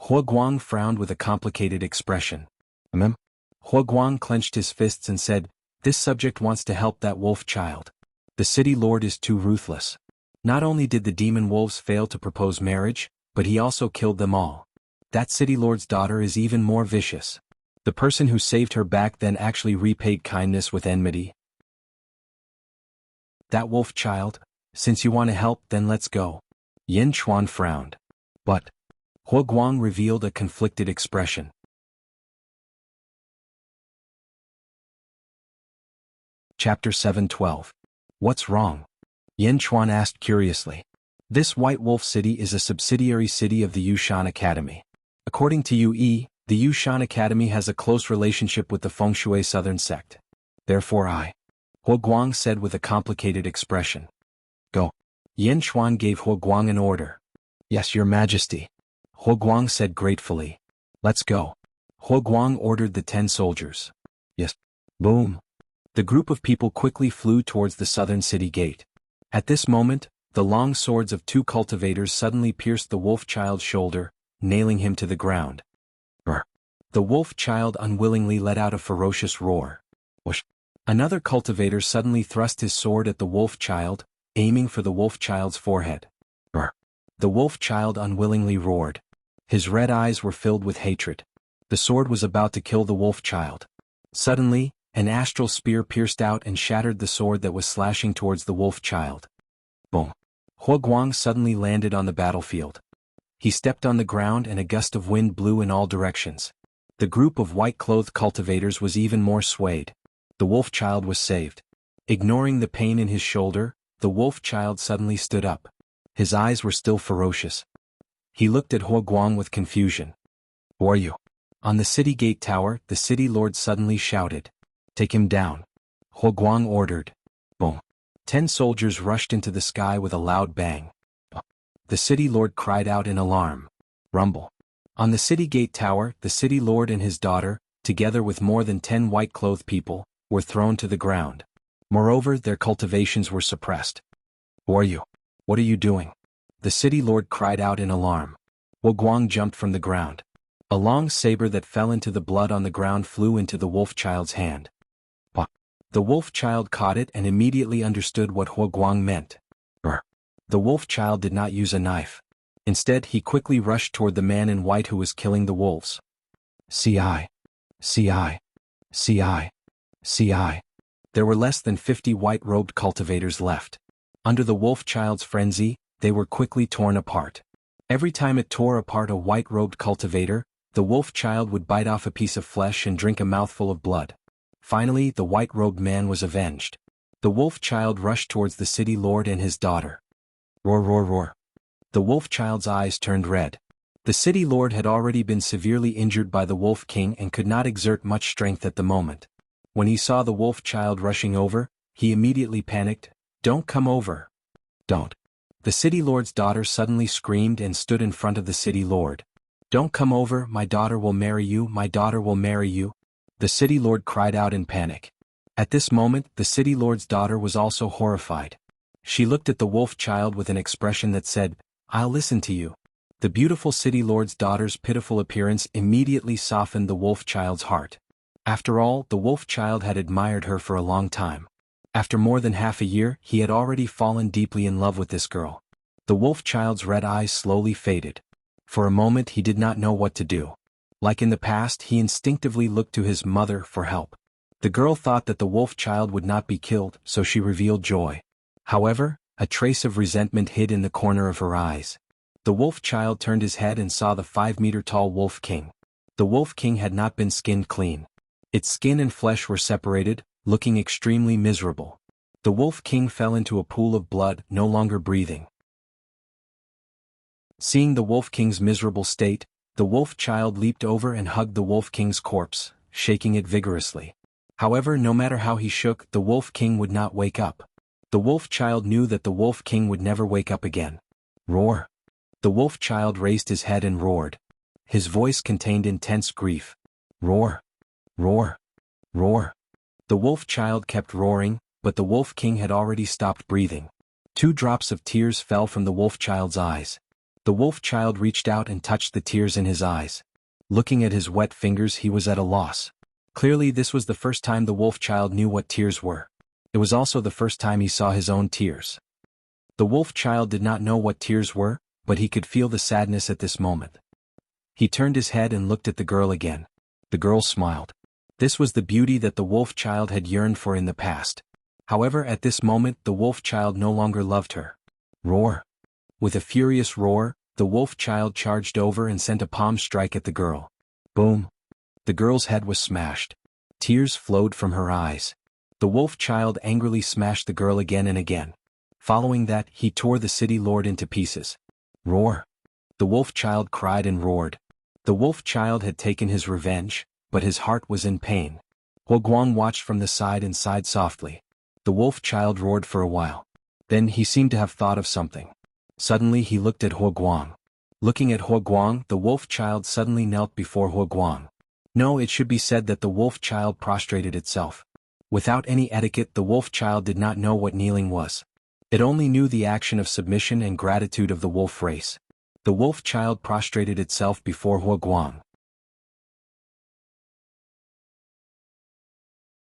Hua Guang frowned with a complicated expression. Hua Guang clenched his fists and said, "This subject wants to help that wolf child. The city lord is too ruthless. Not only did the demon wolves fail to propose marriage, but he also killed them all. That city lord's daughter is even more vicious. The person who saved her back then actually repaid kindness with enmity. That wolf child, since you want to help, then let's go." Yin Chuan frowned. But Hua Guang revealed a conflicted expression. Chapter 7:12. What's wrong? Yin Chuan asked curiously. This White Wolf City is a subsidiary city of the Yushan Academy. According to Yue, the Yushan Academy has a close relationship with the Fengshui Southern sect. Therefore Hua Guang said with a complicated expression. Go. Yin Chuan gave Hua Guang an order. Yes, Your Majesty. Hua Guang said gratefully. Let's go. Hua Guang ordered the 10 soldiers. Yes. Boom. The group of people quickly flew towards the southern city gate. At this moment, the long swords of 2 cultivators suddenly pierced the wolf child's shoulder, nailing him to the ground. Brr. The wolf child unwillingly let out a ferocious roar. Whoosh. Another cultivator suddenly thrust his sword at the wolf child, aiming for the wolf child's forehead. Brr. The wolf child unwillingly roared. His red eyes were filled with hatred. The sword was about to kill the wolf child. Suddenly, an astral spear pierced out and shattered the sword that was slashing towards the wolf child. Boom. Hua Guang suddenly landed on the battlefield. He stepped on the ground and a gust of wind blew in all directions. The group of white-clothed cultivators was even more swayed. The wolf child was saved. Ignoring the pain in his shoulder, the wolf child suddenly stood up. His eyes were still ferocious. He looked at Hua Guang with confusion. Who are you? On the city gate tower, the city lord suddenly shouted. Take him down. Hua Guang ordered. Boom. 10 soldiers rushed into the sky with a loud bang. The city lord cried out in alarm. Rumble. On the city gate tower, the city lord and his daughter, together with more than 10 white-clothed people, were thrown to the ground. Moreover, their cultivations were suppressed. Who are you? What are you doing? The city lord cried out in alarm. Hua Guang jumped from the ground. A long saber that fell into the blood on the ground flew into the wolf child's hand. The wolf child caught it and immediately understood what Hua Guang meant. The wolf child did not use a knife. Instead, he quickly rushed toward the man in white who was killing the wolves. C.I. There were less than 50 white-robed cultivators left. Under the wolf child's frenzy, they were quickly torn apart. Every time it tore apart a white-robed cultivator, the wolf child would bite off a piece of flesh and drink a mouthful of blood. Finally, the white-robed man was avenged. The wolf child rushed towards the city lord and his daughter. Roar, roar, roar. The wolf child's eyes turned red. The city lord had already been severely injured by the wolf king and could not exert much strength at the moment. When he saw the wolf child rushing over, he immediately panicked. Don't come over. Don't. The city lord's daughter suddenly screamed and stood in front of the city lord. Don't come over, my daughter will marry you, my daughter will marry you. The city lord cried out in panic. At this moment, the city lord's daughter was also horrified. She looked at the wolf child with an expression that said, I'll listen to you. The beautiful city lord's daughter's pitiful appearance immediately softened the wolf child's heart. After all, the wolf child had admired her for a long time. After more than half a year, he had already fallen deeply in love with this girl. The wolf child's red eyes slowly faded. For a moment he did not know what to do. Like in the past, he instinctively looked to his mother for help. The girl thought that the wolf child would not be killed, so she revealed joy. However, A trace of resentment hid in the corner of her eyes. The wolf child turned his head and saw the 5-meter-tall wolf king. The wolf king had not been skinned clean. Its skin and flesh were separated, looking extremely miserable. The wolf king fell into a pool of blood, no longer breathing. Seeing the wolf king's miserable state, the wolf child leaped over and hugged the wolf king's corpse, shaking it vigorously. However, no matter how he shook, the wolf king would not wake up. The wolf child knew that the wolf king would never wake up again. Roar! The wolf child raised his head and roared. His voice contained intense grief. Roar! Roar! Roar! The wolf child kept roaring, but the wolf king had already stopped breathing. 2 drops of tears fell from the wolf child's eyes. The wolf child reached out and touched the tears in his eyes. Looking at his wet fingers, he was at a loss. Clearly, this was the first time the wolf child knew what tears were. It was also the first time he saw his own tears. The wolf child did not know what tears were, but he could feel the sadness at this moment. He turned his head and looked at the girl again. The girl smiled. This was the beauty that the wolf child had yearned for in the past. However, at this moment, the wolf child no longer loved her. Roar! With a furious roar, the wolf child charged over and sent a palm strike at the girl. Boom! The girl's head was smashed. Tears flowed from her eyes. The wolf child angrily smashed the girl again and again. Following that, he tore the city lord into pieces. Roar! The wolf child cried and roared. The wolf child had taken his revenge, but his heart was in pain. Huoguang watched from the side and sighed softly. The wolf child roared for a while. Then he seemed to have thought of something. Suddenly he looked at Huoguang. Looking at Huoguang, the wolf child suddenly knelt before Huoguang. No, it should be said that the wolf child prostrated itself. Without any etiquette, the wolf child did not know what kneeling was. It only knew the action of submission and gratitude of the wolf race. The wolf child prostrated itself before Huoguang.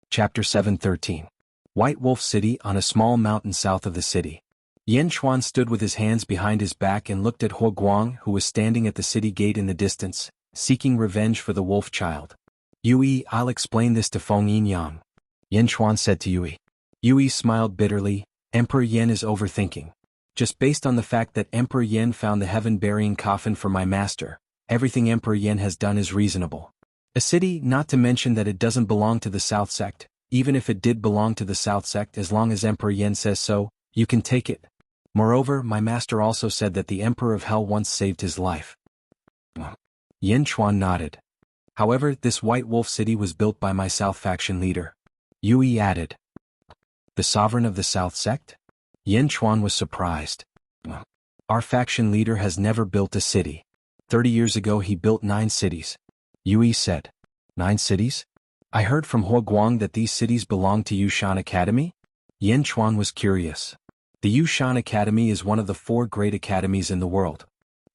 Chapter 7:13. White Wolf City. On a small mountain south of the city, Yan Chuan stood with his hands behind his back and looked at Huoguang, who was standing at the city gate in the distance, seeking revenge for the wolf child. Yui, I'll explain this to Feng Yin-yang, Yan Chuan said to Yui. Yui smiled bitterly. Emperor Yan is overthinking. Just based on the fact that Emperor Yan found the heaven-burying coffin for my master, everything Emperor Yan has done is reasonable. A city, not to mention that it doesn't belong to the South Sect. Even if it did belong to the South Sect, as long as Emperor Yan says so, you can take it. Moreover, my master also said that the Emperor of Hell once saved his life. Yan Chuan nodded. However, this White Wolf City was built by my South faction leader. Yui added. The sovereign of the South Sect? Yan Chuan was surprised. Our faction leader has never built a city. 30 years ago he built 9 cities. Yui said. 9 cities? I heard from Huoguang that these cities belong to Yushan Academy? Yan Chuan was curious. The Yushan Academy is one of the 4 great academies in the world.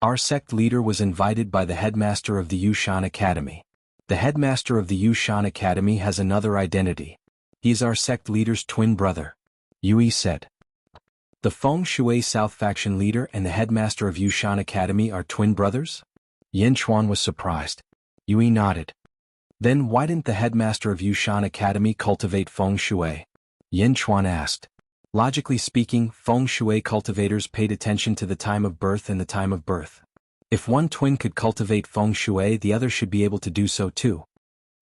Our sect leader was invited by the headmaster of the Yushan Academy. The headmaster of the Yushan Academy has another identity. He is our sect leader's twin brother. Yui said. The Feng Shui South faction leader and the headmaster of Yushan Academy are twin brothers? Yan Chuan was surprised. Yui nodded. Then why didn't the headmaster of Yushan Academy cultivate Feng Shui? Yan Chuan asked. Logically speaking, Feng Shui cultivators paid attention to the time of birth and the time of birth. If one twin could cultivate Feng Shui, the other should be able to do so too.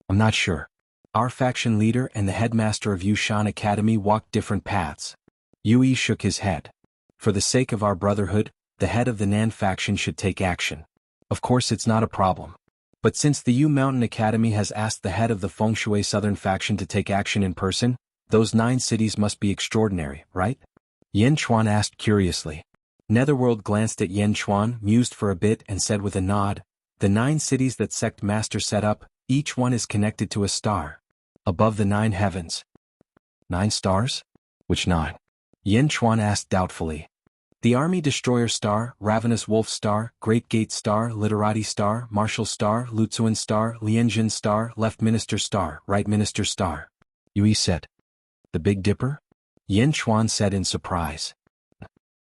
I'm not sure. Our faction leader and the headmaster of Yushan Academy walked different paths. Yui shook his head. For the sake of our brotherhood, the head of the Nan faction should take action. Of course it's not a problem. But since the Yu Mountain Academy has asked the head of the Feng Shui Southern faction to take action in person, those 9 cities must be extraordinary, right? Yan Chuan asked curiously. Netherworld glanced at Yan Chuan, mused for a bit and said with a nod, the 9 cities that Sect Master set up, each one is connected to a star. Above the 9 heavens. 9 stars? Which 9? Yan Chuan asked doubtfully. The Army Destroyer Star, Ravenous Wolf Star, Great Gate Star, Literati Star, Marshal Star, Lutsuan Star, Lianjin Star, Left Minister Star, Right Minister Star. Yui said. The Big Dipper? Yan Chuan said in surprise.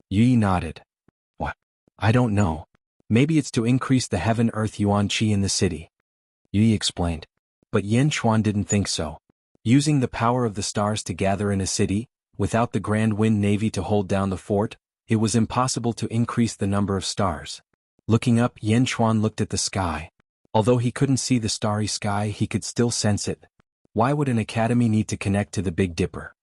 Yui nodded. What? I don't know. Maybe it's to increase the heaven-earth yuan qi in the city. Yui explained. But Yan Chuan didn't think so. Using the power of the stars to gather in a city, without the Grand Wind Navy to hold down the fort, it was impossible to increase the number of stars. Looking up, Yan Chuan looked at the sky. Although he couldn't see the starry sky, he could still sense it. Why would an academy need to connect to the Big Dipper?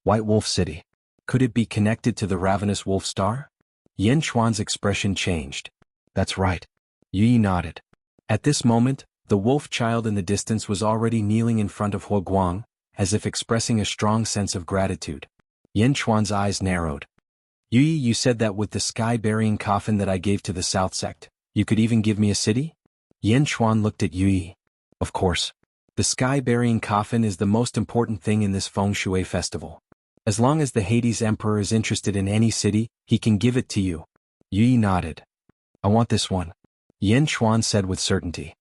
White Wolf City. Could it be connected to the ravenous wolf star? Yan Chuan's expression changed. That's right. Yi nodded. At this moment, the wolf child in the distance was already kneeling in front of Huo Guang, as if expressing a strong sense of gratitude. Yan Chuan's eyes narrowed. Yi, you said that with the sky-burying coffin that I gave to the South Sect, you could even give me a city? Yan Chuan looked at Yi. Of course. The sky-burying coffin is the most important thing in this Feng Shui festival. As long as the Hades Emperor is interested in any city, he can give it to you. Yi nodded. I want this one. Yan Chuan said with certainty.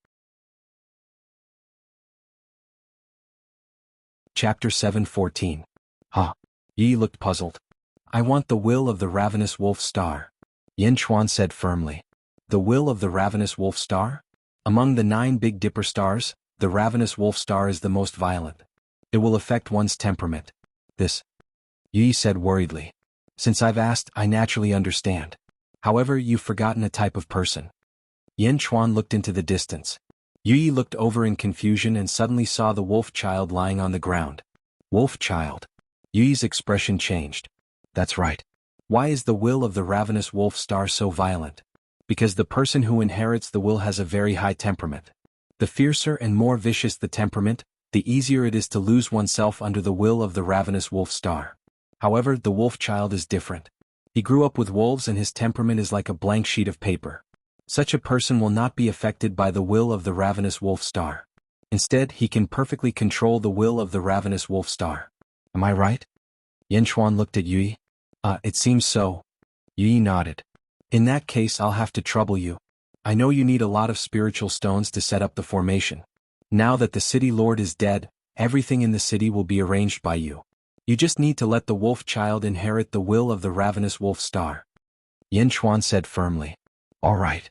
Chapter 7:14. Huh. Yi looked puzzled. I want the will of the ravenous wolf star. Yan Chuan said firmly. The will of the ravenous wolf star? Among the 9 Big Dipper stars, the ravenous wolf star is the most violent. It will affect one's temperament. This. Yi said worriedly. Since I've asked, I naturally understand. However, you've forgotten a type of person. Yan Chuan looked into the distance. Yi looked over in confusion and suddenly saw the wolf child lying on the ground. Wolf child. Yi's expression changed. That's right. Why is the will of the ravenous wolf star so violent? Because the person who inherits the will has a very high temperament. The fiercer and more vicious the temperament, the easier it is to lose oneself under the will of the ravenous wolf star. However, the wolf child is different. He grew up with wolves and his temperament is like a blank sheet of paper. Such a person will not be affected by the will of the ravenous wolf star. Instead, he can perfectly control the will of the ravenous wolf star. Am I right? Yan Chuan looked at Yi. It seems so. Yi nodded. In that case, I'll have to trouble you. I know you need a lot of spiritual stones to set up the formation. Now that the city lord is dead, everything in the city will be arranged by you. You just need to let the wolf child inherit the will of the ravenous wolf star. Yan Chuan said firmly. All right.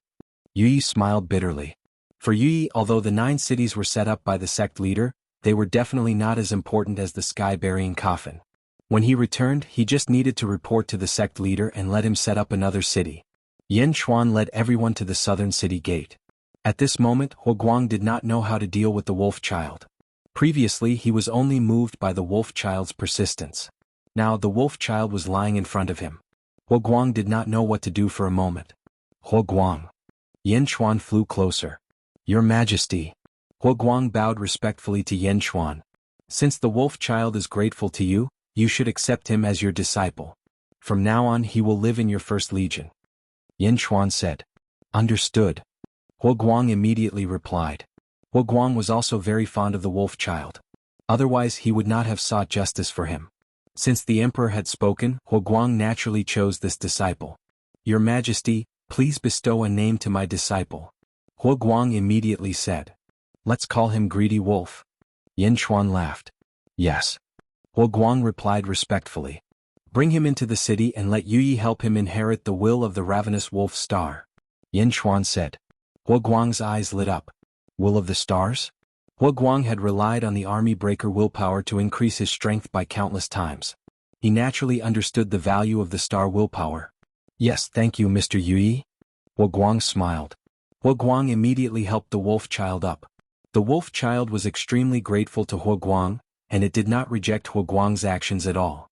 Yi smiled bitterly. For Yi, although the 9 cities were set up by the sect leader, they were definitely not as important as the sky-burying coffin. When he returned, he just needed to report to the sect leader and let him set up another city. Yan Chuan led everyone to the southern city gate. At this moment, Huo Guang did not know how to deal with the wolf child. Previously, he was only moved by the wolf child's persistence. Now the wolf child was lying in front of him. Huo Guang did not know what to do for a moment. Huo Guang. Yan Chuan flew closer. Your Majesty. Huo Guang bowed respectfully to Yan Chuan. Since the wolf child is grateful to you, you should accept him as your disciple. From now on he will live in your first legion. Yan Chuan said. Understood. Huo Guang immediately replied. Huo Guang was also very fond of the wolf child. Otherwise he would not have sought justice for him. Since the emperor had spoken, Huo Guang naturally chose this disciple. Your Majesty, please bestow a name to my disciple. Huo Guang immediately said. Let's call him Greedy Wolf. Yan Chuan laughed. Yes. Huo Guang replied respectfully. Bring him into the city and let Yi help him inherit the will of the ravenous wolf star. Yan Chuan said. Huo Guang's eyes lit up. Will of the stars? Huo Guang had relied on the army breaker willpower to increase his strength by countless times. He naturally understood the value of the star willpower. Yes, thank you, Mr. Yi. Huo Guang smiled. Huo Guang immediately helped the wolf child up. The wolf child was extremely grateful to Huo Guang, and it did not reject Huo Guang's actions at all.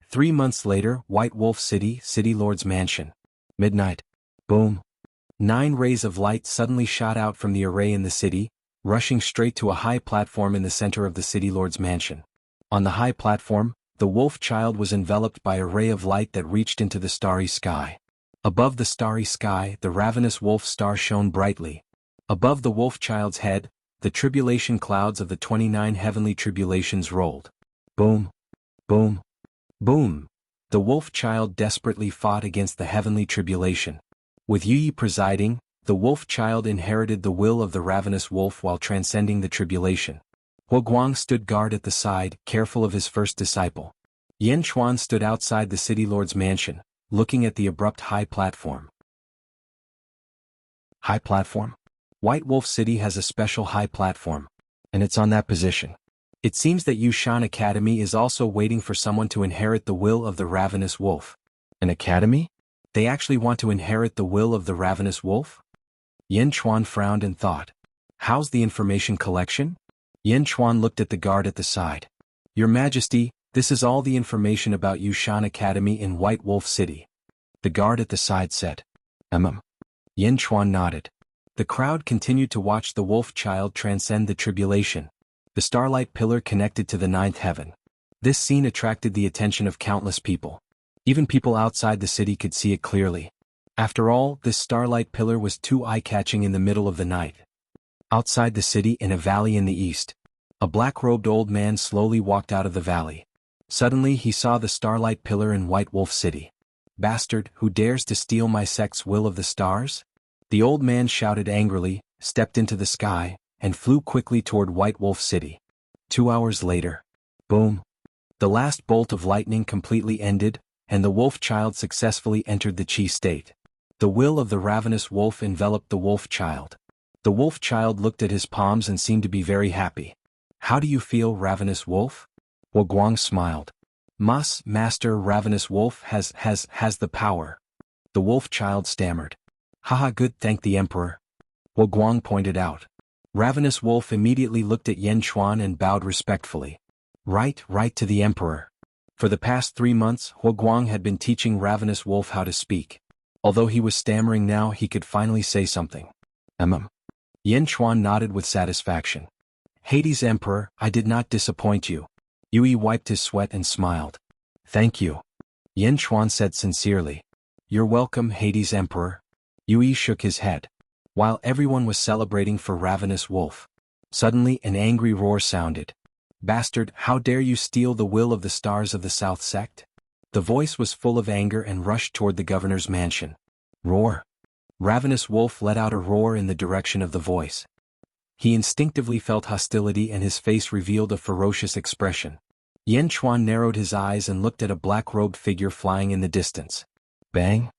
3 months later, White Wolf City, City Lord's Mansion. Midnight. Boom. 9 rays of light suddenly shot out from the array in the city, rushing straight to a high platform in the center of the City Lord's Mansion. On the high platform, the wolf child was enveloped by a ray of light that reached into the starry sky. Above the starry sky, the ravenous wolf star shone brightly. Above the wolf child's head, the tribulation clouds of the 29 heavenly tribulations rolled. Boom. Boom. Boom. The wolf child desperately fought against the heavenly tribulation. With Yi presiding, the wolf child inherited the will of the ravenous wolf while transcending the tribulation. Huo Guang stood guard at the side, careful of his first disciple. Yan Chuan stood outside the city lord's mansion, looking at the abrupt high platform. High platform? White Wolf City has a special high platform, and it's on that position. It seems that Yushan Academy is also waiting for someone to inherit the will of the ravenous wolf. An academy? They actually want to inherit the will of the ravenous wolf? Yin Chuan frowned and thought. How's the information collection? Yin Chuan looked at the guard at the side. Your Majesty, this is all the information about Yushan Academy in White Wolf City. The guard at the side said. Yin Chuan nodded. The crowd continued to watch the wolf child transcend the tribulation. The starlight pillar connected to the ninth heaven. This scene attracted the attention of countless people. Even people outside the city could see it clearly. After all, this starlight pillar was too eye-catching in the middle of the night. Outside the city in a valley in the east, a black-robed old man slowly walked out of the valley. Suddenly he saw the starlight pillar in White Wolf City. Bastard, who dares to steal my sect's will of the stars? The old man shouted angrily, stepped into the sky, and flew quickly toward White Wolf City. 2 hours later. Boom. The last bolt of lightning completely ended, and the wolf child successfully entered the chi state. The will of the ravenous wolf enveloped the wolf child. The wolf child looked at his palms and seemed to be very happy. How do you feel, ravenous wolf? Guang smiled. Master ravenous wolf has the power. The wolf child stammered. Haha, good, thank the emperor. Guang pointed out. Ravenous wolf immediately looked at Yin Chuan and bowed respectfully. Right to the emperor. For the past 3 months, Guang had been teaching Ravenous Wolf how to speak. Although he was stammering now, he could finally say something. Yin Chuan nodded with satisfaction. Hades Emperor, I did not disappoint you. Yui wiped his sweat and smiled. Thank you. Yin Chuan said sincerely. You're welcome, Hades Emperor. Yui shook his head. While everyone was celebrating for Ravenous Wolf, suddenly an angry roar sounded. Bastard, how dare you steal the will of the stars of the South Sect? The voice was full of anger and rushed toward the governor's mansion. Roar. Ravenous Wolf let out a roar in the direction of the voice. He instinctively felt hostility and his face revealed a ferocious expression. Yin Chuan narrowed his eyes and looked at a black-robed figure flying in the distance. Bang!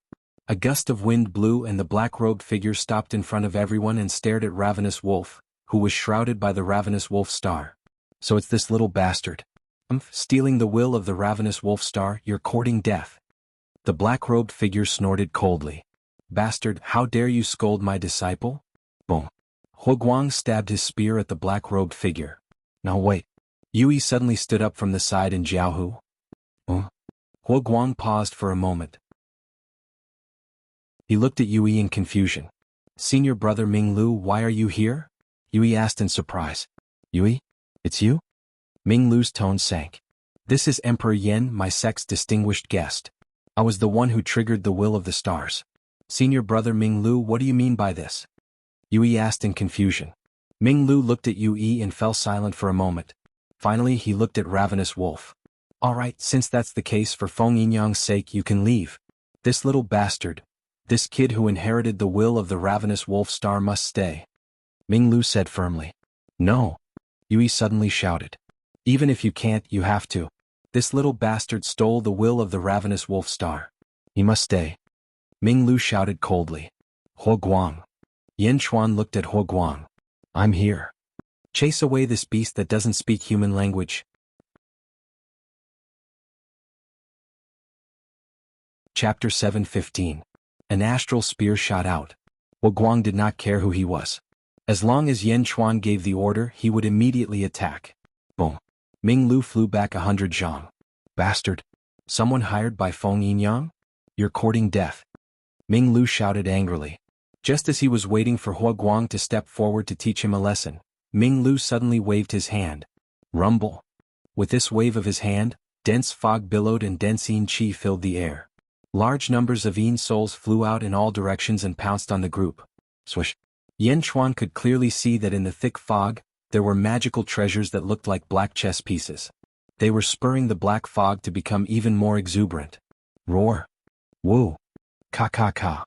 A gust of wind blew and the black-robed figure stopped in front of everyone and stared at Ravenous Wolf, who was shrouded by the Ravenous Wolf star. So it's this little bastard. Stealing the will of the Ravenous Wolf star, you're courting death. The black-robed figure snorted coldly. Bastard, how dare you scold my disciple? Boom. Guang stabbed his spear at the black-robed figure. Now wait. Yui suddenly stood up from the side in Jiaohu. Guang paused for a moment. He looked at Yui in confusion. Senior brother Minglu, why are you here? Yui asked in surprise. Yui? It's you? Minglu's tone sank. This is Emperor Yen, my sect's distinguished guest. I was the one who triggered the will of the stars. Senior brother Minglu, what do you mean by this? Yui asked in confusion. Minglu looked at Yui and fell silent for a moment. Finally he looked at Ravenous Wolf. Alright, since that's the case, for Feng Yinyang's sake you can leave. This little bastard, this kid who inherited the will of the Ravenous Wolf star must stay. Minglu said firmly. No. Yui suddenly shouted. Even if you can't, you have to. This little bastard stole the will of the Ravenous Wolf star. He must stay. Minglu shouted coldly. Guang. Yin Chuan looked at Guang. I'm here. Chase away this beast that doesn't speak human language. Chapter 7:15. An astral spear shot out. Guang did not care who he was. As long as Yin Chuan gave the order, he would immediately attack. Boom. Minglu flew back 100 zhang. Bastard. Someone hired by Feng Yinyang? You're courting death. Minglu shouted angrily. Just as he was waiting for Guang to step forward to teach him a lesson, Minglu suddenly waved his hand. Rumble. With this wave of his hand, dense fog billowed and dense yin qi filled the air. Large numbers of yin souls flew out in all directions and pounced on the group. Swish. Yin Chuan could clearly see that in the thick fog, there were magical treasures that looked like black chess pieces. They were spurring the black fog to become even more exuberant. Roar. Woo. Ka ka ka.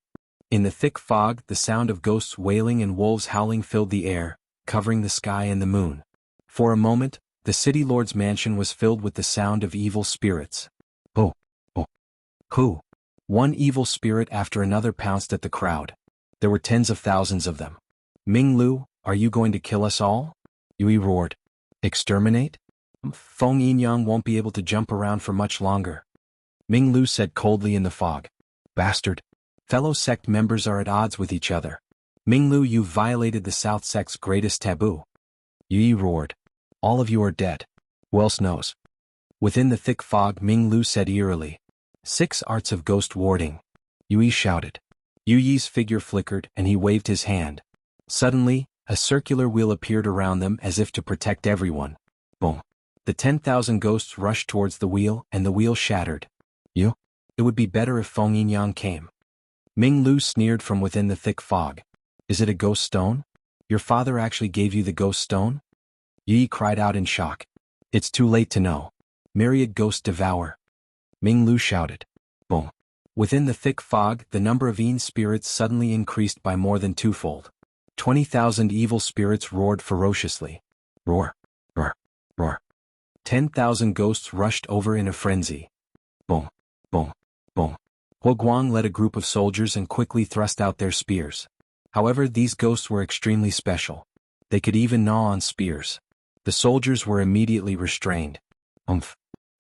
In the thick fog, the sound of ghosts wailing and wolves howling filled the air, covering the sky and the moon. For a moment, the city lord's mansion was filled with the sound of evil spirits. Oh. Oh. Who? One evil spirit after another pounced at the crowd. There were tens of thousands of them. Minglu, are you going to kill us all? Yui roared. Exterminate? Feng Yinyang won't be able to jump around for much longer. Ming Lu said coldly in the fog. Bastard. Fellow sect members are at odds with each other. Ming Lu, you violated the South Sect's greatest taboo. Yi roared. All of you are dead. Who else knows? Within the thick fog, Ming Lu said eerily. 6 arts of ghost warding. Yi shouted. Yu Yi's figure flickered and he waved his hand. Suddenly, a circular wheel appeared around them as if to protect everyone. Boom. The 10,000 ghosts rushed towards the wheel and the wheel shattered. You? It would be better if Feng Yinyang came. Ming Lu sneered from within the thick fog. Is it a ghost stone? Your father actually gave you the ghost stone? Yi cried out in shock. It's too late to know. Myriad ghosts devour. Ming Lu shouted. Boom. Within the thick fog, the number of Yin spirits suddenly increased by more than twofold. 20,000 evil spirits roared ferociously. Roar. Roar. Roar. 10,000 ghosts rushed over in a frenzy. Boom. Boom. Boom. Huo Guang led a group of soldiers and quickly thrust out their spears. However, these ghosts were extremely special. They could even gnaw on spears. The soldiers were immediately restrained. Umph.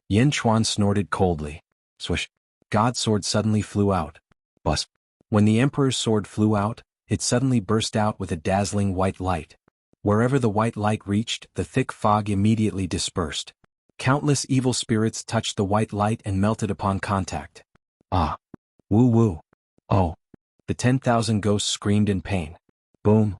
Yin Chuan snorted coldly. Swish. God's sword suddenly flew out. Buzz. When the Emperor's sword flew out, it suddenly burst out with a dazzling white light. Wherever the white light reached, the thick fog immediately dispersed. Countless evil spirits touched the white light and melted upon contact. Ah. Woo woo. Oh. The 10,000 ghosts screamed in pain. Boom.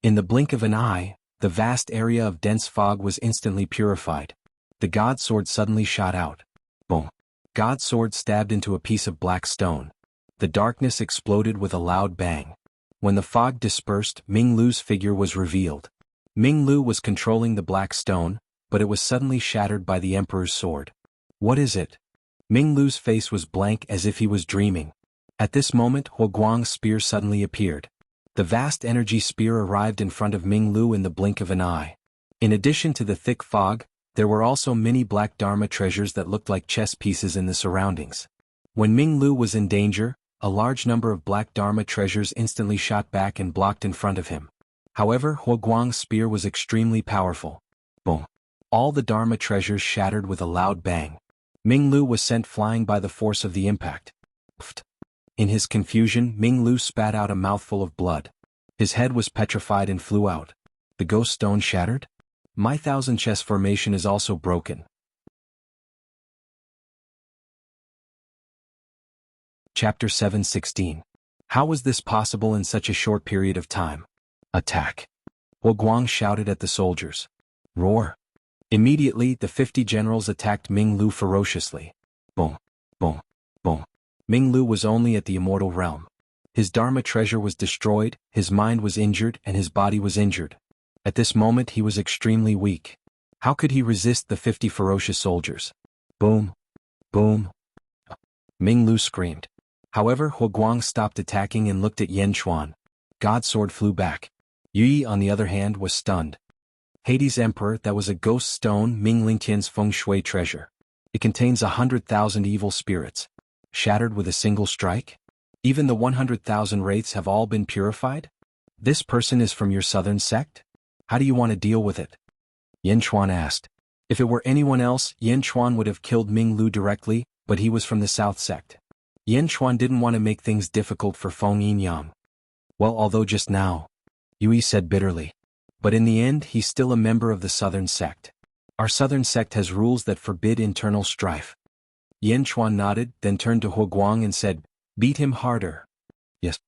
In the blink of an eye, the vast area of dense fog was instantly purified. The God sword suddenly shot out. Boom. God's sword stabbed into a piece of black stone. The darkness exploded with a loud bang. When the fog dispersed, Ming Lu's figure was revealed. Ming Lu was controlling the black stone, but it was suddenly shattered by the Emperor's sword. What is it? Ming Lu's face was blank as if he was dreaming. At this moment, Huo Guang's spear suddenly appeared. The vast energy spear arrived in front of Ming Lu in the blink of an eye. In addition to the thick fog, there were also many black Dharma treasures that looked like chess pieces in the surroundings. When Ming Lu was in danger, a large number of black Dharma treasures instantly shot back and blocked in front of him. However, Huo Guang's spear was extremely powerful. Boom. All the Dharma treasures shattered with a loud bang. Ming Lu was sent flying by the force of the impact. Pfft. In his confusion, Ming Lu spat out a mouthful of blood. His head was petrified and flew out. The ghost stone shattered? My 1,000 chess formation is also broken. Chapter 7:16. How was this possible in such a short period of time? Attack. Huo Guang shouted at the soldiers. Roar. Immediately, the 50 generals attacked Ming Lu ferociously. Boom. Boom. Boom. Ming Lu was only at the Immortal realm. His Dharma treasure was destroyed, his mind was injured, and his body was injured. At this moment he was extremely weak. How could he resist the 50 ferocious soldiers? Boom. Boom. Ming Lu screamed. However, Huo Guang stopped attacking and looked at Yen Chuan. God's sword flew back. Yu Yi, on the other hand, was stunned. Hades Emperor, that was a ghost stone, Ming Lingtian's feng shui treasure. It contains 100,000 evil spirits. Shattered with a single strike? Even the 100,000 wraiths have all been purified? This person is from your southern sect? How do you want to deal with it? Yen Chuan asked. If it were anyone else, Yen Chuan would have killed Ming Lu directly, but he was from the south sect. Yen Chuan didn't want to make things difficult for Feng Yinyang. Well, although just now, Yui said bitterly. But in the end, he's still a member of the southern sect. Our southern sect has rules that forbid internal strife. Yen Chuan nodded, then turned to Huo Guang and said, Beat him harder. Yes.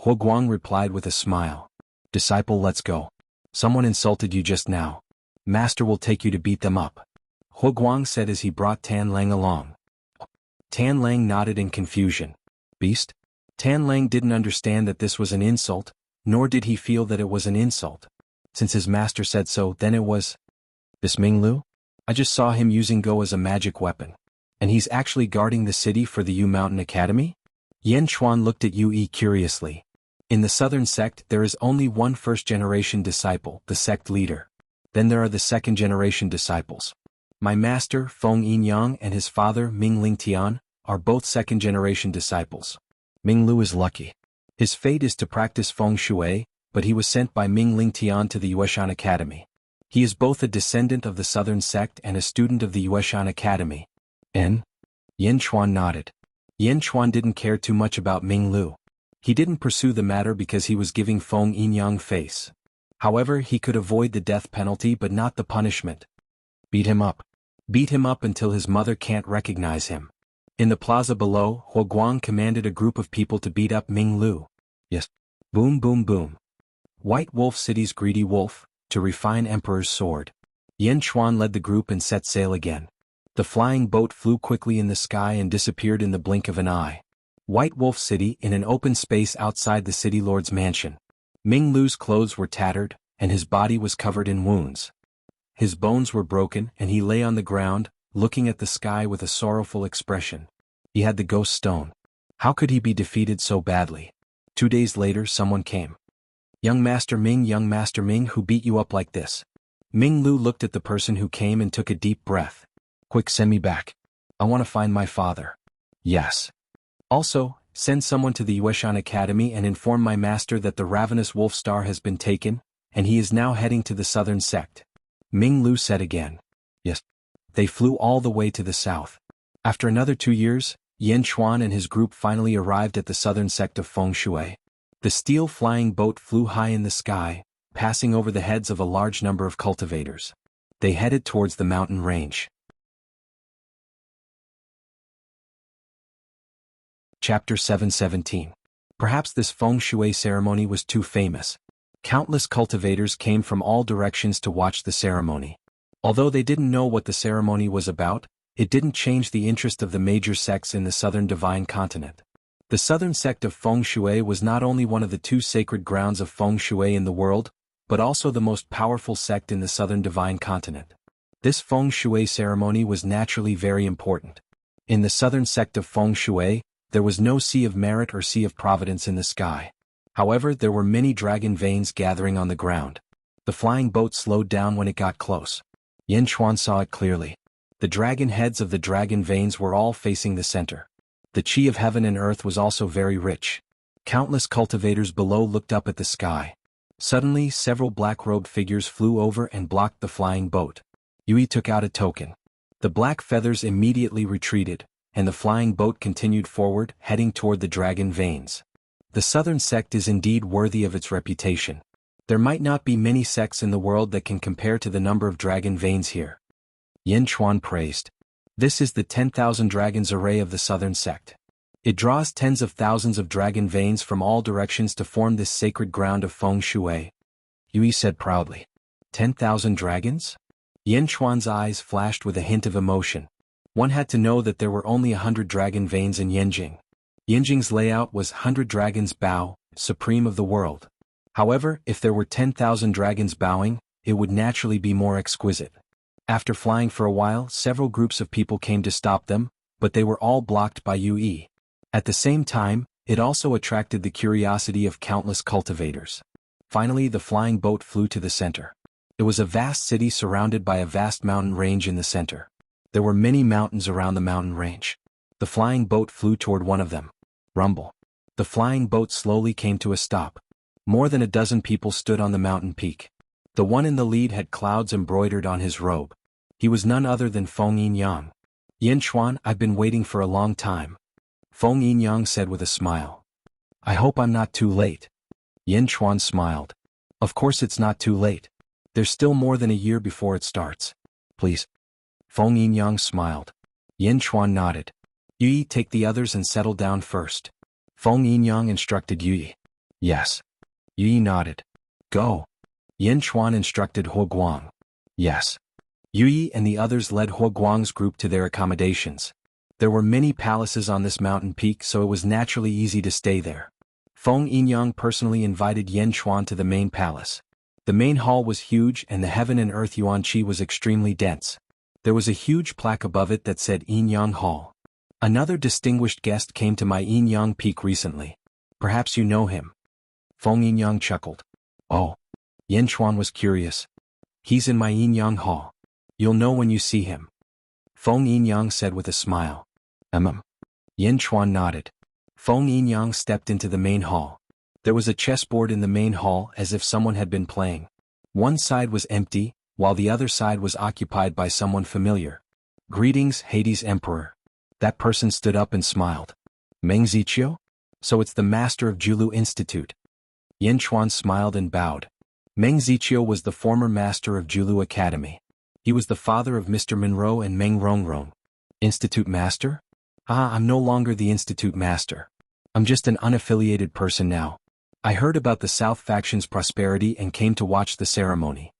Huo Guang replied with a smile. Disciple, let's go. Someone insulted you just now. Master will take you to beat them up. Huo Guang said as he brought Tan Lang along. Tan Lang nodded in confusion. Beast? Tan Lang didn't understand that this was an insult, nor did he feel that it was an insult. Since his master said so, then it was. This Ming Lu? I just saw him using Go as a magic weapon. And he's actually guarding the city for the Yu Mountain Academy? Yen Chuan looked at Yu Yi curiously. In the southern sect, there is only one first-generation disciple, the sect leader. Then there are the second-generation disciples. My master, Feng Yinyang, and his father, Ming Lingtian, are both second-generation disciples. Ming Lu is lucky. His fate is to practice feng shui, but he was sent by Ming Lingtian to the Yueshan Academy. He is both a descendant of the Southern sect and a student of the Yueshan Academy. N? Yin Chuan nodded. Yin Chuan didn't care too much about Ming Lu. He didn't pursue the matter because he was giving Feng Yinyang face. However, he could avoid the death penalty but not the punishment. Beat him up. Beat him up until his mother can't recognize him. In the plaza below, Huo Guang commanded a group of people to beat up Ming Lu. Yes. Boom boom boom. White Wolf City's greedy wolf, to refine Emperor's sword. Yin Chuan led the group and set sail again. The flying boat flew quickly in the sky and disappeared in the blink of an eye. White Wolf City in an open space outside the city lord's mansion. Ming Lu's clothes were tattered, and his body was covered in wounds. His bones were broken and he lay on the ground, looking at the sky with a sorrowful expression. He had the ghost stone. How could he be defeated so badly? 2 days later someone came. Young Master Ming, who beat you up like this? Ming Lu looked at the person who came and took a deep breath. Quick, send me back. I want to find my father. Yes. Also, send someone to the Yueshan Academy and inform my master that the ravenous wolf star has been taken, and he is now heading to the southern sect. Ming Lu said again. Yes. They flew all the way to the south. After another 2 years, Yin Chuan and his group finally arrived at the southern sect of Feng Shui. The steel flying boat flew high in the sky, passing over the heads of a large number of cultivators. They headed towards the mountain range. Chapter 717. Perhaps this Feng Shui ceremony was too famous. Countless cultivators came from all directions to watch the ceremony. Although they didn't know what the ceremony was about, it didn't change the interest of the major sects in the southern divine continent. The southern sect of Feng Shui was not only one of the 2 sacred grounds of Feng Shui in the world, but also the most powerful sect in the southern divine continent. This Feng Shui ceremony was naturally very important. In the southern sect of Feng Shui, there was no sea of merit or sea of providence in the sky. However, there were many dragon veins gathering on the ground. The flying boat slowed down when it got close. Yin Chuan saw it clearly. The dragon heads of the dragon veins were all facing the center. The chi of heaven and earth was also very rich. Countless cultivators below looked up at the sky. Suddenly, several black-robed figures flew over and blocked the flying boat. Yui took out a token. The black feathers immediately retreated, and the flying boat continued forward, heading toward the dragon veins. The southern sect is indeed worthy of its reputation. There might not be many sects in the world that can compare to the number of dragon veins here. Yin Chuan praised. This is the 10,000 dragons array of the southern sect. It draws tens of thousands of dragon veins from all directions to form this sacred ground of Feng Shui. Yui said proudly. 10,000 dragons? Yin Chuan's eyes flashed with a hint of emotion. One had to know that there were only 100 dragon veins in Yanjing. Yanjing's layout was 100 dragons bow, supreme of the world. However, if there were 10,000 dragons bowing, it would naturally be more exquisite. After flying for a while, several groups of people came to stop them, but they were all blocked by Yui. At the same time, it also attracted the curiosity of countless cultivators. Finally, the flying boat flew to the center. It was a vast city surrounded by a vast mountain range in the center. There were many mountains around the mountain range. The flying boat flew toward one of them. Rumble. The flying boat slowly came to a stop. More than a dozen people stood on the mountain peak. The one in the lead had clouds embroidered on his robe. He was none other than Feng Yinyang. Yin Chuan, I've been waiting for a long time. Feng Yinyang said with a smile. I hope I'm not too late. Yin Chuan smiled. Of course it's not too late. There's still more than a year before it starts. Please. Feng Yinyang smiled. Yin Chuan nodded. Yui, take the others and settle down first. Feng Yinyang instructed Yui. Yes. Yui nodded. Go. Yin Chuan instructed Huo Guang. Yes. Yui and the others led Huo Guang's group to their accommodations. There were many palaces on this mountain peak, so it was naturally easy to stay there. Feng Yinyang personally invited Yin Chuan to the main palace. The main hall was huge and the heaven and earth yuan qi was extremely dense. There was a huge plaque above it that said Yinyang Hall. Another distinguished guest came to my Yinyang Peak recently. Perhaps you know him. Feng Yinyang chuckled. Oh. Yin Chuan was curious. He's in my Yinyang Hall. You'll know when you see him. Feng Yinyang said with a smile. Yin Chuan nodded. Feng Yinyang stepped into the main hall. There was a chessboard in the main hall as if someone had been playing. One side was empty, while the other side was occupied by someone familiar. Greetings, Hades Emperor. That person stood up and smiled. Meng Ziqiu? So it's the master of Julu Institute. Yin Chuan smiled and bowed. Meng Ziqiu was the former master of Julu Academy. He was the father of Mr. Monroe and Meng Rongrong. Institute master? I'm no longer the Institute master. I'm just an unaffiliated person now. I heard about the South faction's prosperity and came to watch the ceremony.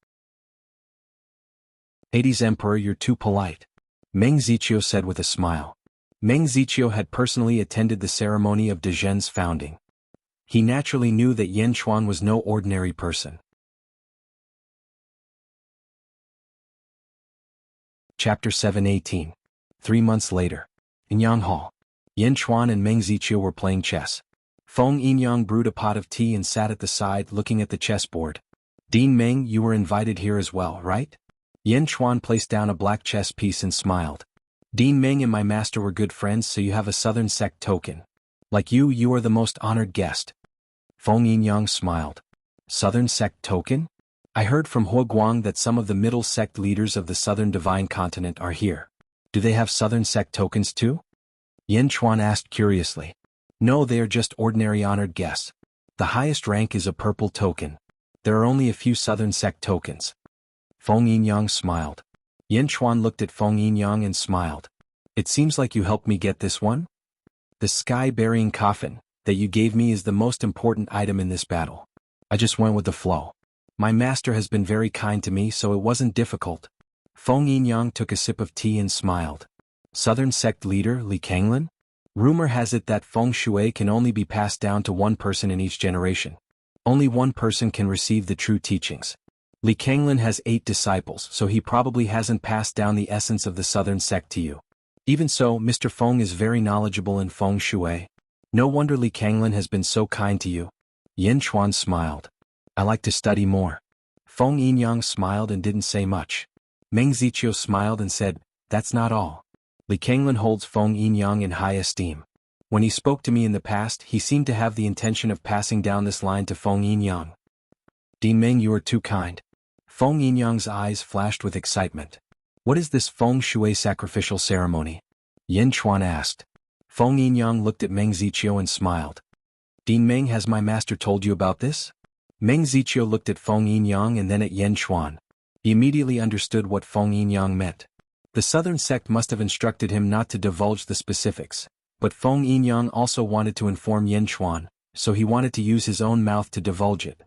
Hades Emperor, you're too polite. Meng Ziqiu said with a smile. Meng Ziqiu had personally attended the ceremony of Dezhen's founding. He naturally knew that Yin Chuan was no ordinary person. Chapter 7:18. 3 months later. In Yang Hall. Yin Chuan and Meng Ziqiu were playing chess. Feng Yinyang brewed a pot of tea and sat at the side looking at the chessboard. Dean Meng, you were invited here as well, right? Yin Chuan placed down a black chess piece and smiled. Dean Meng and my master were good friends, so you have a Southern Sect token. Like you are the most honored guest. Feng Yinyang smiled. Southern Sect token? I heard from Huoguang that some of the Middle Sect leaders of the Southern Divine Continent are here. Do they have Southern Sect tokens too? Yin Chuan asked curiously. No, they are just ordinary honored guests. The highest rank is a purple token. There are only a few Southern Sect tokens. Feng Yinyang smiled. Yin Chuan looked at Feng Yinyang and smiled. It seems like you helped me get this one? The sky-burying coffin that you gave me is the most important item in this battle. I just went with the flow. My master has been very kind to me, so it wasn't difficult. Feng Yinyang took a sip of tea and smiled. Southern Sect leader Li Kanglin? Rumor has it that feng shui can only be passed down to one person in each generation. Only one person can receive the true teachings. Li Kanglin has 8 disciples, so he probably hasn't passed down the essence of the Southern Sect to you. Even so, Mr. Feng is very knowledgeable in feng shui. No wonder Li Kanglin has been so kind to you. Yin Chuan smiled. I like to study more. Feng Yinyang smiled and didn't say much. Meng Ziqiu smiled and said, that's not all. Li Kanglin holds Feng Yinyang in high esteem. When he spoke to me in the past, he seemed to have the intention of passing down this line to Feng Yinyang. Dean Meng, you are too kind. Feng Yinyang's eyes flashed with excitement. What is this feng shui sacrificial ceremony? Yin Chuan asked. Feng Yinyang looked at Meng Ziqiu and smiled. Dean Meng, has my master told you about this? Meng Ziqiu looked at Feng Yinyang and then at Yin Chuan. He immediately understood what Feng Yinyang meant. The Southern Sect must have instructed him not to divulge the specifics, but Feng Yinyang also wanted to inform Yin Chuan, so he wanted to use his own mouth to divulge it.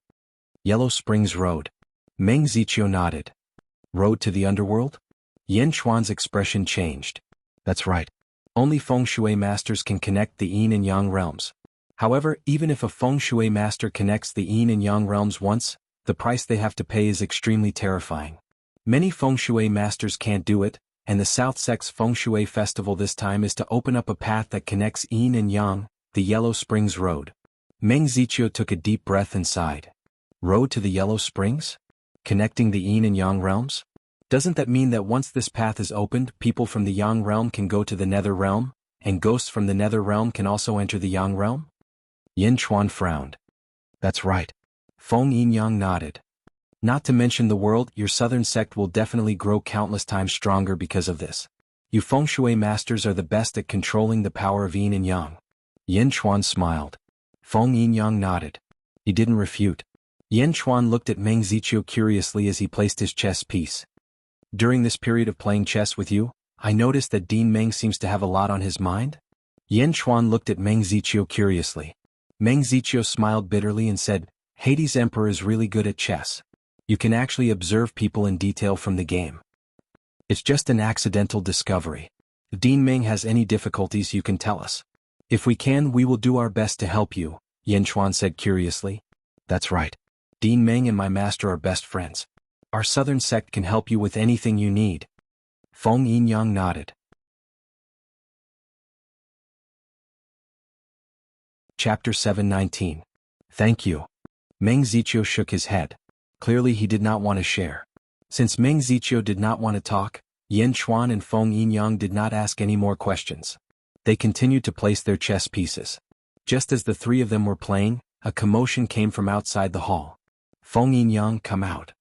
Yellow Springs Road. Meng Ziqiu nodded. Road to the underworld? Yin Chuan's expression changed. That's right. Only feng shui masters can connect the yin and yang realms. However, even if a feng shui master connects the yin and yang realms once, the price they have to pay is extremely terrifying. Many feng shui masters can't do it, and the South Sect's feng shui festival this time is to open up a path that connects yin and yang, the Yellow Springs Road. Meng Ziqiu took a deep breath and sighed. Road to the Yellow Springs? Connecting the yin and yang realms? Doesn't that mean that once this path is opened, people from the yang realm can go to the nether realm, and ghosts from the nether realm can also enter the yang realm? Yin Chuan frowned. That's right. Feng Yinyang nodded. Not to mention the world, your Southern Sect will definitely grow countless times stronger because of this. You feng shui masters are the best at controlling the power of yin and yang. Yin Chuan smiled. Feng Yinyang nodded. He didn't refute. Yin Chuan looked at Meng Ziqiu curiously as he placed his chess piece. During this period of playing chess with you, I noticed that Dean Meng seems to have a lot on his mind. Yin Chuan looked at Meng Ziqiu curiously. Meng Ziqiu smiled bitterly and said, Hades Emperor is really good at chess. You can actually observe people in detail from the game. It's just an accidental discovery. If Dean Meng has any difficulties, you can tell us. If we can, we will do our best to help you, Yin Chuan said curiously. That's right. Dean Meng and my master are best friends. Our Southern Sect can help you with anything you need. Feng Yinyang nodded. Chapter 7:19. Thank you. Meng Ziqiu shook his head. Clearly he did not want to share. Since Meng Ziqiu did not want to talk, Yin Chuan and Feng Yinyang did not ask any more questions. They continued to place their chess pieces. Just as the three of them were playing, a commotion came from outside the hall. Feng Yinyang, come out.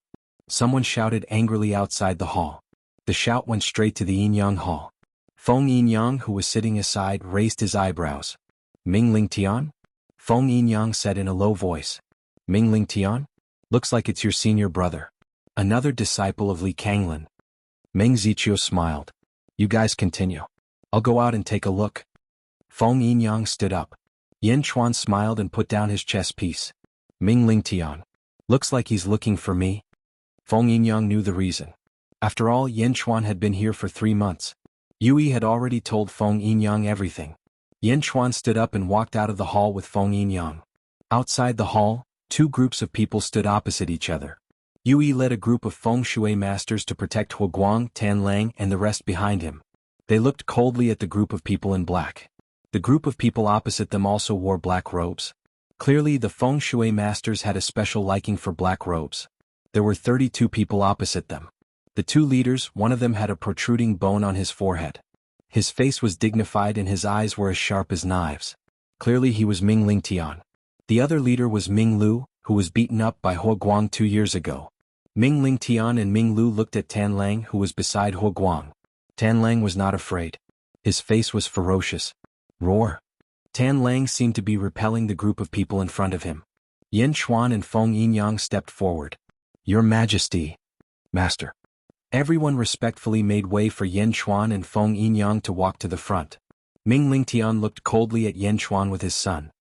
Someone shouted angrily outside the hall. The shout went straight to the Yinyang hall. Feng Yinyang, who was sitting aside, raised his eyebrows. Mingling Tian? Feng Yinyang said in a low voice. Mingling Tian? Looks like it's your senior brother. Another disciple of Li Kanglin. Meng Ziqiu smiled. You guys continue. I'll go out and take a look. Feng Yinyang stood up. Yen Chuan smiled and put down his chess piece. Mingling Tian. Looks like he's looking for me. Feng Yinyang knew the reason. After all, Yen Chuan had been here for 3 months. Yui had already told Feng Yinyang everything. Yen Chuan stood up and walked out of the hall with Feng Yinyang. Outside the hall, 2 groups of people stood opposite each other. Yui led a group of Feng Shui masters to protect Huguang, Tan Lang, and the rest behind him. They looked coldly at the group of people in black. The group of people opposite them also wore black robes. Clearly, the Feng Shui masters had a special liking for black robes. There were 32 people opposite them. The 2 leaders, one of them had a protruding bone on his forehead. His face was dignified and his eyes were as sharp as knives. Clearly he was Mingling Tian. The other leader was Ming Lu, who was beaten up by Huguang 2 years ago. Mingling Tian and Ming Lu looked at Tan Lang, who was beside Huguang. Tan Lang was not afraid. His face was ferocious. Roar. Tan Lang seemed to be repelling the group of people in front of him. Yen Chuan and Feng Yinyang stepped forward. Your Majesty. Master. Everyone respectfully made way for Yen Chuan and Feng Yinyang to walk to the front. Mingling Tian looked coldly at Yen Chuan with his son.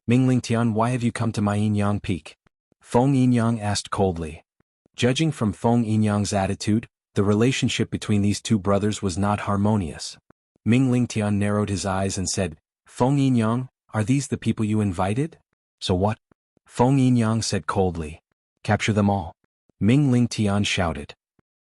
Mingling Tian, why have you come to my Yinyang Peak? Feng Yinyang asked coldly. Judging from Feng Yinyang's attitude, the relationship between these 2 brothers was not harmonious. Mingling Tian narrowed his eyes and said, Feng Yinyang, are these the people you invited? So what? Feng Yinyang said coldly. Capture them all. Mingling Tian shouted.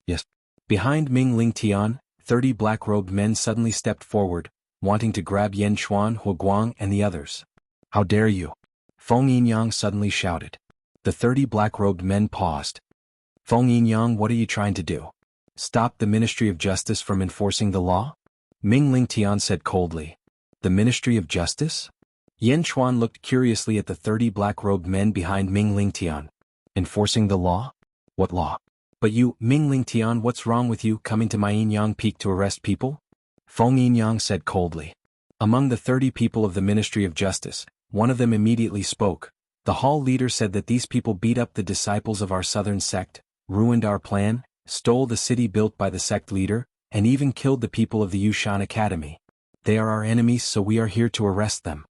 Yes. Behind Mingling Tian, 30 black-robed men suddenly stepped forward, wanting to grab Yen Chuan, Huguang, and the others. How dare you? Feng Yinyang suddenly shouted. The 30 black-robed men paused. Feng Yinyang, what are you trying to do? Stop the Ministry of Justice from enforcing the law? Mingling Tian said coldly. The Ministry of Justice? Yen Chuan looked curiously at the 30 black-robed men behind Mingling Tian. Enforcing the law? What law? But you, Mingling Tian, what's wrong with you coming to my Yinyang Peak to arrest people? Feng Yinyang said coldly. Among the 30 people of the Ministry of Justice, one of them immediately spoke. The hall leader said that these people beat up the disciples of our southern sect, ruined our plan, stole the city built by the sect leader, and even killed the people of the Yushan Academy. They are our enemies, so we are here to arrest them.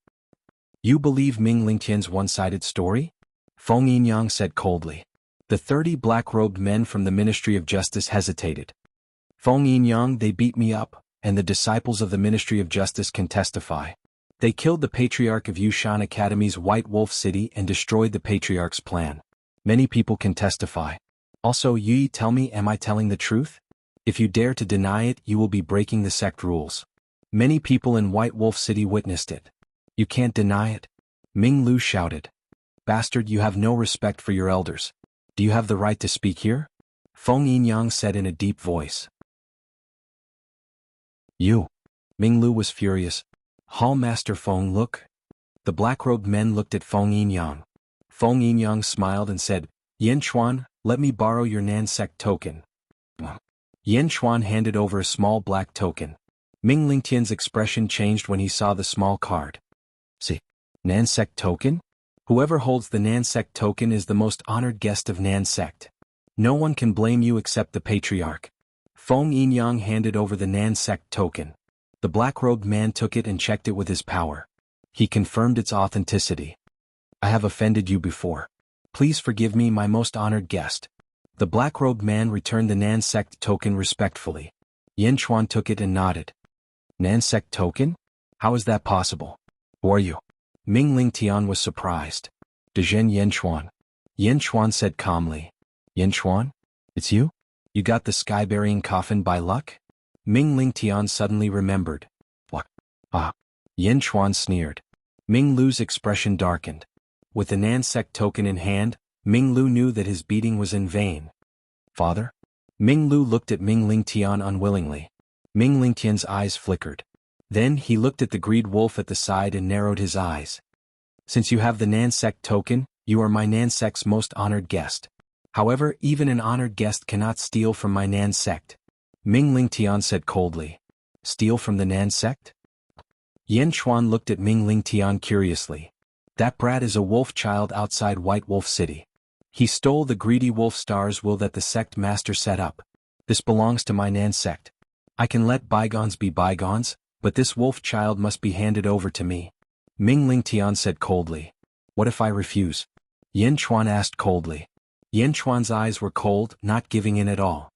You believe Mingling Tian's one-sided story? Feng Yinyang said coldly. The 30 black-robed men from the Ministry of Justice hesitated. Feng Yinyang, they beat me up, and the disciples of the Ministry of Justice can testify. They killed the Patriarch of Yushan Academy's White Wolf City and destroyed the Patriarch's plan. Many people can testify. Also, Yi, tell me, am I telling the truth? If you dare to deny it, you will be breaking the sect rules. Many people in White Wolf City witnessed it. You can't deny it? Ming Lu shouted. Bastard, you have no respect for your elders. Do you have the right to speak here? Feng Yinyang said in a deep voice. You. Ming Lu was furious. Hall Master Feng, look. The black-robed men looked at Feng Yinyang. Feng Yinyang smiled and said, Yen Chuan, let me borrow your Nansec token. Yen Chuan handed over a small black token. Mingling Tian's expression changed when he saw the small card. See, Nansec token? Whoever holds the Nansec token is the most honored guest of Nansect. No one can blame you except the Patriarch. Feng Yinyang handed over the Nansec token. The black-robed man took it and checked it with his power. He confirmed its authenticity. I have offended you before. Please forgive me, my most honored guest. The black-robed man returned the Nansect token respectfully. Yen Chuan took it and nodded. Nansec token? How is that possible? Who are you? Mingling Tian was surprised. Dezhen Yen Chuan. Yen Chuan said calmly. Yen Chuan? It's you? You got the sky-burying coffin by luck? Mingling Tian suddenly remembered. What? Ah. Yen Chuan sneered. Ming Lu's expression darkened. With the Nansec token in hand, Ming Lu knew that his beating was in vain. Father? Ming Lu looked at Mingling Tian unwillingly. Mingling Tian's eyes flickered. Then he looked at the greed wolf at the side and narrowed his eyes. Since you have the Nansec token, you are my Nansec's most honored guest. However, even an honored guest cannot steal from my Nan sect. Ming Lingtian said coldly. Steal from the Nan sect? Yen Chuan looked at Ming Lingtian curiously. That brat is a wolf child outside White Wolf City. He stole the greedy wolf star's will that the sect master set up. This belongs to my Nan sect. I can let bygones be bygones, but this wolf child must be handed over to me. Ming Lingtian said coldly. What if I refuse? Yen Chuan asked coldly. Yen Chuan's eyes were cold, not giving in at all.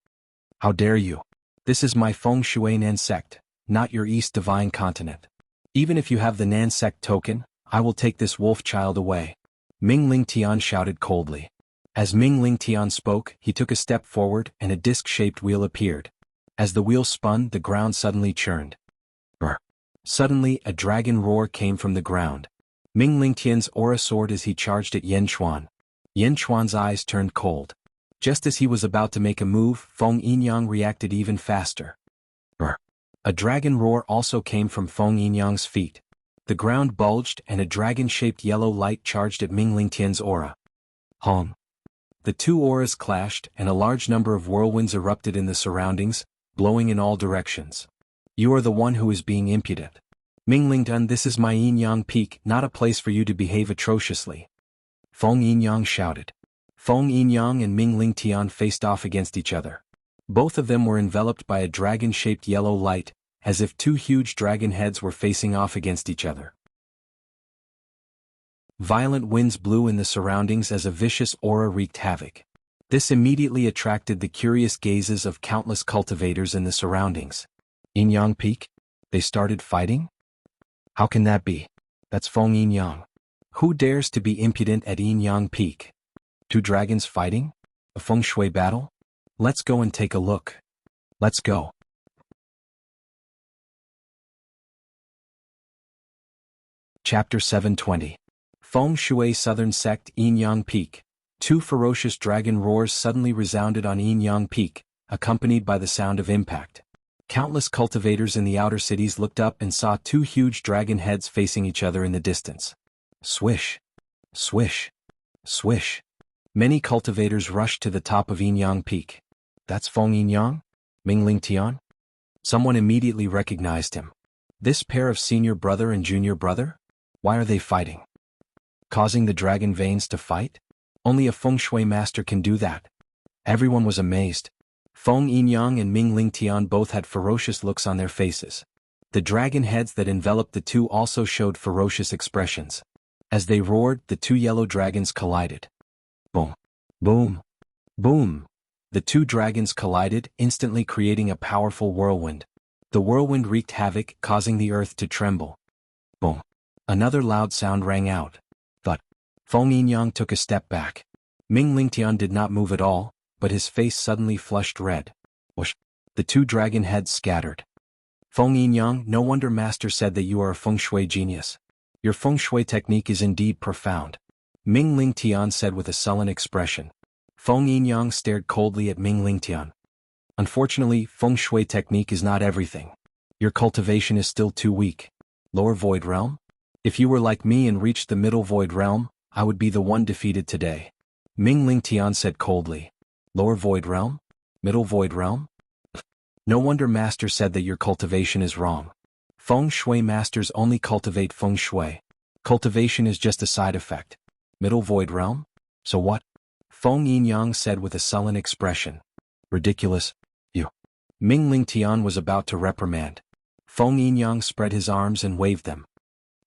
How dare you? This is my Feng Shui Nan sect, not your East Divine Continent. Even if you have the Nan sect token, I will take this wolf child away. Ming Lingtian shouted coldly. As Ming Lingtian spoke, he took a step forward and a disc-shaped wheel appeared. As the wheel spun, the ground suddenly churned. Brr. Suddenly, a dragon roar came from the ground. Ming Lingtian's aura soared as he charged at Yen Chuan. Yen Chuan's eyes turned cold. Just as he was about to make a move, Feng Yinyang reacted even faster. Brr. A dragon roar also came from Feng Yinyang's feet. The ground bulged and a dragon-shaped yellow light charged at Ming Lingtian's aura. Hong. The two auras clashed and a large number of whirlwinds erupted in the surroundings, blowing in all directions. You are the one who is being impudent. Ming Lingtian, this is my Yinyang Peak, not a place for you to behave atrociously. Feng Yinyang shouted. Feng Yinyang and Ming Lingtian faced off against each other. Both of them were enveloped by a dragon-shaped yellow light, as if two huge dragon heads were facing off against each other. Violent winds blew in the surroundings as a vicious aura wreaked havoc. This immediately attracted the curious gazes of countless cultivators in the surroundings. Yinyang Peak? They started fighting? How can that be? That's Feng Yinyang. Who dares to be impudent at Yinyang Peak? Two dragons fighting? A feng shui battle? Let's go and take a look. Let's go. Chapter 720. Feng Shui Southern Sect Yinyang Peak. Two ferocious dragon roars suddenly resounded on Yinyang Peak, accompanied by the sound of impact. Countless cultivators in the outer cities looked up and saw two huge dragon heads facing each other in the distance. Swish. Swish. Swish. Many cultivators rushed to the top of Yinyang Peak. That's Feng Yinyang? Ming Lingtian? Someone immediately recognized him. This pair of senior brother and junior brother? Why are they fighting? Causing the dragon veins to fight? Only a feng shui master can do that. Everyone was amazed. Feng Yinyang and Ming Lingtian both had ferocious looks on their faces. The dragon heads that enveloped the two also showed ferocious expressions. As they roared, the two yellow dragons collided. Boom. Boom. Boom. The two dragons collided, instantly creating a powerful whirlwind. The whirlwind wreaked havoc, causing the earth to tremble. Boom. Another loud sound rang out. Thud. Feng Yinyang took a step back. Ming Lingtian did not move at all, but his face suddenly flushed red. Whoosh. The two dragon heads scattered. Feng Yinyang, no wonder Master said that you are a feng shui genius. Your feng shui technique is indeed profound. Ming Lingtian said with a sullen expression. Feng Yinyang stared coldly at Ming Lingtian. Unfortunately, feng shui technique is not everything. Your cultivation is still too weak. Lower Void Realm? If you were like me and reached the Middle Void Realm, I would be the one defeated today. Ming Lingtian said coldly. Lower Void Realm? Middle Void Realm? No wonder Master said that your cultivation is wrong. Feng Shui masters only cultivate Feng Shui. Cultivation is just a side effect. Middle Void Realm? So what? Feng Yinyang said with a sullen expression. Ridiculous. You. Ming Lingtian was about to reprimand. Feng Yinyang spread his arms and waved them.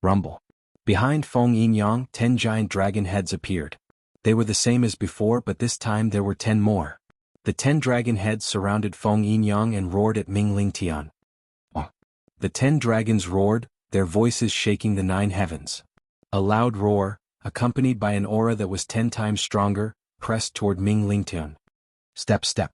Rumble. Behind Feng Yinyang, 10 giant dragon heads appeared. They were the same as before, but this time there were 10 more. The 10 dragon heads surrounded Feng Yinyang and roared at Ming Lingtian. Oh. The 10 dragons roared, their voices shaking the 9 heavens. A loud roar, accompanied by an aura that was 10 times stronger, pressed toward Ming Lingtian. Step, step.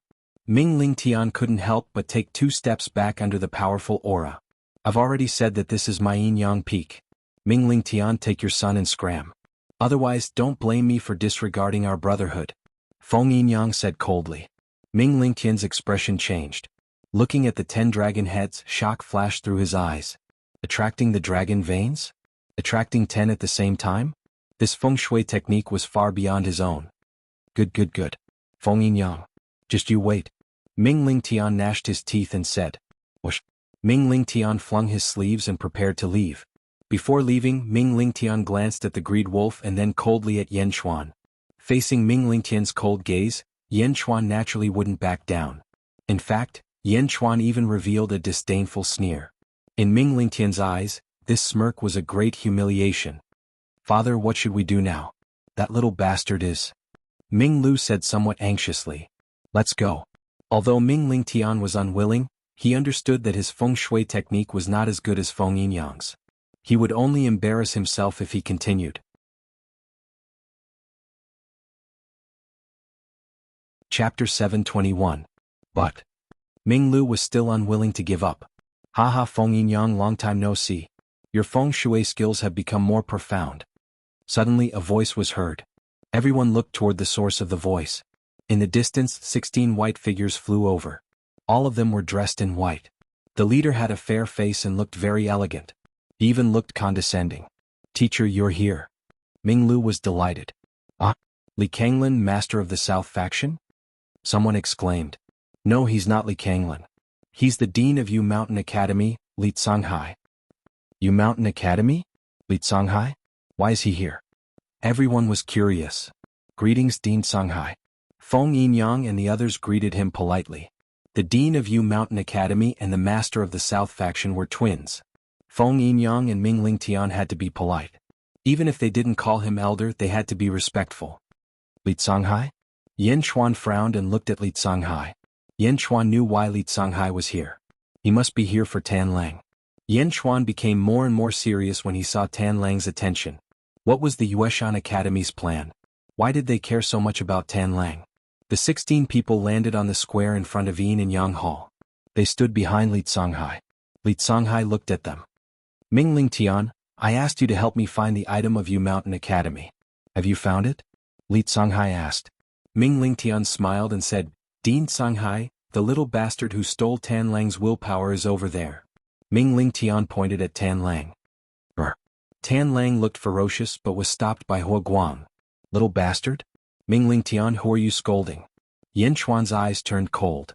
Ming Lingtian couldn't help but take 2 steps back under the powerful aura. I've already said that this is my Yinyang Peak. Ming Lingtian, take your son and scram. Otherwise, don't blame me for disregarding our brotherhood. Feng Yinyang said coldly. Ming Lingtian's expression changed. Looking at the 10 dragon heads, shock flashed through his eyes. Attracting the dragon veins? Attracting 10 at the same time? This feng shui technique was far beyond his own. Good, good, good. Feng Yinyang. Just you wait. Ming Lingtian gnashed his teeth and said, Whoosh. Ming Lingtian flung his sleeves and prepared to leave. Before leaving, Ming Lingtian glanced at the greed wolf and then coldly at Yen Xuan. Facing Ming Lingtian's cold gaze, Yen Xuan naturally wouldn't back down. In fact, Yen Xuan even revealed a disdainful sneer. In Ming Lingtian's eyes, this smirk was a great humiliation. Father, what should we do now? That little bastard is. Ming Lu said somewhat anxiously. Let's go. Although Ming Lingtian was unwilling, he understood that his feng shui technique was not as good as Feng Yinyang's. He would only embarrass himself if he continued. Chapter 721. But Ming Lu was still unwilling to give up. Haha, Feng Yinyang, long time no see. Your feng shui skills have become more profound. Suddenly a voice was heard. Everyone looked toward the source of the voice. In the distance 16 white figures flew over. All of them were dressed in white. The leader had a fair face and looked very elegant. He even looked condescending. Teacher, you're here. Ming Lu was delighted. Ah? Li Kanglin, master of the South faction? Someone exclaimed. No, he's not Li Kanglin. He's the dean of Yu Mountain Academy, Li Tsanghai. Yu Mountain Academy? Li Tsanghai? Why is he here? Everyone was curious. Greetings, Dean Tsanghai. Feng Yinyang and the others greeted him politely. The dean of Yu Mountain Academy and the master of the South faction were twins. Feng Yinyang and Ming Lingtian had to be polite. Even if they didn't call him elder, they had to be respectful. Li Tsanghai? Yen Xuan frowned and looked at Li Tsanghai. Yen Xuan knew why Li Tsanghai was here. He must be here for Tan Lang. Yen Xuan became more and more serious when he saw Tan Lang's attention. What was the Yueshan Academy's plan? Why did they care so much about Tan Lang? The 16 people landed on the square in front of Yin and Yang Hall. They stood behind Li Tsanghai. Li Tsanghai looked at them. Ming Lingtian, I asked you to help me find the item of Yu Mountain Academy. Have you found it? Li Tsanghai asked. Ming Lingtian smiled and said, Dean Tsanghai, the little bastard who stole Tan Lang's willpower is over there. Ming Lingtian pointed at Tan Lang. Brr. Tan Lang looked ferocious but was stopped by Hua Guang. Little bastard? Ming Lingtian, who are you scolding? Yen Xuan's eyes turned cold.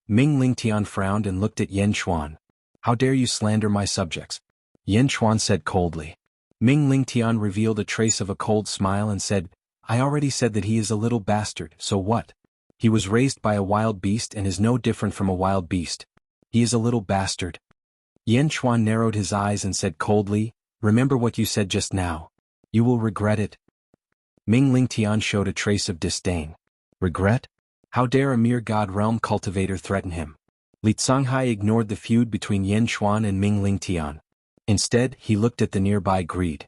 Ming Lingtian frowned and looked at Yen Xuan. How dare you slander my subjects? Yen Xuan said coldly. Ming Lingtian revealed a trace of a cold smile and said, I already said that he is a little bastard, so what? He was raised by a wild beast and is no different from a wild beast. He is a little bastard. Yen Xuan narrowed his eyes and said coldly, Remember what you said just now. You will regret it. Ming Lingtian showed a trace of disdain. Regret? How dare a mere god realm cultivator threaten him? Li Tsanghai ignored the feud between Yen Xuan and Ming Lingtian. Instead, he looked at the nearby greed.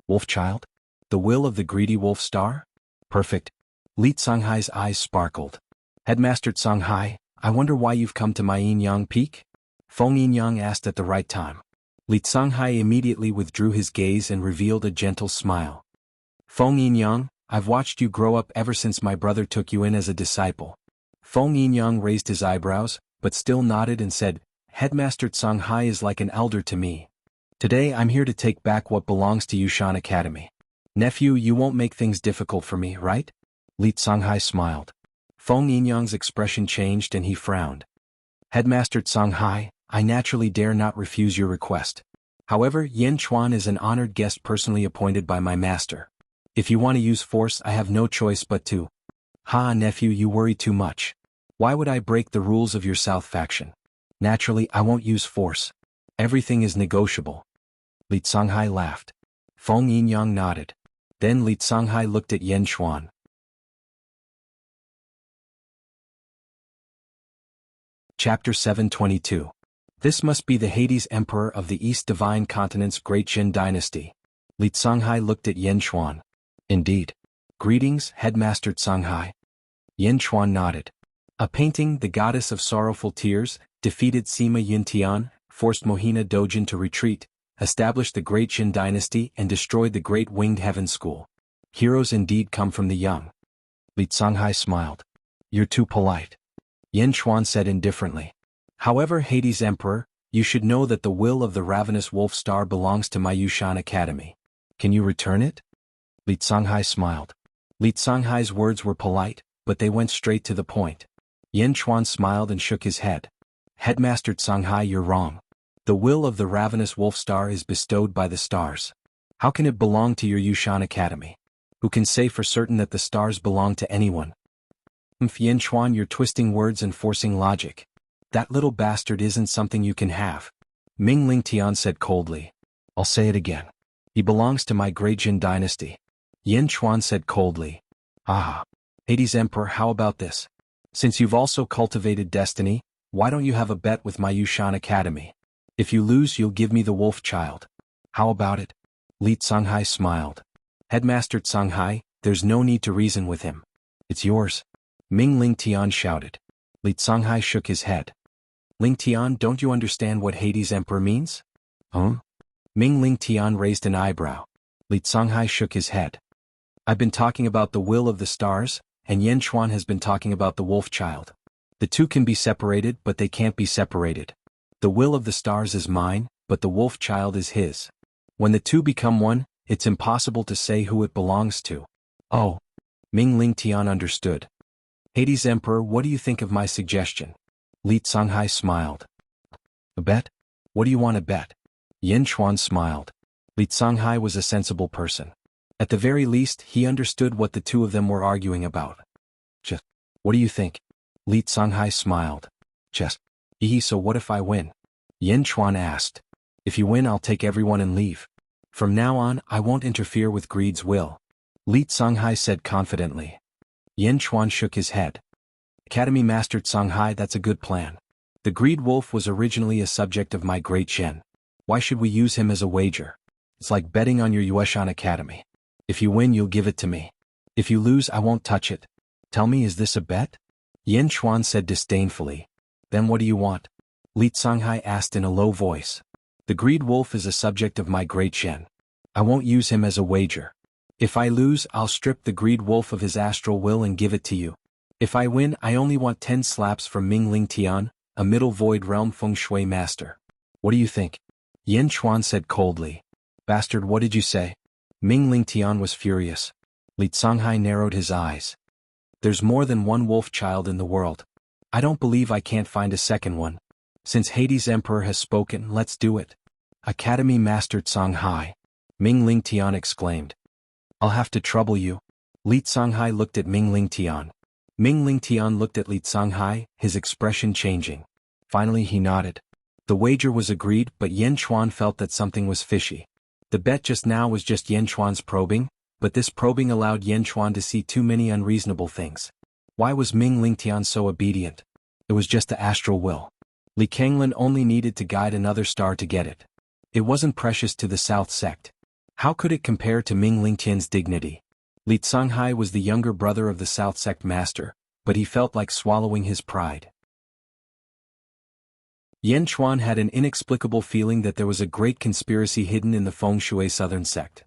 Wolfchild? The will of the greedy wolf star? Perfect. Li Tsanghai's eyes sparkled. Headmaster Tsanghai, I wonder why you've come to my Yin Yang Peak? Feng Yinyang asked at the right time. Li Tsanghai immediately withdrew his gaze and revealed a gentle smile. Feng Yinyang, I've watched you grow up ever since my brother took you in as a disciple. Feng Yinyang raised his eyebrows, but still nodded and said, Headmaster Tsanghai is like an elder to me. Today I'm here to take back what belongs to Yushan Academy. Nephew, you won't make things difficult for me, right? Li Tsanghai smiled. Feng Yinyang's expression changed and he frowned. Headmaster Tsanghai, I naturally dare not refuse your request. However, Yen Xuan is an honored guest personally appointed by my master. If you want to use force, I have no choice but to. Ha, nephew, you worry too much. Why would I break the rules of your South faction? Naturally, I won't use force. Everything is negotiable. Li Tsanghai laughed. Feng Yinyang nodded. Then Li Tsanghai looked at Yen Xuan. Chapter 722. This must be the Hades Emperor of the East Divine Continent's Great Jin Dynasty. Li Tsanghai looked at Yen Xuan. Indeed. Greetings, Headmaster Tsanghai. Yen Xuan nodded. A painting, The Goddess of Sorrowful Tears, defeated Sima Yuntian, forced Mohina Dojin to retreat, established the Great Jin Dynasty and destroyed the Great Winged Heaven School. Heroes indeed come from the young. Li Tsanghai smiled. You're too polite. Yen Xuan said indifferently. However, Hades Emperor, you should know that the will of the ravenous wolf star belongs to my Yushan Academy. Can you return it? Li Tsanghai smiled. Li Tsanghai's words were polite, but they went straight to the point. Yin Chuan smiled and shook his head. Headmaster Songhai, you're wrong. The will of the ravenous wolf star is bestowed by the stars. How can it belong to your Yushan Academy? Who can say for certain that the stars belong to anyone? Yin Chuan, you're twisting words and forcing logic. That little bastard isn't something you can have. Ming Ling Tian said coldly. I'll say it again. He belongs to my great Jin dynasty. Yin Chuan said coldly. Ah. Hades Emperor, how about this? Since you've also cultivated destiny, why don't you have a bet with my Yushan Academy? If you lose, you'll give me the wolf child. How about it? Li Songhai smiled. Headmaster Songhai, there's no need to reason with him. It's yours. Ming Ling Tian shouted. Li Songhai shook his head. Ling Tian, don't you understand what Hades Emperor means? Huh? Ming Ling Tian raised an eyebrow. Li Songhai shook his head. I've been talking about the will of the stars, and Yin Chuan has been talking about the wolf child. The two can be separated, but they can't be separated. The will of the stars is mine, but the wolf child is his. When the two become one, it's impossible to say who it belongs to. Oh. Ming Ling Tian understood. Hades Emperor, what do you think of my suggestion? Li Songhai smiled. A bet? What do you want to bet? Yin Chuan smiled. Li Songhai was a sensible person. At the very least, he understood what the two of them were arguing about. Just, what do you think? Li Songhai smiled. Just, so what if I win? Yin Chuan asked. If you win, I'll take everyone and leave. From now on, I won't interfere with greed's will. Li Songhai said confidently. Yin Chuan shook his head. Academy Master Songhai, that's a good plan. The greed wolf was originally a subject of my great Shen. Why should we use him as a wager? It's like betting on your Yueshan Academy. If you win, you'll give it to me. If you lose, I won't touch it. Tell me, is this a bet? Yin Chuan said disdainfully. Then what do you want? Li Songhai asked in a low voice. The greed wolf is a subject of my great Shen. I won't use him as a wager. If I lose, I'll strip the greed wolf of his astral will and give it to you. If I win, I only want 10 slaps from Ming Ling Tian, a middle void realm feng shui master. What do you think? Yin Chuan said coldly. Bastard, what did you say? Ming Ling Tian was furious. Li Songhai narrowed his eyes. There's more than one wolf child in the world. I don't believe I can't find a second one. Since Hades Emperor has spoken, let's do it. Academy Master Songhai. Ming Ling Tian exclaimed. I'll have to trouble you. Li Songhai looked at Ming Ling Tian. Ming Ling Tian looked at Li Songhai, his expression changing. Finally he nodded. The wager was agreed, but Yin Chuan felt that something was fishy. The bet just now was just Yin Chuan's probing, but this probing allowed Yin Chuan to see too many unreasonable things. Why was Ming Ling Tian so obedient? It was just the astral will. Li Kanglin only needed to guide another star to get it. It wasn't precious to the South sect. How could it compare to Ming Ling Tian's dignity? Li Songhai was the younger brother of the South sect master, but he felt like swallowing his pride. Yin Chuan had an inexplicable feeling that there was a great conspiracy hidden in the Feng Shui Southern sect.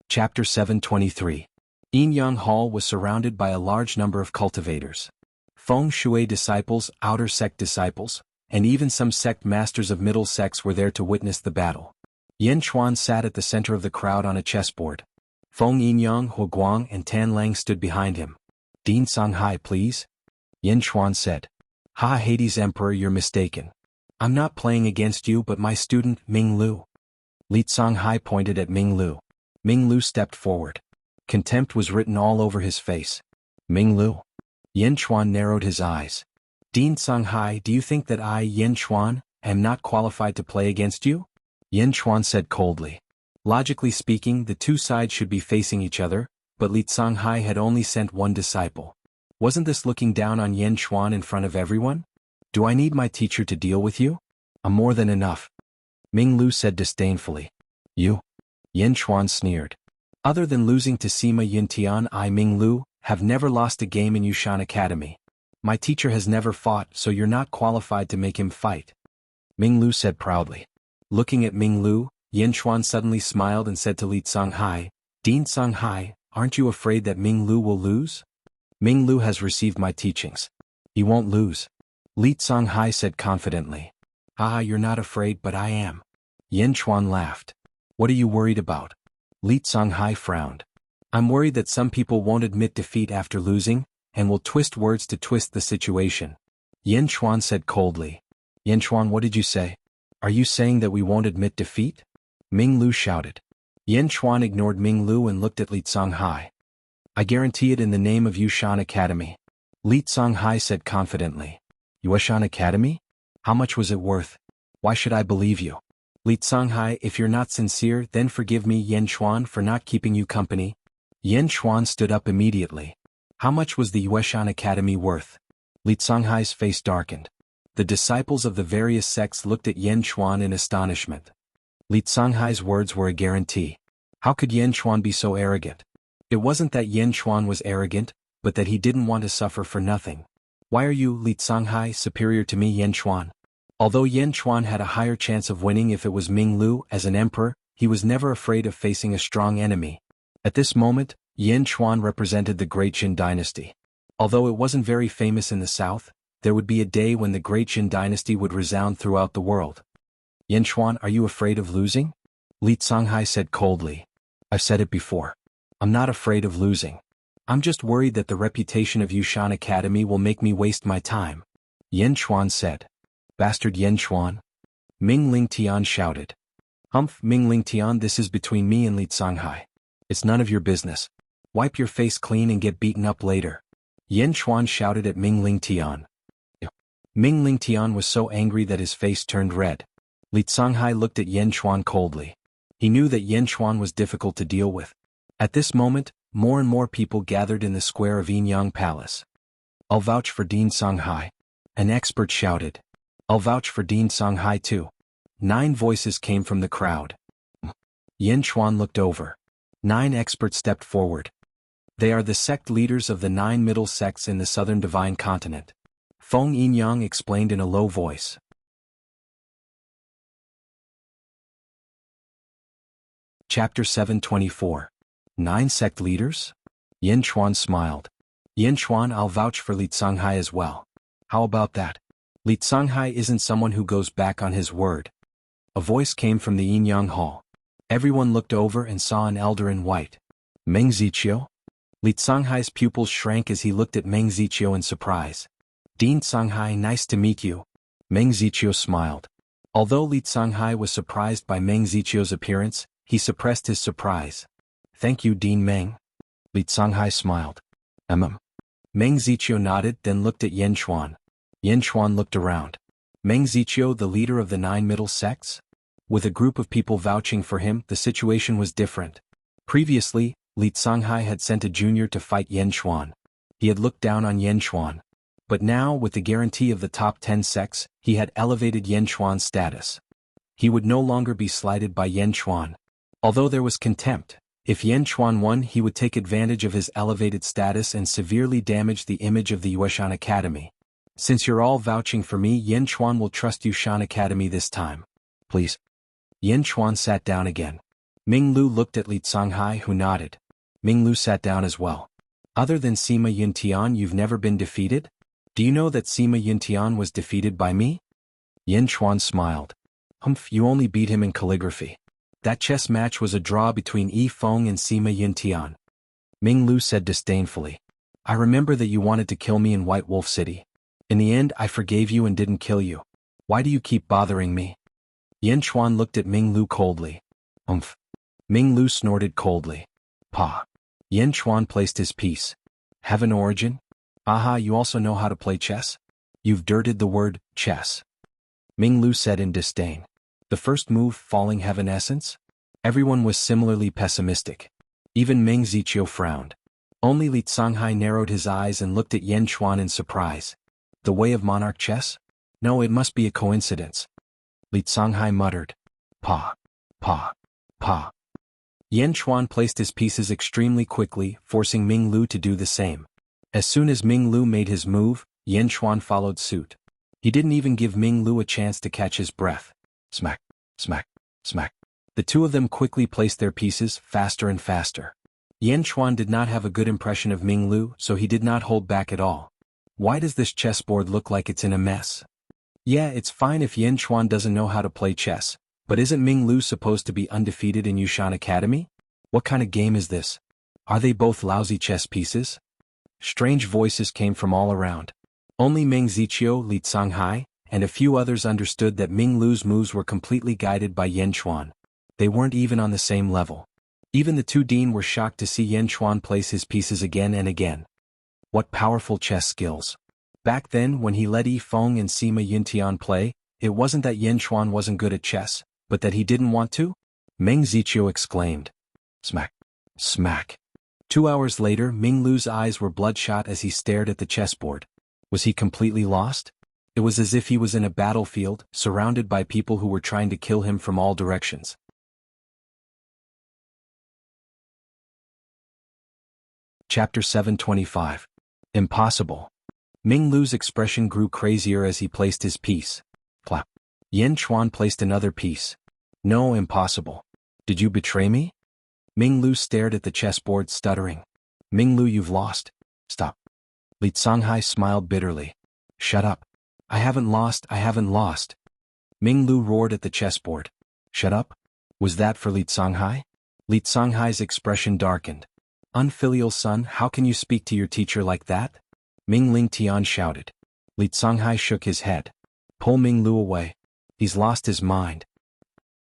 Chapter 723. Yinyang Hall was surrounded by a large number of cultivators. Feng Shui disciples, outer sect disciples, and even some sect masters of middle sects were there to witness the battle. Yin Chuan sat at the center of the crowd on a chessboard. Feng Yinyang, Hu Guang, and Tan Lang stood behind him. Dean Songhai, please. Yin Chuan said. Ha, Hades Emperor, you're mistaken. I'm not playing against you but my student, Ming Lu. Li Songhai pointed at Ming Lu. Ming Lu stepped forward. Contempt was written all over his face. Ming Lu. Yin Chuan narrowed his eyes. Dean Songhai, do you think that I, Yin Chuan, am not qualified to play against you? Yin Chuan said coldly. Logically speaking, the two sides should be facing each other, but Li Songhai had only sent one disciple. Wasn't this looking down on Yin Chuan in front of everyone? Do I need my teacher to deal with you? I'm more than enough. Ming Lu said disdainfully. You? Yin Chuan sneered. Other than losing to Sima Yin Tian, I, Ming Lu, have never lost a game in Yushan Academy. My teacher has never fought, so you're not qualified to make him fight. Ming Lu said proudly. Looking at Ming Lu, Yin Chuan suddenly smiled and said to Li Songhai, Dean Songhai, aren't you afraid that Ming Lu will lose? Ming Lu has received my teachings. He won't lose. Li Songhai said confidently. Ah, you're not afraid but I am. Yin Chuan laughed. What are you worried about? Li Songhai frowned. I'm worried that some people won't admit defeat after losing, and will twist words to twist the situation. Yin Chuan said coldly. Yin Chuan, what did you say? Are you saying that we won't admit defeat? Ming Lu shouted. Yin Chuan ignored Ming Lu and looked at Li Songhai. I guarantee it in the name of Yushan Academy. Li Songhai said confidently. Yushan Academy? How much was it worth? Why should I believe you? Li Songhai, if you're not sincere, then forgive me, Yin Chuan, for not keeping you company. Yin Chuan stood up immediately. How much was the Yushan Academy worth? Li Songhai's face darkened. The disciples of the various sects looked at Yin Chuan in astonishment. Li Songhai's words were a guarantee. How could Yin Chuan be so arrogant? It wasn't that Yin Chuan was arrogant, but that he didn't want to suffer for nothing. Why are you, Li Songhai, superior to me, Yin Chuan? Although Yin Chuan had a higher chance of winning if it was Ming Lu as an emperor, he was never afraid of facing a strong enemy. At this moment, Yin Chuan represented the Great Jin dynasty. Although it wasn't very famous in the south, there would be a day when the Great Jin dynasty would resound throughout the world. Yin Chuan, are you afraid of losing? Li Songhai said coldly. I've said it before. I'm not afraid of losing. I'm just worried that the reputation of Yushan Academy will make me waste my time. Yin Chuan said. Bastard Yin Chuan? Ming Ling Tian shouted. Humph, Ming Ling Tian, this is between me and Li Songhai. It's none of your business. Wipe your face clean and get beaten up later. Yin Chuan shouted at Ming Ling Tian. Ming Ling Tian was so angry that his face turned red. Li Songhai looked at Yin Chuan coldly. He knew that Yin Chuan was difficult to deal with. At this moment, more and more people gathered in the square of Yinyang Palace. I'll vouch for Dean Songhai. An expert shouted. I'll vouch for Dean Songhai too. 9 voices came from the crowd. Yin Chuan looked over. 9 experts stepped forward. They are the sect leaders of the 9 middle sects in the southern divine continent. Feng Yinyang explained in a low voice. Chapter 724. 9 sect leaders? Yin Chuan smiled. Yin Chuan, I'll vouch for Li Songhai as well. How about that? Li Songhai isn't someone who goes back on his word. A voice came from the Yinyang Hall. Everyone looked over and saw an elder in white. Meng Ziqiu? Li Songhai's pupils shrank as he looked at Meng Ziqiu in surprise. Dean Songhai, nice to meet you. Meng Ziqiu smiled. Although Li Songhai was surprised by Meng Ziqiu's appearance, he suppressed his surprise. Thank you, Dean Meng. Li Songhai smiled. Meng Ziqiu nodded, then looked at Yin Chuan. Yin Chuan looked around. Meng Ziqiu, the leader of the 9 middle sects? With a group of people vouching for him, the situation was different. Previously, Li Songhai had sent a junior to fight Yin Chuan. He had looked down on Yin Chuan. But now, with the guarantee of the top 10 sects, he had elevated Yin Chuan's status. He would no longer be slighted by Yin Chuan. Although there was contempt, if Yin Chuan won, he would take advantage of his elevated status and severely damage the image of the Yushan Academy. Since you're all vouching for me, Yin Chuan will trust Yushan Academy this time. Please. Yin Chuan sat down again. Ming Lu looked at Li Songhai, who nodded. Ming Lu sat down as well. Other than Sima Yuntian, you've never been defeated? Do you know that Sima Yuntian was defeated by me? Yin Chuan smiled. Humph, you only beat him in calligraphy. That chess match was a draw between Yi Feng and Sima Yuntian. Ming Lu said disdainfully. I remember that you wanted to kill me in White Wolf City. In the end, I forgave you and didn't kill you. Why do you keep bothering me? Yin Chuan looked at Ming Lu coldly. Umph. Ming Lu snorted coldly. Pa. Yin Chuan placed his piece. Have an origin? Aha, you also know how to play chess? You've dirted the word, chess. Ming Lu said in disdain. The first move, falling heaven essence? Everyone was similarly pessimistic. Even Meng Ziqiu frowned. Only Li Songhai narrowed his eyes and looked at Yin Chuan in surprise. The way of monarch chess? No, it must be a coincidence. Li Songhai muttered. Pa. Pa. Pa. Yin Chuan placed his pieces extremely quickly, forcing Ming Lu to do the same. As soon as Ming Lu made his move, Yin Chuan followed suit. He didn't even give Ming Lu a chance to catch his breath. Smack, smack, smack. The two of them quickly placed their pieces, faster and faster. Yin Chuan did not have a good impression of Ming Lu, so he did not hold back at all. Why does this chessboard look like it's in a mess? Yeah, it's fine if Yin Chuan doesn't know how to play chess, But isn't Ming Lu supposed to be undefeated in Yushan Academy? What kind of game is this? Are they both lousy chess pieces? Strange voices came from all around. Only Meng Ziqiu, Li Canghai, and a few others understood that Ming Lu's moves were completely guided by Yan Chuan. They weren't even on the same level. Even the two Dean were shocked to see Yan Chuan place his pieces again and again. What powerful chess skills. Back then, when he let Yi Feng and Sima Yuntian play, it wasn't that Yan Chuan wasn't good at chess, but that he didn't want to? Meng Ziqiu exclaimed. Smack. Smack. 2 hours later, Ming Lu's eyes were bloodshot as he stared at the chessboard. Was he completely lost? It was as if he was in a battlefield, surrounded by people who were trying to kill him from all directions. Chapter 725. Impossible. Ming Lu's expression grew crazier as he placed his piece. Clap. Yan Chuan placed another piece. No, impossible. Did you betray me? Ming Lu stared at the chessboard, stuttering. Ming Lu, you've lost. Stop. Li Canghai smiled bitterly. Shut up. I haven't lost, I haven't lost. Ming Lu roared at the chessboard. Shut up? Was that for Li Canghai? Li Canghai's expression darkened. Unfilial son, how can you speak to your teacher like that? Ming Ling Tian shouted. Li Canghai shook his head. Pull Ming Lu away. He's lost his mind.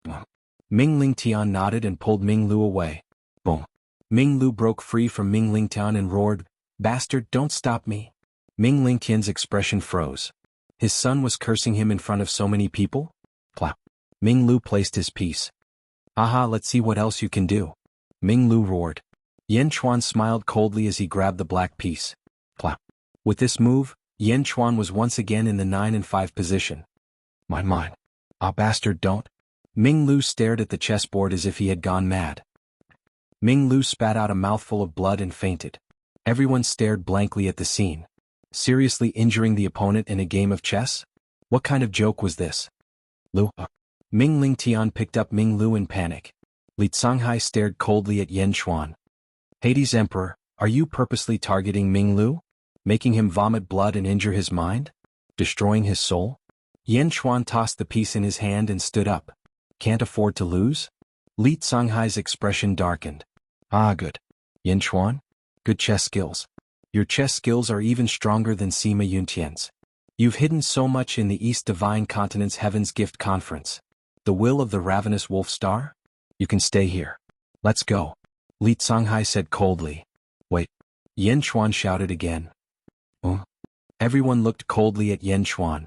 Boom. Ming Ling Tian nodded and pulled Ming Lu away. Boom. Ming Lu broke free from Ming Ling Tian and roared, Bastard, don't stop me. Ming Ling Tian's expression froze. His son was cursing him in front of so many people? Clap. Ming Lu placed his piece. Aha, let's see what else you can do. Ming Lu roared. Yan Chuan smiled coldly as he grabbed the black piece. Clap. With this move, Yan Chuan was once again in the 9 and 5 position. Mine. Ah, bastard, don't. Ming Lu stared at the chessboard as if he had gone mad. Ming Lu spat out a mouthful of blood and fainted. Everyone stared blankly at the scene. Seriously injuring the opponent in a game of chess? What kind of joke was this? Lu. Ming Ling Tian picked up Ming Lu in panic. Li Canghai stared coldly at Yan Chuan. Hades Emperor, are you purposely targeting Ming Lu? Making him vomit blood and injure his mind? Destroying his soul? Yan Chuan tossed the piece in his hand and stood up. Can't afford to lose? Li Canghai's expression darkened. Ah, good. Yan Chuan? Good chess skills. Your chess skills are even stronger than Sima Yuntian's. You've hidden so much in the East Divine Continent's Heaven's Gift Conference. The will of the ravenous wolf star? You can stay here. Let's go. Li Canghai said coldly. Wait. Yan Chuan shouted again. Everyone looked coldly at Yan Chuan.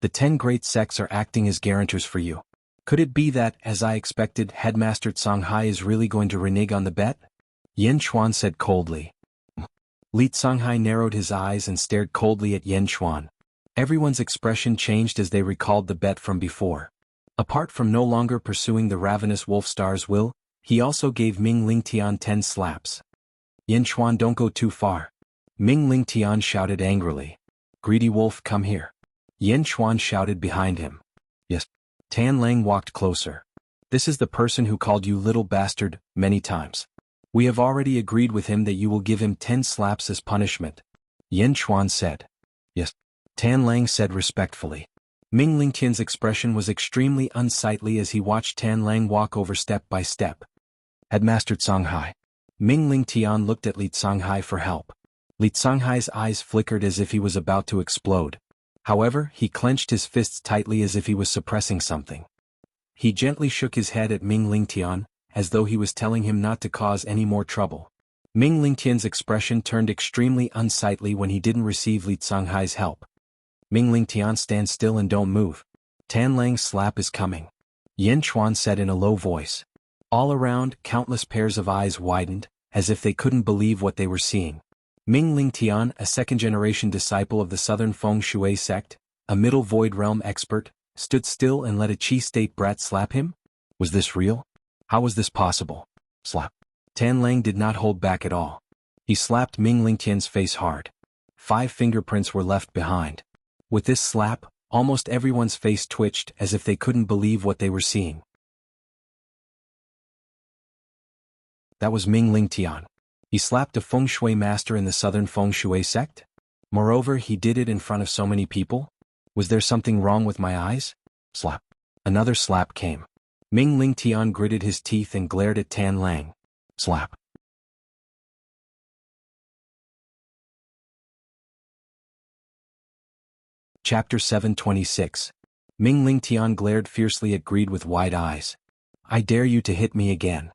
The 10 great sects are acting as guarantors for you. Could it be that, as I expected, Headmaster Canghai is really going to renege on the bet? Yan Chuan said coldly. Li Canghai narrowed his eyes and stared coldly at Yan Chuan. Everyone's expression changed as they recalled the bet from before. Apart from no longer pursuing the ravenous wolf star's will, he also gave Ming Ling Tian 10 slaps. Yan Chuan, don't go too far. Ming Ling Tian shouted angrily. Greedy wolf, come here. Yan Chuan shouted behind him. Yes. Tan Lang walked closer. This is the person who called you little bastard many times. We have already agreed with him that you will give him 10 slaps as punishment. Yan Chuan said. Yes. Tan Lang said respectfully. Ming Ling Tian's expression was extremely unsightly as he watched Tan Lang walk over step by step. Headmaster Canghai. Ming Ling Tian looked at Li Canghai for help. Li Canghai's eyes flickered as if he was about to explode. However, he clenched his fists tightly as if he was suppressing something. He gently shook his head at Ming Ling Tian, as though he was telling him not to cause any more trouble. Ming Ling Tian's expression turned extremely unsightly when he didn't receive Li Canghai's help. Ming Ling Tian, stand still and don't move. Tan Lang's slap is coming. Yan Chuan said in a low voice. All around, countless pairs of eyes widened, as if they couldn't believe what they were seeing. Ming Ling Tian, a second-generation disciple of the Southern Feng Shui sect, a Middle Void Realm expert, stood still and let a Chi State brat slap him? Was this real? How was this possible? Slap. Tan Lang did not hold back at all. He slapped Ming Ling Tian's face hard. 5 fingerprints were left behind. With this slap, almost everyone's face twitched as if they couldn't believe what they were seeing. That was Ming Ling Tian. He slapped a feng shui master in the Southern Feng Shui sect? Moreover, he did it in front of so many people? Was there something wrong with my eyes? Slap. Another slap came. Ming Ling Tian gritted his teeth and glared at Tan Lang. Slap. Chapter 726. Ming Ling Tian glared fiercely at Greed with wide eyes. I dare you to hit me again.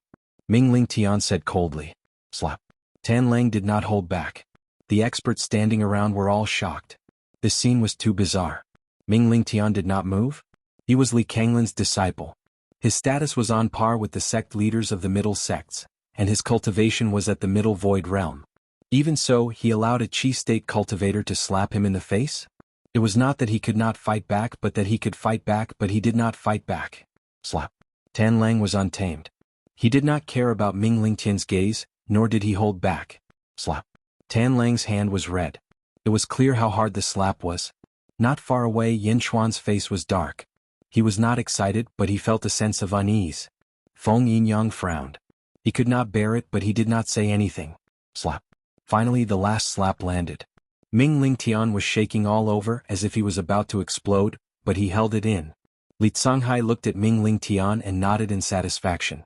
Ming Ling Tian said coldly. Slap. Tan Lang did not hold back. The experts standing around were all shocked. This scene was too bizarre. Ming Ling Tian did not move? He was Li Kanglin's disciple. His status was on par with the sect leaders of the middle sects, and his cultivation was at the middle void realm. Even so, he allowed a chi state cultivator to slap him in the face? It was not that he could not fight back but that he could fight back but he did not fight back. Slap. Tan Lang was untamed. He did not care about Ming Ling Tian's gaze, nor did he hold back. Slap. Tan Lang's hand was red. It was clear how hard the slap was. Not far away, Yin Chuan's face was dark. He was not excited but he felt a sense of unease. Feng Yinyang frowned. He could not bear it but he did not say anything. Slap. Finally the last slap landed. Ming Ling Tian was shaking all over as if he was about to explode, but he held it in. Li Tsanghai looked at Ming Ling Tian and nodded in satisfaction.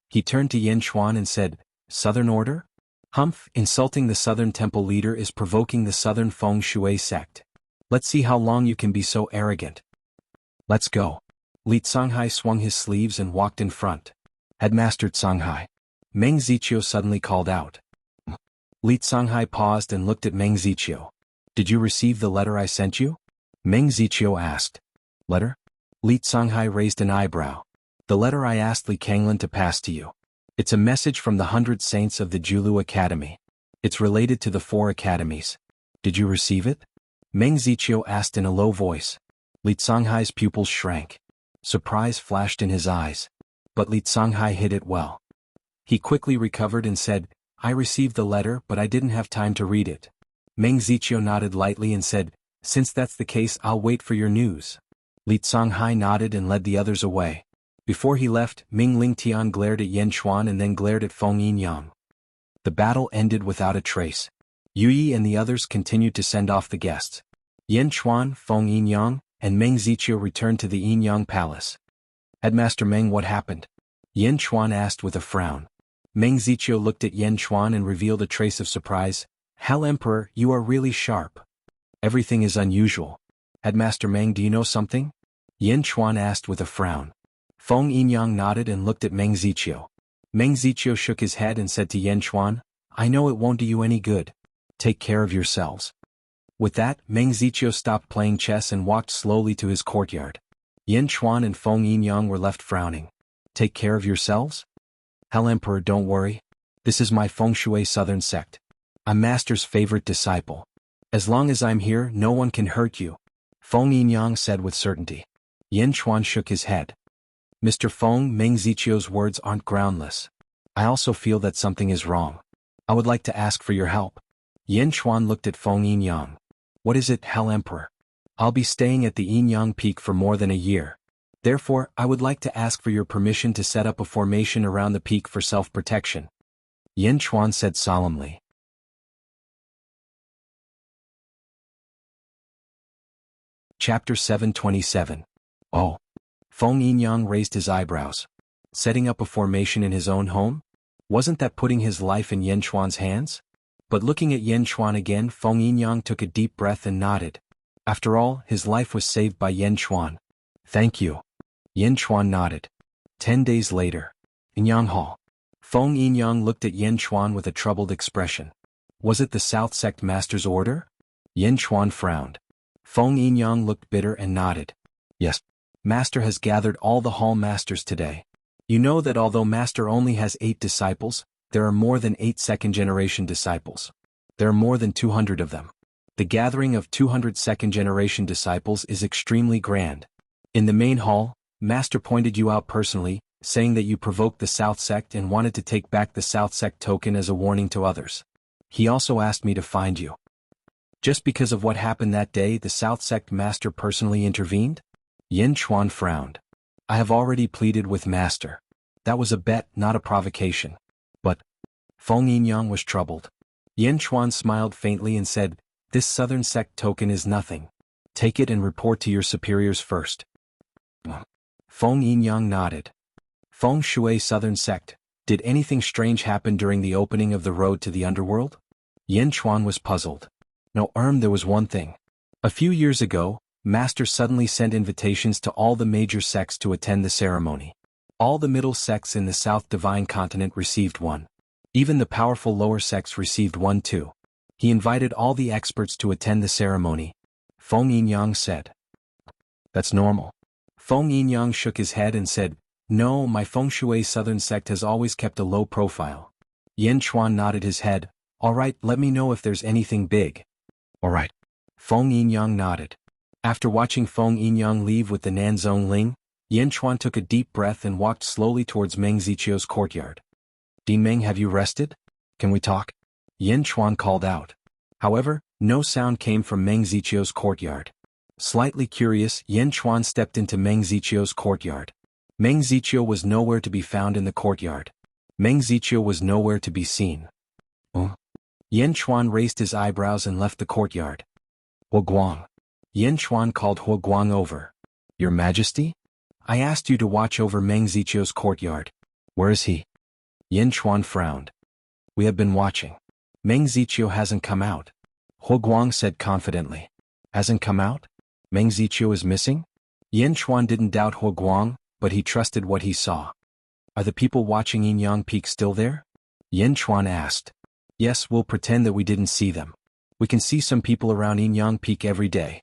He turned to Yin Chuan and said, Southern Order? Humph, insulting the Southern Temple leader is provoking the Southern Feng Shui sect. Let's see how long you can be so arrogant. Let's go. Li Tsanghai swung his sleeves and walked in front. Headmaster Tsanghai. Meng Ziqiu suddenly called out. Li Tsanghai paused and looked at Meng Ziqiu. Did you receive the letter I sent you? Meng Ziqiu asked. Letter? Li Tsanghai raised an eyebrow. The letter I asked Li Kanglin to pass to you. It's a message from the 100 saints of the Julu Academy. It's related to the 4 academies. Did you receive it? Meng Ziqiu asked in a low voice. Li Tsanghai's pupils shrank. Surprise flashed in his eyes. But Li Tsanghai hid it well. He quickly recovered and said, I received the letter but I didn't have time to read it. Meng Ziqiu nodded lightly and said, Since that's the case I'll wait for your news. Li Tsanghai nodded and led the others away. Before he left, Ming Ling Tian glared at Yen Chuan and then glared at Feng Yinyang. The battle ended without a trace. Yu Yi and the others continued to send off the guests. Yen Chuan, Feng Yinyang, and Meng Ziqiu returned to the Yinyang Palace. Headmaster Meng, what happened? Yen Chuan asked with a frown. Meng Ziqiu looked at Yen Chuan and revealed a trace of surprise. Hell Emperor, you are really sharp. Everything is unusual. Headmaster Meng, do you know something? Yen Chuan asked with a frown. Feng Yinyang nodded and looked at Meng Ziqiu. Meng Ziqiu shook his head and said to Yen Chuan, I know it won't do you any good. Take care of yourselves. With that, Meng Ziqiu stopped playing chess and walked slowly to his courtyard. Yen Chuan and Feng Yinyang were left frowning. Take care of yourselves? Hell Emperor, don't worry. This is my Feng Shui Southern sect. I'm Master's favorite disciple. As long as I'm here, no one can hurt you. Feng Yinyang said with certainty. Yen Chuan shook his head. Mr. Feng, Meng Ziqiu's words aren't groundless. I also feel that something is wrong. I would like to ask for your help. Yen Chuan looked at Feng Yinyang. What is it, Hell Emperor? I'll be staying at the Yinyang Peak for more than a year. Therefore, I would like to ask for your permission to set up a formation around the peak for self-protection. Yen Chuan said solemnly. Chapter 727. Oh. Feng Yinyang raised his eyebrows. Setting up a formation in his own home? Wasn't that putting his life in Yen Chuan's hands? But looking at Yen Chuan again, Feng Yinyang took a deep breath and nodded. After all, his life was saved by Yen Chuan. Thank you. Yen Chuan nodded. 10 days later. Yinyang Hall. Feng Yinyang looked at Yen Chuan with a troubled expression. Was it the South Sect Master's order? Yen Chuan frowned. Feng Yinyang looked bitter and nodded. Yes. Master has gathered all the hall masters today. You know that although Master only has 8 disciples, there are more than 8 second-generation disciples. There are more than 200 of them. The gathering of 200 second-generation disciples is extremely grand. In the main hall, Master pointed you out personally, saying that you provoked the South Sect and wanted to take back the South Sect token as a warning to others. He also asked me to find you. Just because of what happened that day, the South Sect Master personally intervened? Yen Chuan frowned. I have already pleaded with Master. That was a bet, not a provocation. But Feng Yinyang was troubled. Yen Chuan smiled faintly and said, This Southern Sect token is nothing. Take it and report to your superiors first. Feng Yinyang nodded. Feng Shui Southern Sect, did anything strange happen during the opening of the road to the underworld? Yin Chuan was puzzled. No, there was one thing. A few years ago, Master suddenly sent invitations to all the major sects to attend the ceremony. All the middle sects in the South Divine Continent received one. Even the powerful lower sects received one too. He invited all the experts to attend the ceremony. Feng Yinyang said. That's normal. Feng Yinyang shook his head and said, no, my Feng Shui Southern Sect has always kept a low profile. Yin Chuan nodded his head. All right, let me know if there's anything big. All right. Feng Yinyang nodded. After watching Feng Yinyang leave with the Nanzong Ling, Yin Chuan took a deep breath and walked slowly towards Meng Zichio's courtyard. Din Meng, have you rested? Can we talk? Yin Chuan called out. However, no sound came from Meng Zichio's courtyard. Slightly curious, Yin Chuan stepped into Meng Zichio's courtyard. Meng Zichio was nowhere to be found in the courtyard. Meng Zichio was nowhere to be seen. Yin Chuan raised his eyebrows and left the courtyard. Huoguang. Yin Chuan called Huoguang over. Your Majesty? I asked you to watch over Meng Zichio's courtyard. Where is he? Yin Chuan frowned. We have been watching. Meng Zichio hasn't come out. Huoguang said confidently. Hasn't come out? Meng Zichio is missing? Yin Chuan didn't doubt Huoguang, but he trusted what he saw. Are the people watching Yinyang Peak still there? Yin Chuan asked. Yes, we'll pretend that we didn't see them. We can see some people around Yinyang Peak every day.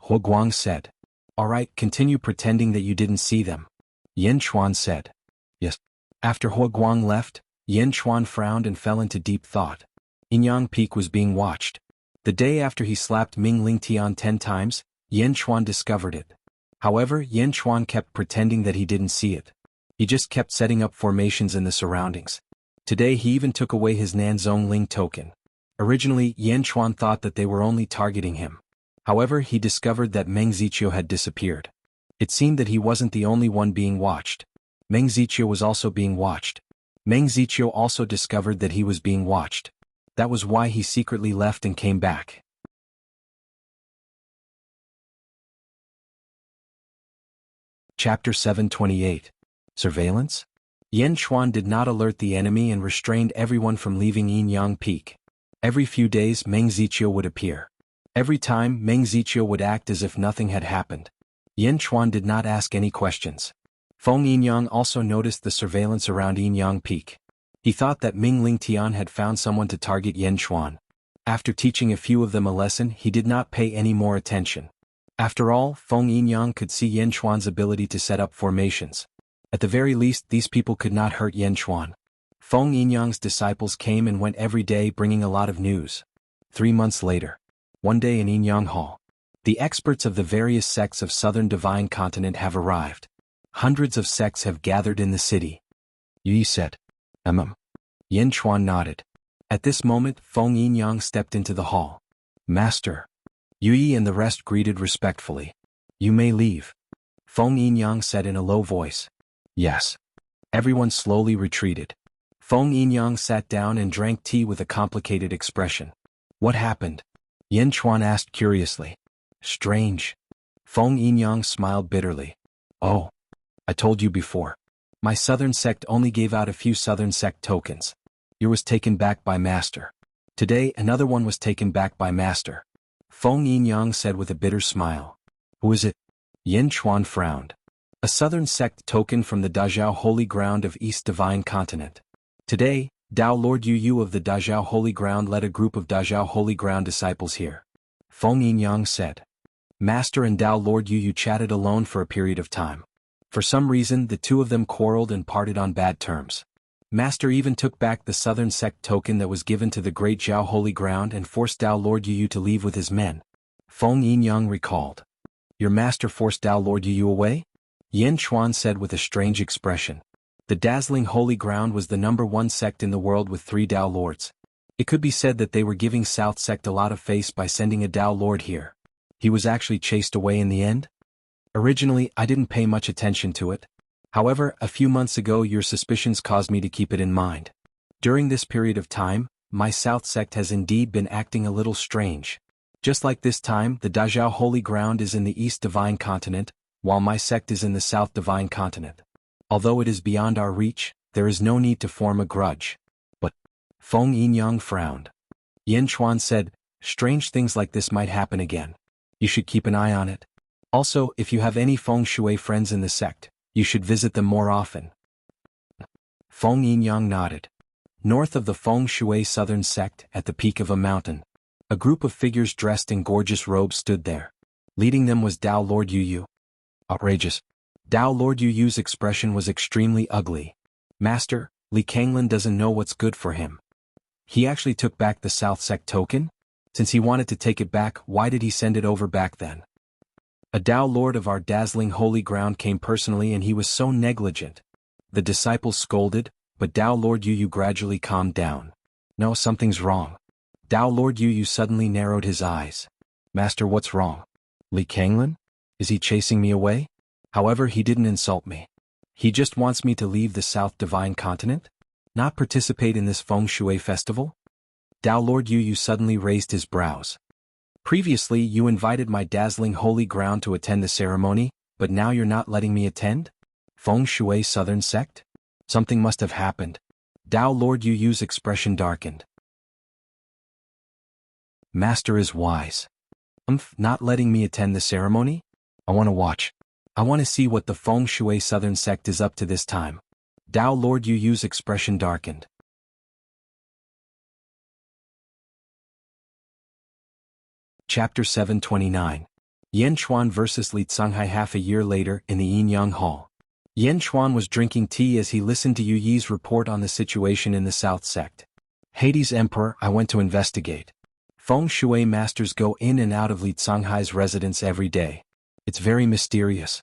Huoguang said. All right, continue pretending that you didn't see them. Yin Chuan said. Yes. After Huoguang left, Yin Chuan frowned and fell into deep thought. Yinyang Peak was being watched. The day after he slapped Ming Lingtian 10 times, Yin Chuan discovered it. However, Yin Chuan kept pretending that he didn't see it. He just kept setting up formations in the surroundings. Today he even took away his Nanzong Ling token. Originally, Yin Chuan thought that they were only targeting him. However, he discovered that Meng Zichio had disappeared. It seemed that he wasn't the only one being watched. Meng Zichio was also being watched. Meng Zichio also discovered that he was being watched. That was why he secretly left and came back. Chapter 728. Surveillance? Yin Chuan did not alert the enemy and restrained everyone from leaving Yinyang Peak. Every few days Meng Zichio would appear. Every time, Meng Zichio would act as if nothing had happened. Yin Chuan did not ask any questions. Feng Yinyang also noticed the surveillance around Yinyang Peak. He thought that Ming Lingtian had found someone to target Yin Chuan. After teaching a few of them a lesson, he did not pay any more attention. After all, Feng Yinyang could see Yin Chuan's ability to set up formations. At the very least, these people could not hurt Yin Chuan. Feng Yinyang's disciples came and went every day bringing a lot of news. 3 months later. One day in Yinyang Hall. The experts of the various sects of Southern Divine Continent have arrived. Hundreds of sects have gathered in the city. Yi said. Yin Chuan nodded. At this moment, Feng Yinyang stepped into the hall. Master. Yi and the rest greeted respectfully. You may leave. Feng Yinyang said in a low voice. Yes. Everyone slowly retreated. Feng Yinyang sat down and drank tea with a complicated expression. What happened? Yin Chuan asked curiously. Strange. Feng Yinyang smiled bitterly. Oh. I told you before. My Southern Sect only gave out a few Southern Sect tokens. Yours was taken back by Master. Today another one was taken back by Master. Feng Yinyang said with a bitter smile. Who is it? Yin Chuan frowned. A Southern Sect token from the Dazhao Holy Ground of East Divine Continent. Today, Dao Lord Yu of the Dazhao Holy Ground led a group of Dazhao Holy Ground disciples here. Feng Yinyang said. Master and Dao Lord Yu chatted alone for a period of time. For some reason, the two of them quarreled and parted on bad terms. Master even took back the Southern Sect token that was given to the Great Zhao Holy Ground and forced Dao Lord Yu to leave with his men. Feng Yinyang recalled. Your master forced Dao Lord Yu away? Yin Chuan said with a strange expression. The dazzling Holy Ground was the #1 sect in the world with 3 Dao Lords. It could be said that they were giving South Sect a lot of face by sending a Dao Lord here. He was actually chased away in the end? Originally, I didn't pay much attention to it. However, a few months ago your suspicions caused me to keep it in mind. During this period of time, my South Sect has indeed been acting a little strange. Just like this time, the Dazhao Holy Ground is in the East Divine Continent, while my sect is in the South Divine Continent. Although it is beyond our reach, there is no need to form a grudge. But Feng Yinyang frowned. Yin Chuan said, strange things like this might happen again. You should keep an eye on it. Also, if you have any feng shui friends in the sect, you should visit them more often. Feng Yinyang nodded. North of the feng shui southern sect, at the peak of a mountain, a group of figures dressed in gorgeous robes stood there. Leading them was Tao Lord Yu Yu. Outrageous. Tao Lord Yu Yu's expression was extremely ugly. Master, Li Kanglin doesn't know what's good for him. He actually took back the South Sect token? Since he wanted to take it back, why did he send it over back then? A Tao Lord of our dazzling holy ground came personally and he was so negligent. The disciples scolded, but Tao Lord Yu Yu gradually calmed down. No, something's wrong. Tao Lord Yu Yu suddenly narrowed his eyes. Master, what's wrong? Li Kanglin? Is he chasing me away? However, he didn't insult me. He just wants me to leave the South Divine Continent? Not participate in this feng shui festival? Tao Lord Yu Yu suddenly raised his brows. Previously you invited my dazzling holy ground to attend the ceremony, but now you're not letting me attend? Feng shui southern sect? Something must have happened. Tao Lord Yu Yu's expression darkened. Master is wise. Not letting me attend the ceremony? I want to watch. I want to see what the feng shui southern sect is up to this time. Tao Lord Yu Yu's expression darkened. Chapter 729. Yan Chuan vs. Li Tsunghai. Half a year later, in the Yinyang Hall. Yan Chuan was drinking tea as he listened to Yu Yi's report on the situation in the South Sect. Hades Emperor, I went to investigate. Feng shui masters go in and out of Li Tsunghai's residence every day. It's very mysterious.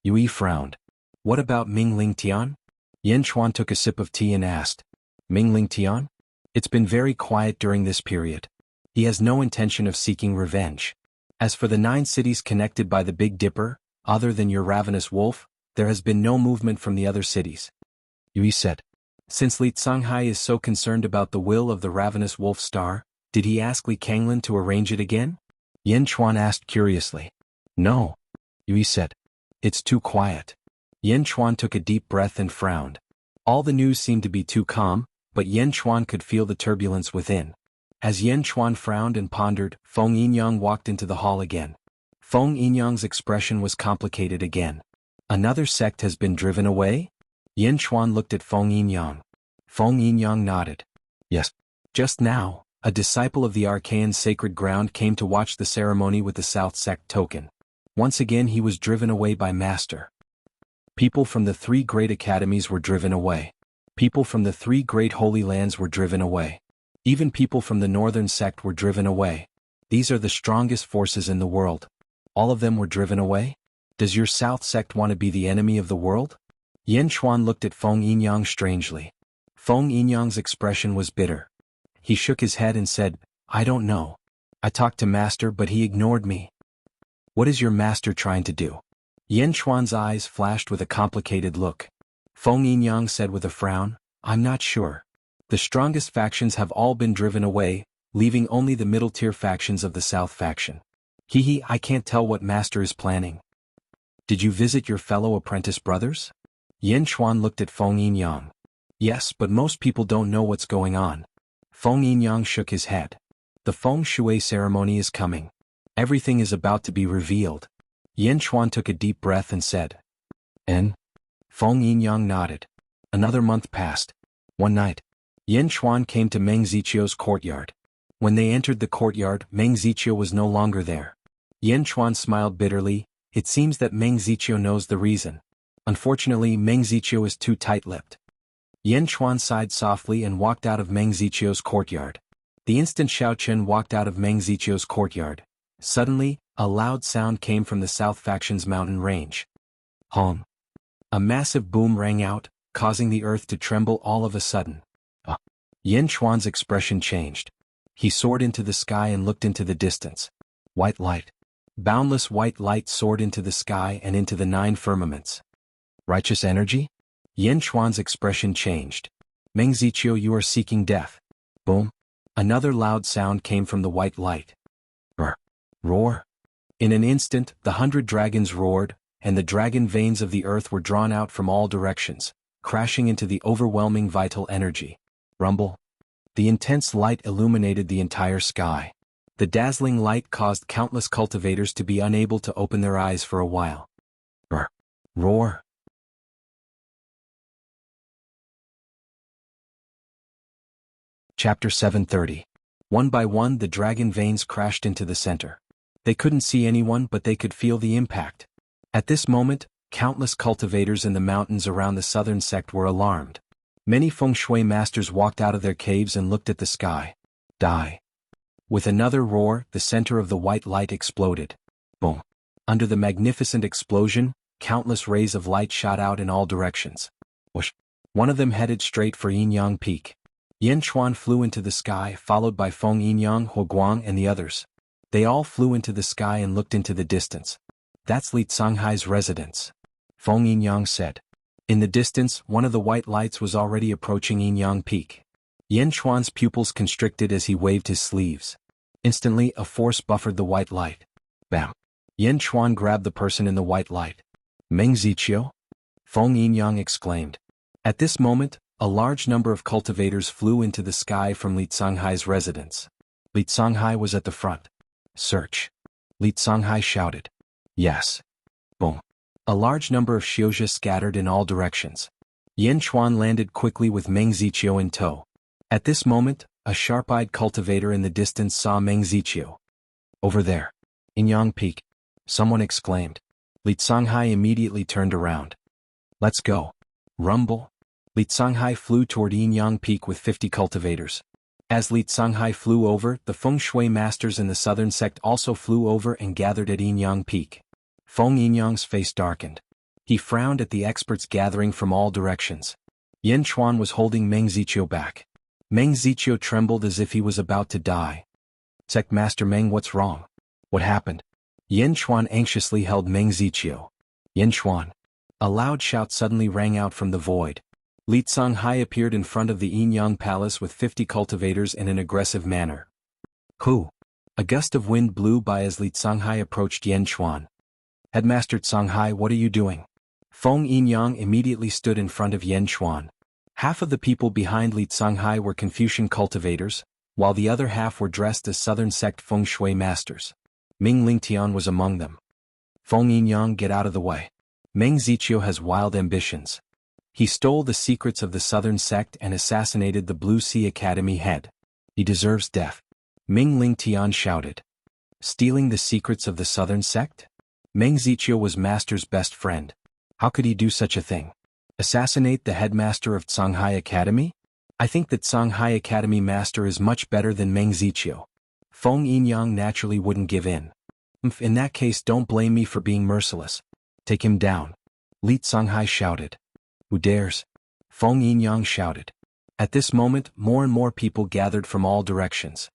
Yu Yi frowned. What about Ming Ling Tian? Yan Chuan took a sip of tea and asked. Ming Ling Tian? It's been very quiet during this period. He has no intention of seeking revenge. As for the 9 cities connected by the Big Dipper, other than your ravenous wolf, there has been no movement from the other cities. Yu Yi said. Since Li Tsunghai is so concerned about the will of the ravenous wolf star, did he ask Li Kanglin to arrange it again? Yan Chuan asked curiously. No. Yu Yi said. It's too quiet. Yan Chuan took a deep breath and frowned. All the news seemed to be too calm, but Yan Chuan could feel the turbulence within. As Yan Chuan frowned and pondered, Feng Yinyang walked into the hall again. Feng Yinyang's expression was complicated again. Another sect has been driven away? Yan Chuan looked at Feng Yinyang. Feng Yinyang nodded. Yes. Just now, a disciple of the Archaean sacred ground came to watch the ceremony with the South Sect token. Once again he was driven away by Master. People from the 3 great academies were driven away. People from the 3 great holy lands were driven away. Even people from the northern sect were driven away. These are the strongest forces in the world. All of them were driven away? Does your South Sect want to be the enemy of the world? Yan Chuan looked at Feng Yinyang strangely. Feng Yinyang's expression was bitter. He shook his head and said, I don't know. I talked to Master but he ignored me. What is your Master trying to do? Yan Chuan's eyes flashed with a complicated look. Feng Yinyang said with a frown, I'm not sure. The strongest factions have all been driven away, leaving only the middle-tier factions of the South faction. I can't tell what Master is planning. Did you visit your fellow apprentice brothers? Yan Chuan looked at Feng Yinyang. Yes, but most people don't know what's going on. Feng Yinyang shook his head. The feng shui ceremony is coming. Everything is about to be revealed. Yan Chuan took a deep breath and said. And? Feng Yinyang nodded. Another month passed. One night, Yan Chuan came to Meng Zichio's courtyard. When they entered the courtyard, Meng Zichio was no longer there. Yan Chuan smiled bitterly. It seems that Meng Zichio knows the reason. Unfortunately, Meng Zichio is too tight-lipped. Yan Chuan sighed softly and walked out of Meng Zichio's courtyard. The instant Xiao Chen walked out of Meng Zichio's courtyard, suddenly, a loud sound came from the South Faction's mountain range. Hong. A massive boom rang out, causing the earth to tremble all of a sudden. Yan Chuan's expression changed. He soared into the sky and looked into the distance. White light. Boundless white light soared into the sky and into the 9 firmaments. Righteous energy? Yan Chuan's expression changed. Meng Zichio, you are seeking death. Boom. Another loud sound came from the white light. Roar. In an instant, the 100 dragons roared, and the dragon veins of the earth were drawn out from all directions, crashing into the overwhelming vital energy. Rumble. The intense light illuminated the entire sky. The dazzling light caused countless cultivators to be unable to open their eyes for a while. Roar. Chapter 730. One by one the dragon veins crashed into the center. They couldn't see anyone, but they could feel the impact. At this moment, countless cultivators in the mountains around the southern sect were alarmed. Many feng shui masters walked out of their caves and looked at the sky. Die. With another roar, the center of the white light exploded. Boom. Under the magnificent explosion, countless rays of light shot out in all directions. Whoosh. One of them headed straight for Yinyang Peak. Yan Chuan flew into the sky, followed by Feng Yinyang, Huoguang, and the others. They all flew into the sky and looked into the distance. That's Li Canghai's residence. Feng Yinyang said. In the distance, one of the white lights was already approaching Yinyang Peak. Yan Chuan's pupils constricted as he waved his sleeves. Instantly, a force buffered the white light. Bam! Yan Chuan grabbed the person in the white light. Meng Ziqiu? Feng Yinyang exclaimed. At this moment, a large number of cultivators flew into the sky from Li Canghai's residence. Li Canghai was at the front. Search. Li Canghai shouted. Yes. Boom. A large number of Xiuzhi scattered in all directions. Yan Chuan landed quickly with Meng Ziqiu in tow. At this moment, a sharp-eyed cultivator in the distance saw Meng Ziqiu. Over there. Yinyang Peak. Someone exclaimed. Li Canghai immediately turned around. Let's go. Rumble. Li Canghai flew toward Yinyang Peak with 50 cultivators. As Li Canghai flew over, the feng shui masters in the southern sect also flew over and gathered at Yinyang Peak. Feng Yinyang's face darkened. He frowned at the experts gathering from all directions. Yan Chuan was holding Meng Ziqiu back. Meng Ziqiu trembled as if he was about to die. Sect Master Meng, what's wrong? What happened? Yan Chuan anxiously held Meng Ziqiu. Yan Chuan. A loud shout suddenly rang out from the void. Li Canghai appeared in front of the Yinyang Palace with 50 cultivators in an aggressive manner. Who? A gust of wind blew by as Li Canghai approached Yan Chuan. Headmaster Canghai, what are you doing? Feng Yinyang immediately stood in front of Yan Chuan. Half of the people behind Li Canghai were Confucian cultivators, while the other half were dressed as southern sect feng shui masters. Ming Lingtian was among them. Feng Yinyang, get out of the way. Meng Ziqiu has wild ambitions. He stole the secrets of the southern sect and assassinated the Blue Sea Academy head. He deserves death. Ming Lingtian shouted. Stealing the secrets of the southern sect? Meng Ziqiu was master's best friend. How could he do such a thing? Assassinate the headmaster of Canghai Academy? I think that Canghai Academy master is much better than Meng Ziqiu. Feng Yinyang naturally wouldn't give in. In that case, don't blame me for being merciless. Take him down. Li Canghai shouted. Who dares? Feng Yinyang shouted. At this moment, more and more people gathered from all directions.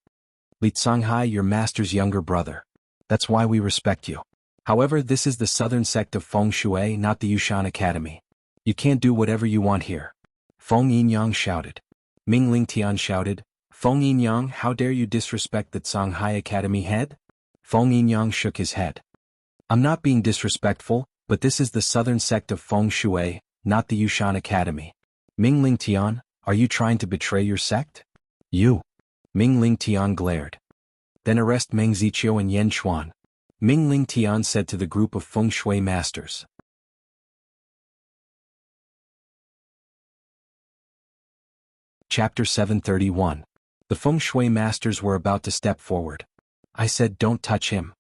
Li Canghai, your master's younger brother. That's why we respect you. However, this is the southern sect of Feng Shui, not the Yushan Academy. You can't do whatever you want here. Feng Yinyang shouted. Ming Lingtian shouted. Feng Yinyang, how dare you disrespect the Canghai Academy head? Feng Yinyang shook his head. I'm not being disrespectful, but this is the southern sect of Feng Shui, not the Yushan Academy. Ming Lingtian, are you trying to betray your sect? You. Ming Lingtian glared. Then arrest Meng Ziqiu and Yan Chuan. Ming Lingtian said to the group of feng shui masters. Chapter 731. The feng shui masters were about to step forward. I said, don't touch him.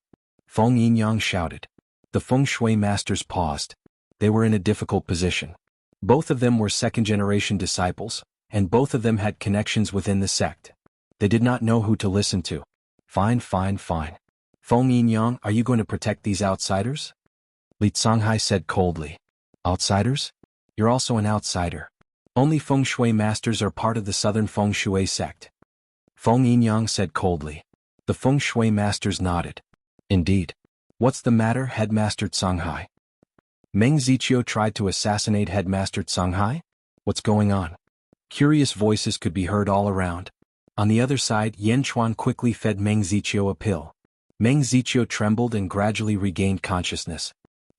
Feng Yinyang shouted. The feng shui masters paused. They were in a difficult position. Both of them were second-generation disciples, and both of them had connections within the sect. They did not know who to listen to. Fine. Feng Yinyang, are you going to protect these outsiders? Li Canghai said coldly. Outsiders? You're also an outsider. Only feng shui masters are part of the southern feng shui sect. Feng Yinyang said coldly. The feng shui masters nodded. Indeed. What's the matter, Headmaster Canghai? Meng Ziqiu tried to assassinate Headmaster Canghai? What's going on? Curious voices could be heard all around. On the other side, Yan Chuan quickly fed Meng Ziqiu a pill. Meng Ziqiu trembled and gradually regained consciousness.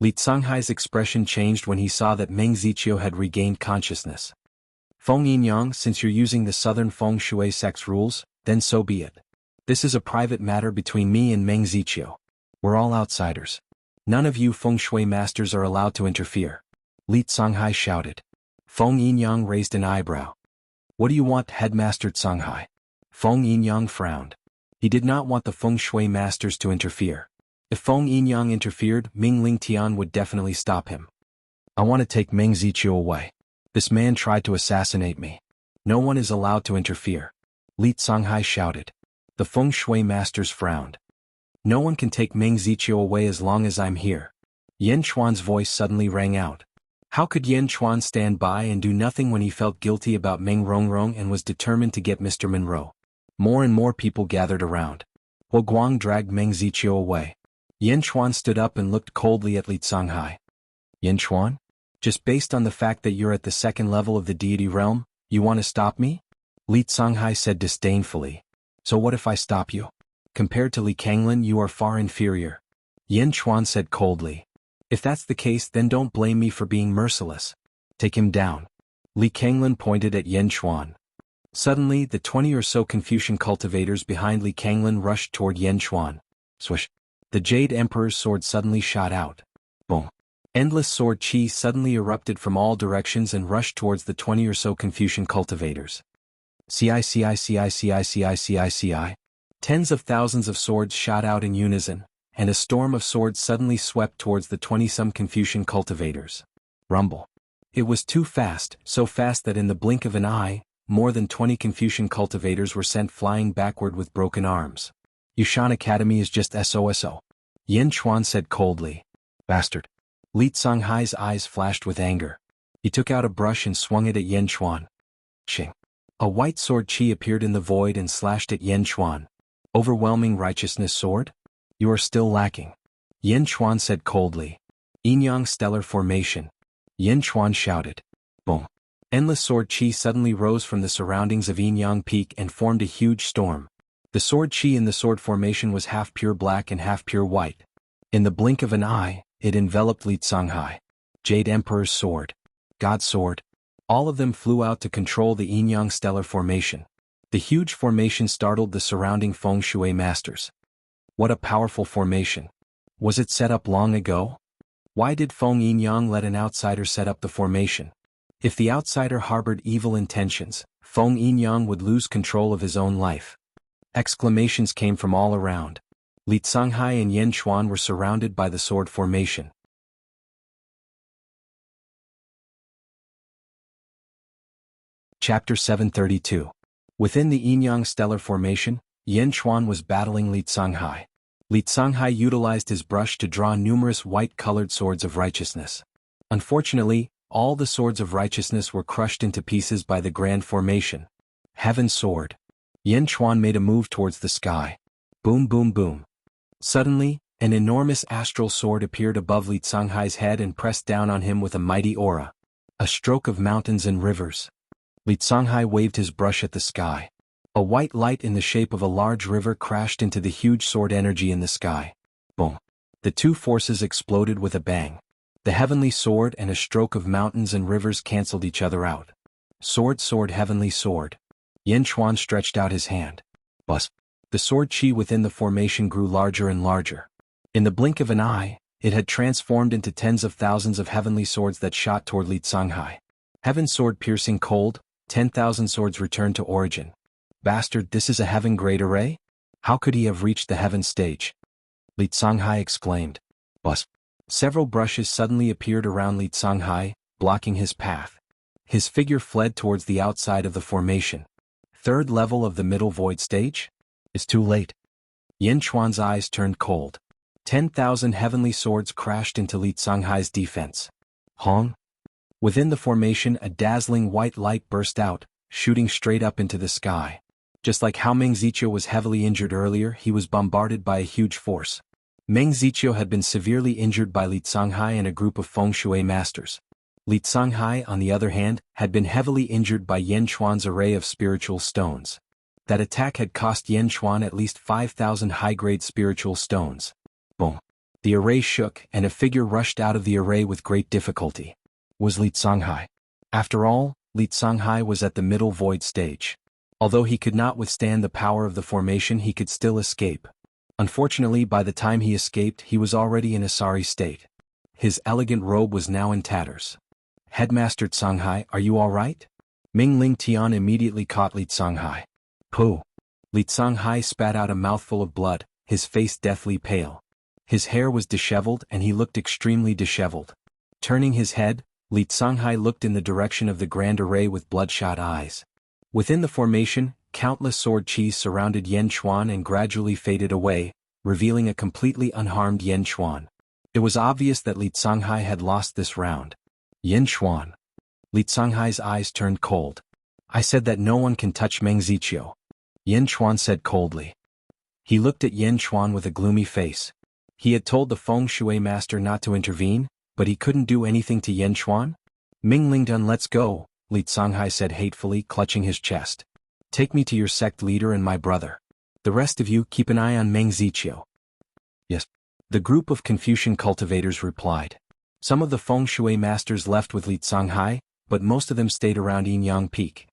Li Canghai's expression changed when he saw that Meng Ziqiu had regained consciousness. Feng Yinyang, since you're using the Southern Feng Shui sect's rules, then so be it. This is a private matter between me and Meng Ziqiu. We're all outsiders. None of you Feng Shui masters are allowed to interfere. Li Canghai shouted. Feng Yinyang raised an eyebrow. What do you want, Headmaster Canghai? Feng Yinyang frowned. He did not want the Feng Shui masters to interfere. If Feng Yinyang interfered, Ming Lingtian would definitely stop him. I want to take Meng Ziqiu away. This man tried to assassinate me. No one is allowed to interfere. Li Canghai shouted. The Feng Shui masters frowned. No one can take Meng Ziqiu away as long as I'm here. Yen Chuan's voice suddenly rang out. How could Yen Chuan stand by and do nothing when he felt guilty about Meng Rongrong and was determined to get Mr. Monroe? More and more people gathered around. Hu Guang dragged Meng Ziqiu away. Yen Chuan stood up and looked coldly at Li Canghai. Yen Chuan? Just based on the fact that you're at the second level of the deity realm, you want to stop me? Li Canghai said disdainfully. So what if I stop you? Compared to Li Kanglin, you are far inferior. Yen Chuan said coldly. If that's the case, then don't blame me for being merciless. Take him down. Li Kanglin pointed at Yen Chuan. Suddenly, the 20 or so Confucian cultivators behind Li Kanglin rushed toward Yen Chuan. Swish. The Jade Emperor's sword suddenly shot out. Boom. Endless sword chi suddenly erupted from all directions and rushed towards the 20 or so Confucian cultivators. CI. Tens of thousands of swords shot out in unison, and a storm of swords suddenly swept towards the 20-some Confucian cultivators. Rumble. It was too fast, so fast that in the blink of an eye, more than 20 Confucian cultivators were sent flying backward with broken arms. Yushan Academy is just SOSO. Yen Chuan said coldly. Bastard. Li Canghai's eyes flashed with anger. He took out a brush and swung it at Yen Chuan. Ching. A white sword chi appeared in the void and slashed at Yen Chuan. Overwhelming righteousness sword? You are still lacking. Yen Chuan said coldly. Yinyang stellar formation. Yen Chuan shouted. Boom. Endless sword chi suddenly rose from the surroundings of Yinyang Peak and formed a huge storm. The sword chi in the sword formation was half pure black and half pure white. In the blink of an eye, it enveloped Li Canghai. Jade Emperor's sword. God's sword. All of them flew out to control the Yinyang stellar formation. The huge formation startled the surrounding Feng Shui masters. What a powerful formation. Was it set up long ago? Why did Feng Yinyang let an outsider set up the formation? If the outsider harbored evil intentions, Feng Yinyang would lose control of his own life. Exclamations came from all around. Li Canghai and Yen Chuan were surrounded by the sword formation. Chapter 732. Within the Yinyang stellar formation, Yen Chuan was battling Li Canghai. Li Canghai utilized his brush to draw numerous white-colored swords of righteousness. Unfortunately, all the swords of righteousness were crushed into pieces by the grand formation. Heaven's sword. Yen Chuan made a move towards the sky. Boom boom boom. Suddenly, an enormous astral sword appeared above Li Canghai's head and pressed down on him with a mighty aura. A stroke of mountains and rivers. Li Canghai waved his brush at the sky. A white light in the shape of a large river crashed into the huge sword energy in the sky. Boom. The two forces exploded with a bang. The heavenly sword and a stroke of mountains and rivers cancelled each other out. Sword sword heavenly sword. Yen Chuan stretched out his hand. Buzz. The sword chi within the formation grew larger and larger. In the blink of an eye, it had transformed into tens of thousands of heavenly swords that shot toward Li Canghai. Heaven sword piercing cold, 10,000 swords returned to origin. Bastard, this is a heaven grade array? How could he have reached the heaven stage? Li Canghai exclaimed. Buzz. Several brushes suddenly appeared around Li Canghai, blocking his path. His figure fled towards the outside of the formation. Third level of the middle void stage? It's too late. Yen Chuan's eyes turned cold. 10,000 heavenly swords crashed into Li Canghai's defense. Hong? Within the formation, a dazzling white light burst out, shooting straight up into the sky. Just like how Meng Ziqiu was heavily injured earlier, he was bombarded by a huge force. Meng Ziqiu had been severely injured by Li Canghai and a group of Feng Shui masters. Li Canghai, on the other hand, had been heavily injured by Yen Chuan's array of spiritual stones. That attack had cost Yen Chuan at least 5,000 high-grade spiritual stones. Boom. The array shook, and a figure rushed out of the array with great difficulty. Was Li Songhai. After all, Li Songhai was at the middle void stage. Although he could not withstand the power of the formation, he could still escape. Unfortunately, by the time he escaped, he was already in a sorry state. His elegant robe was now in tatters. Headmaster Songhai, are you all right? Ming Ling Tian immediately caught Li Songhai. Pooh! Li Songhai spat out a mouthful of blood, his face deathly pale. His hair was disheveled and he looked extremely disheveled. Turning his head, Li Songhai looked in the direction of the grand array with bloodshot eyes. Within the formation, countless sword qis surrounded Yen Chuan and gradually faded away, revealing a completely unharmed Yen Chuan. It was obvious that Li Songhai had lost this round. Yen Chuan. Li Songhai's eyes turned cold. I said that no one can touch Meng Ziqiu. Yen Chuan said coldly. He looked at Yen Chuan with a gloomy face. He had told the feng shui master not to intervene, but he couldn't do anything to Yen Chuan? Ming Lingdun, let's go, Li Songhai said hatefully, clutching his chest. Take me to your sect leader and my brother. The rest of you keep an eye on Meng Ziqiu. Yes. The group of Confucian cultivators replied. Some of the feng shui masters left with Li Songhai, but most of them stayed around Yinyang Peak.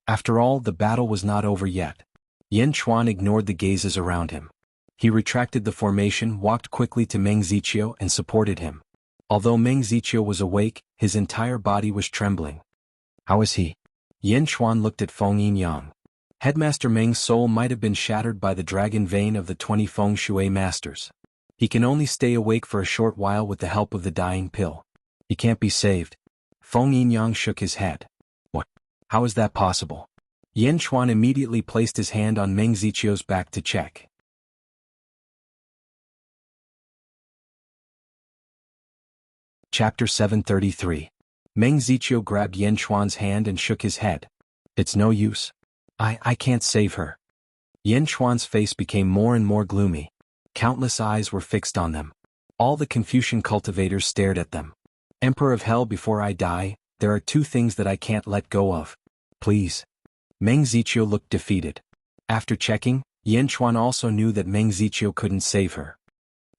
After all, the battle was not over yet. Yen Chuan ignored the gazes around him. He retracted the formation, walked quickly to Meng Ziqiu and supported him. Although Meng Ziqiu was awake, his entire body was trembling. How is he? Yen Chuan looked at Feng Yinyang. Headmaster Meng's soul might have been shattered by the dragon vein of the 20 feng shui masters. He can only stay awake for a short while with the help of the dying pill. He can't be saved. Feng Yinyang shook his head. What? How is that possible? Yen Chuan immediately placed his hand on Meng Ziqiu's back to check. Chapter 733. Meng Ziqiu grabbed Yen Chuan's hand and shook his head. It's no use. I can't save her. Yen Chuan's face became more and more gloomy. Countless eyes were fixed on them. All the Confucian cultivators stared at them. Emperor of Hell, before I die, there are two things that I can't let go of. Please. Meng Ziqiu looked defeated. After checking, Yen Chuan also knew that Meng Ziqiu couldn't save her.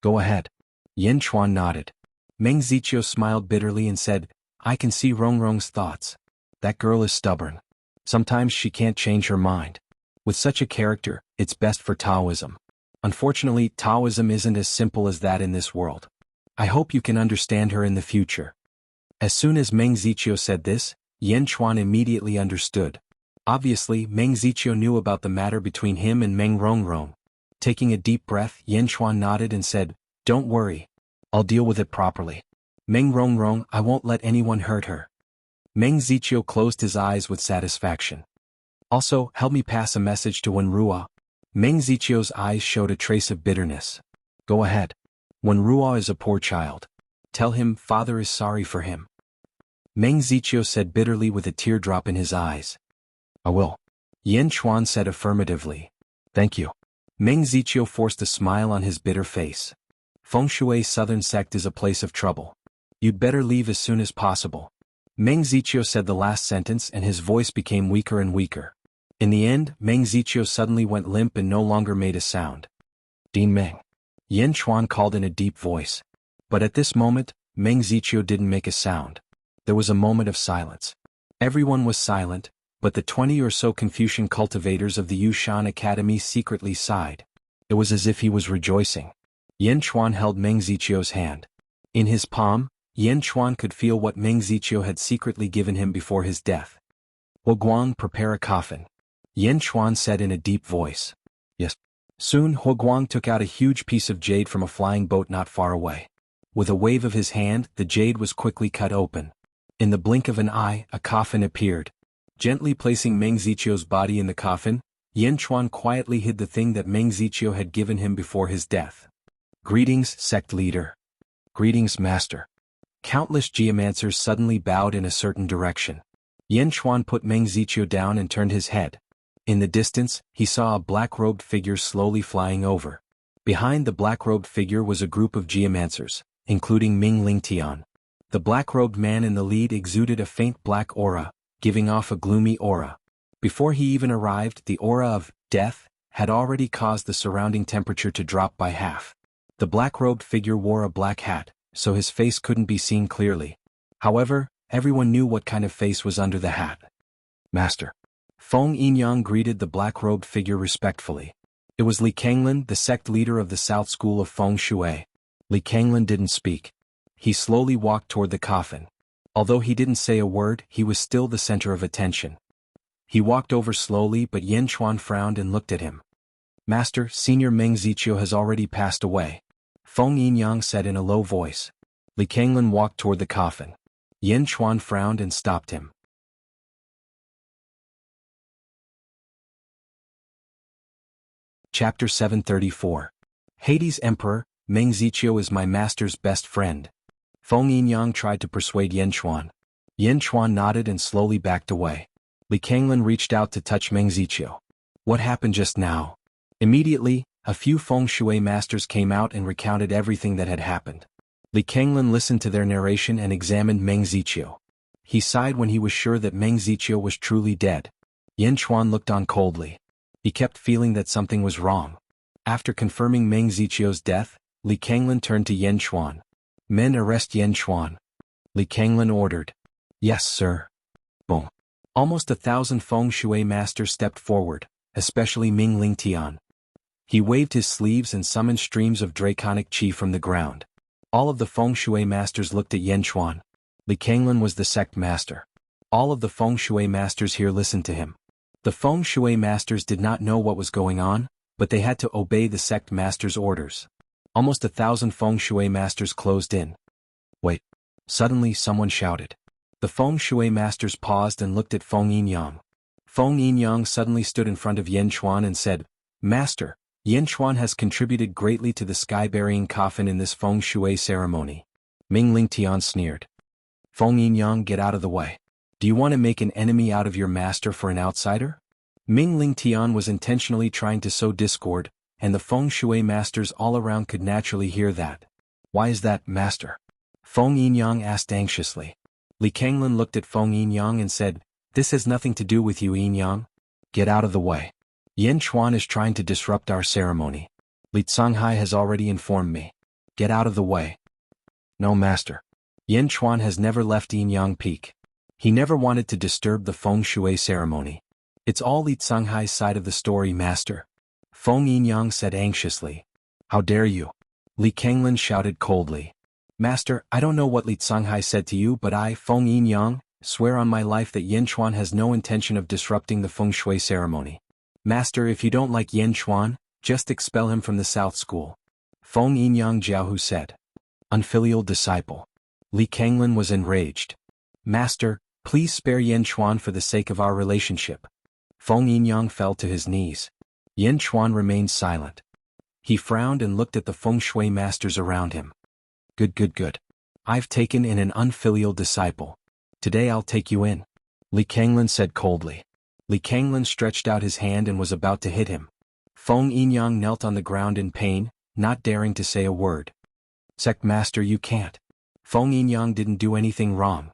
Go ahead. Yen Chuan nodded. Meng Ziqiu smiled bitterly and said, I can see Rongrong's thoughts. That girl is stubborn. Sometimes she can't change her mind. With such a character, it's best for Taoism. Unfortunately, Taoism isn't as simple as that in this world. I hope you can understand her in the future. As soon as Meng Ziqiu said this, Yen Chuan immediately understood. Obviously, Meng Ziqiu knew about the matter between him and Meng Rongrong. Taking a deep breath, Yen Chuan nodded and said, Don't worry. I'll deal with it properly. Meng Rongrong, I won't let anyone hurt her. Meng Ziqiu closed his eyes with satisfaction. Also, help me pass a message to Wenrua. Meng Ziqiu's eyes showed a trace of bitterness. Go ahead. Wenrua is a poor child. Tell him father is sorry for him. Meng Ziqiu said bitterly with a teardrop in his eyes. I will. Yen Chuan said affirmatively. Thank you. Meng Ziqiu forced a smile on his bitter face. Feng Shui Southern Sect is a place of trouble. You'd better leave as soon as possible. Meng Ziqiu said the last sentence and his voice became weaker and weaker. In the end, Meng Ziqiu suddenly went limp and no longer made a sound. Dean Meng. Yen Chuan called in a deep voice. But at this moment, Meng Ziqiu didn't make a sound. There was a moment of silence. Everyone was silent, but the 20 or so Confucian cultivators of the Yushan Academy secretly sighed. It was as if he was rejoicing. Yen Chuan held Meng Ziqiu's hand. In his palm, Yen Chuan could feel what Meng Ziqiu had secretly given him before his death. Huoguang, prepare a coffin. Yen Chuan said in a deep voice. Yes. Soon Huoguang took out a huge piece of jade from a flying boat not far away. With a wave of his hand, the jade was quickly cut open. In the blink of an eye, a coffin appeared. Gently placing Meng Ziqiu's body in the coffin, Yen Chuan quietly hid the thing that Meng Ziqiu had given him before his death. Greetings, sect leader. Greetings, master. Countless geomancers suddenly bowed in a certain direction. Yen Chuan put Meng Ziqiu down and turned his head. In the distance, he saw a black-robed figure slowly flying over. Behind the black-robed figure was a group of geomancers, including Ming Lingtian. The black-robed man in the lead exuded a faint black aura, giving off a gloomy aura. Before he even arrived, the aura of death had already caused the surrounding temperature to drop by half. The black-robed figure wore a black hat, so his face couldn't be seen clearly. However, everyone knew what kind of face was under the hat. Master. Feng Yinyang greeted the black-robed figure respectfully. It was Li Kanglin, the sect leader of the South School of Feng Shui. Li Kanglin didn't speak. He slowly walked toward the coffin. Although he didn't say a word, he was still the center of attention. He walked over slowly, but Yan Chuan frowned and looked at him. Master, Senior Meng Ziqiu has already passed away, Feng Yinyang said in a low voice. Li Kanglin walked toward the coffin. Yan Chuan frowned and stopped him. Chapter 734. Hades Emperor, Meng Ziqiu is my master's best friend. Feng Yinyang tried to persuade Yan Chuan. Yan Chuan nodded and slowly backed away. Li Kanglin reached out to touch Meng Ziqiu. What happened just now? Immediately, a few Feng Shui masters came out and recounted everything that had happened. Li Kanglin listened to their narration and examined Meng Ziqiu. He sighed when he was sure that Meng Ziqiu was truly dead. Yan Chuan looked on coldly. He kept feeling that something was wrong. After confirming Meng Ziqiu's death, Li Kanglin turned to Yan Chuan. Men, arrest Yan Chuan. Li Kanglin ordered. Yes, sir. Boom. Almost 1,000 Feng Shui masters stepped forward, especially Ming Lingtian. He waved his sleeves and summoned streams of draconic qi from the ground. All of the Feng Shui masters looked at Yan Chuan. Li Kanglin was the sect master. All of the Feng Shui masters here listened to him. The Feng Shui masters did not know what was going on, but they had to obey the sect master's orders. Almost 1,000 Feng Shui masters closed in. Wait. Suddenly someone shouted. The Feng Shui masters paused and looked at Feng Yinyang. Feng Yinyang suddenly stood in front of Yan Chuan and said, Master, Yan Chuan has contributed greatly to the sky-burying coffin in this Feng Shui ceremony. Ming Lingtian sneered. Feng Yinyang, get out of the way. Do you want to make an enemy out of your master for an outsider? Ming Lingtian was intentionally trying to sow discord, and the Feng Shui masters all around could naturally hear that. Why is that, master? Feng Yinyang asked anxiously. Li Kanglin looked at Feng Yinyang and said, This has nothing to do with you, Yinyang. Get out of the way. Yan Chuan is trying to disrupt our ceremony. Li Tsanghai has already informed me. Get out of the way. No, master. Yan Chuan has never left Yinyang Peak. He never wanted to disturb the Feng Shui ceremony. It's all Li Tsanghai's side of the story, master. Feng Yinyang said anxiously. How dare you? Li Kanglin shouted coldly. Master, I don't know what Li Tsanghai said to you, but I, Feng Yinyang, swear on my life that Yan Chuan has no intention of disrupting the Feng Shui ceremony. Master, if you don't like Yan Chuan, just expel him from the South School. Feng Yinyang Jiaohu said. Unfilial disciple. Li Kanglin was enraged. Master, please spare Yan Chuan for the sake of our relationship. Feng Yinyang fell to his knees. Yan Chuan remained silent. He frowned and looked at the Feng Shui masters around him. Good. I've taken in an unfilial disciple. Today I'll take you in. Li Kanglin said coldly. Li Kanglin stretched out his hand and was about to hit him. Feng Yinyang knelt on the ground in pain, not daring to say a word. Sect master, you can't. Feng Yinyang didn't do anything wrong.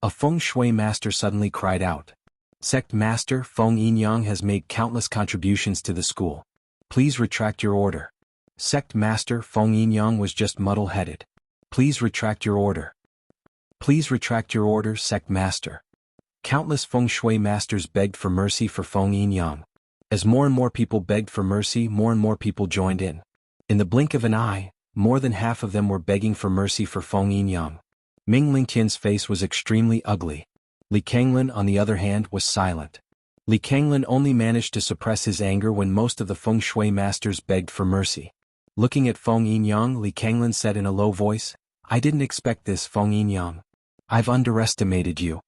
A Feng Shui master suddenly cried out. Sect master, Feng Yinyang has made countless contributions to the school. Please retract your order. Sect master, Feng Yinyang was just muddle-headed. Please retract your order. Please retract your order, sect master. Countless Feng Shui masters begged for mercy for Feng Yinyang. As more and more people begged for mercy, more and more people joined in. In the blink of an eye, more than half of them were begging for mercy for Feng Yinyang. Ming Lingtian's face was extremely ugly. Li Kanglin, on the other hand, was silent. Li Kanglin only managed to suppress his anger when most of the Feng Shui masters begged for mercy. Looking at Feng Yinyang, Li Kanglin said in a low voice, I didn't expect this, Feng Yinyang. I've underestimated you.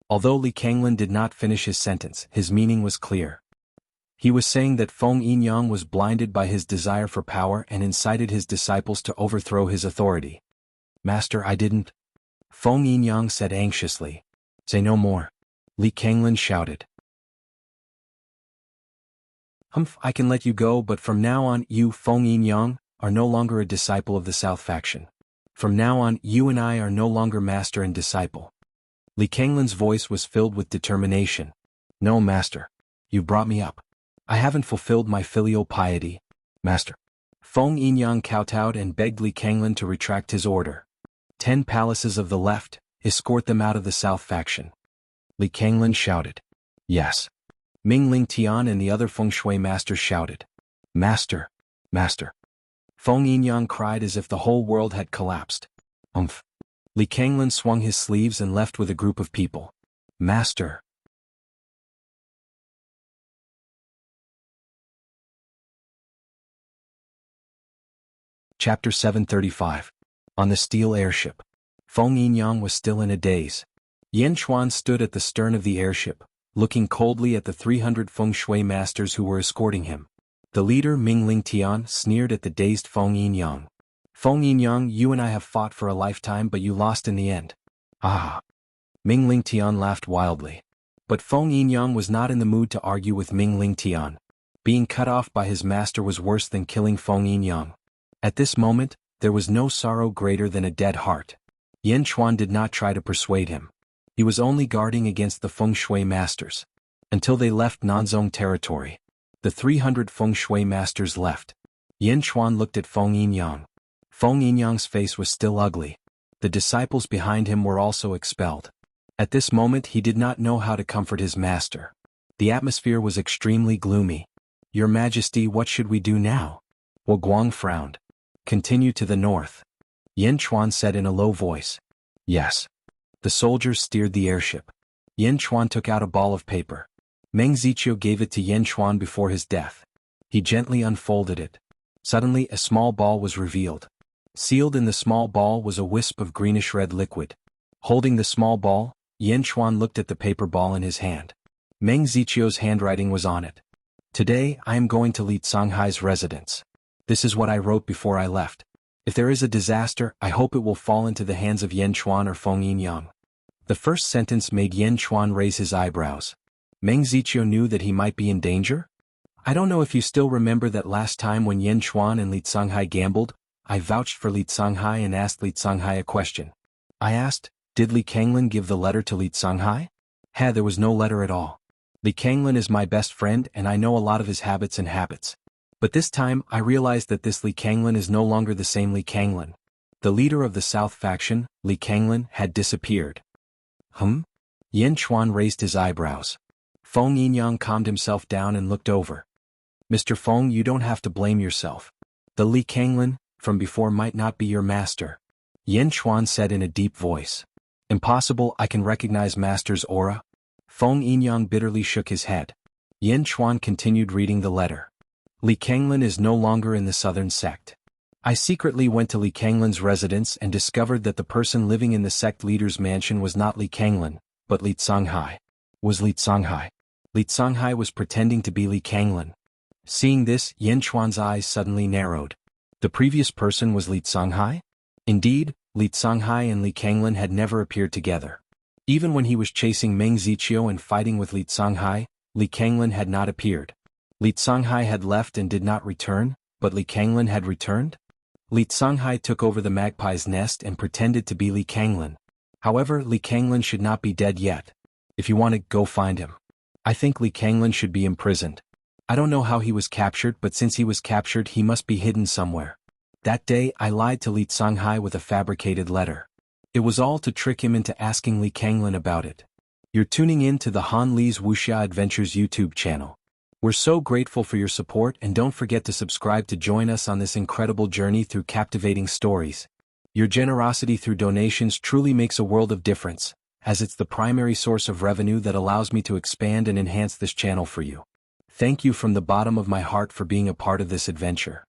Although Li Kanglin did not finish his sentence, his meaning was clear. He was saying that Feng Yinyang was blinded by his desire for power and incited his disciples to overthrow his authority. Master, I didn't. Feng Yinyang said anxiously. Say no more. Li Kanglin shouted. I can let you go, but from now on, you, Feng Yinyang, are no longer a disciple of the South faction. From now on, you and I are no longer master and disciple. Li Kanglin's voice was filled with determination. No, master. You brought me up. I haven't fulfilled my filial piety. Master. Feng Yinyang kowtowed and begged Li Kanglan to retract his order. 10 palaces of the left, escort them out of the south faction. Li Kanglan shouted. Yes. Ming Ling Tian and the other feng shui masters shouted. Master, master. Feng Yinyang cried as if the whole world had collapsed. Li Kanglan swung his sleeves and left with a group of people. Master. Chapter 735. On the steel airship. Feng Yinyang was still in a daze. Yan Chuan stood at the stern of the airship, looking coldly at the 300 feng shui masters who were escorting him. The leader Ming Ling Tian sneered at the dazed Feng Yinyang. Feng Yinyang, you and I have fought for a lifetime but you lost in the end. Ah. Ming Ling Tian laughed wildly. But Feng Yinyang was not in the mood to argue with Ming Ling Tian. Being cut off by his master was worse than killing Feng Yinyang. At this moment, there was no sorrow greater than a dead heart. Yan Chuan did not try to persuade him. He was only guarding against the feng shui masters. Until they left Nanzong territory. The 300 feng shui masters left. Yan Chuan looked at Feng Yinyang. Feng Yinyang's face was still ugly. The disciples behind him were also expelled. At this moment he did not know how to comfort his master. The atmosphere was extremely gloomy. Your Majesty, what should we do now? Wu Guang frowned. Continue to the north. Yan Chuan said in a low voice. Yes. The soldiers steered the airship. Yan Chuan took out a ball of paper. Meng Ziqiu gave it to Yan Chuan before his death. He gently unfolded it. Suddenly a small ball was revealed. Sealed in the small ball was a wisp of greenish-red liquid. Holding the small ball, Yan Chuan looked at the paper ball in his hand. Meng Ziqiu's handwriting was on it. Today I am going to Li Songhai's residence. This is what I wrote before I left. If there is a disaster, I hope it will fall into the hands of Yan Chuan or Feng Yinyang. The first sentence made Yan Chuan raise his eyebrows. Meng Ziqiu knew that he might be in danger? I don't know if you still remember that last time when Yan Chuan and Li Songhai gambled, I vouched for Li Songhai and asked Li Songhai a question. I asked, did Li Kanglan give the letter to Li Songhai? There was no letter at all. Li Kanglan is my best friend and I know a lot of his habits. But this time I realized that this Li Kanglan is no longer the same Li Kanglan. The leader of the South faction, Li Kanglan, had disappeared. Yan Chuan raised his eyebrows. Feng Yinyang calmed himself down and looked over. Mr. Feng, you don't have to blame yourself. The Li Kanglan, from before, might not be your master. Yan Chuan said in a deep voice. Impossible, I can recognize master's aura. Feng Yinyang bitterly shook his head. Yan Chuan continued reading the letter. Li Kanglan is no longer in the southern sect. I secretly went to Li Kanglan's residence and discovered that the person living in the sect leader's mansion was not Li Kanglan, but Li Songhai. Was Li Songhai. Li Songhai was pretending to be Li Kanglan. Seeing this, Yan Chuan's eyes suddenly narrowed. The previous person was Li Songhai? Indeed, Li Songhai and Li Kanglan had never appeared together. Even when he was chasing Meng Ziqiu and fighting with Li Songhai, Li Kanglan had not appeared. Li Songhai had left and did not return, but Li Kanglan had returned? Li Songhai took over the magpie's nest and pretended to be Li Kanglan. However, Li Kanglan should not be dead yet. If you want to, go find him. I think Li Kanglan should be imprisoned. I don't know how he was captured, but since he was captured he must be hidden somewhere. That day I lied to Li Songhai with a fabricated letter. It was all to trick him into asking Li Kanglan about it. You're tuning in to the Han Li's Wuxia Adventures YouTube channel. We're so grateful for your support and don't forget to subscribe to join us on this incredible journey through captivating stories. Your generosity through donations truly makes a world of difference, as it's the primary source of revenue that allows me to expand and enhance this channel for you. Thank you from the bottom of my heart for being a part of this adventure.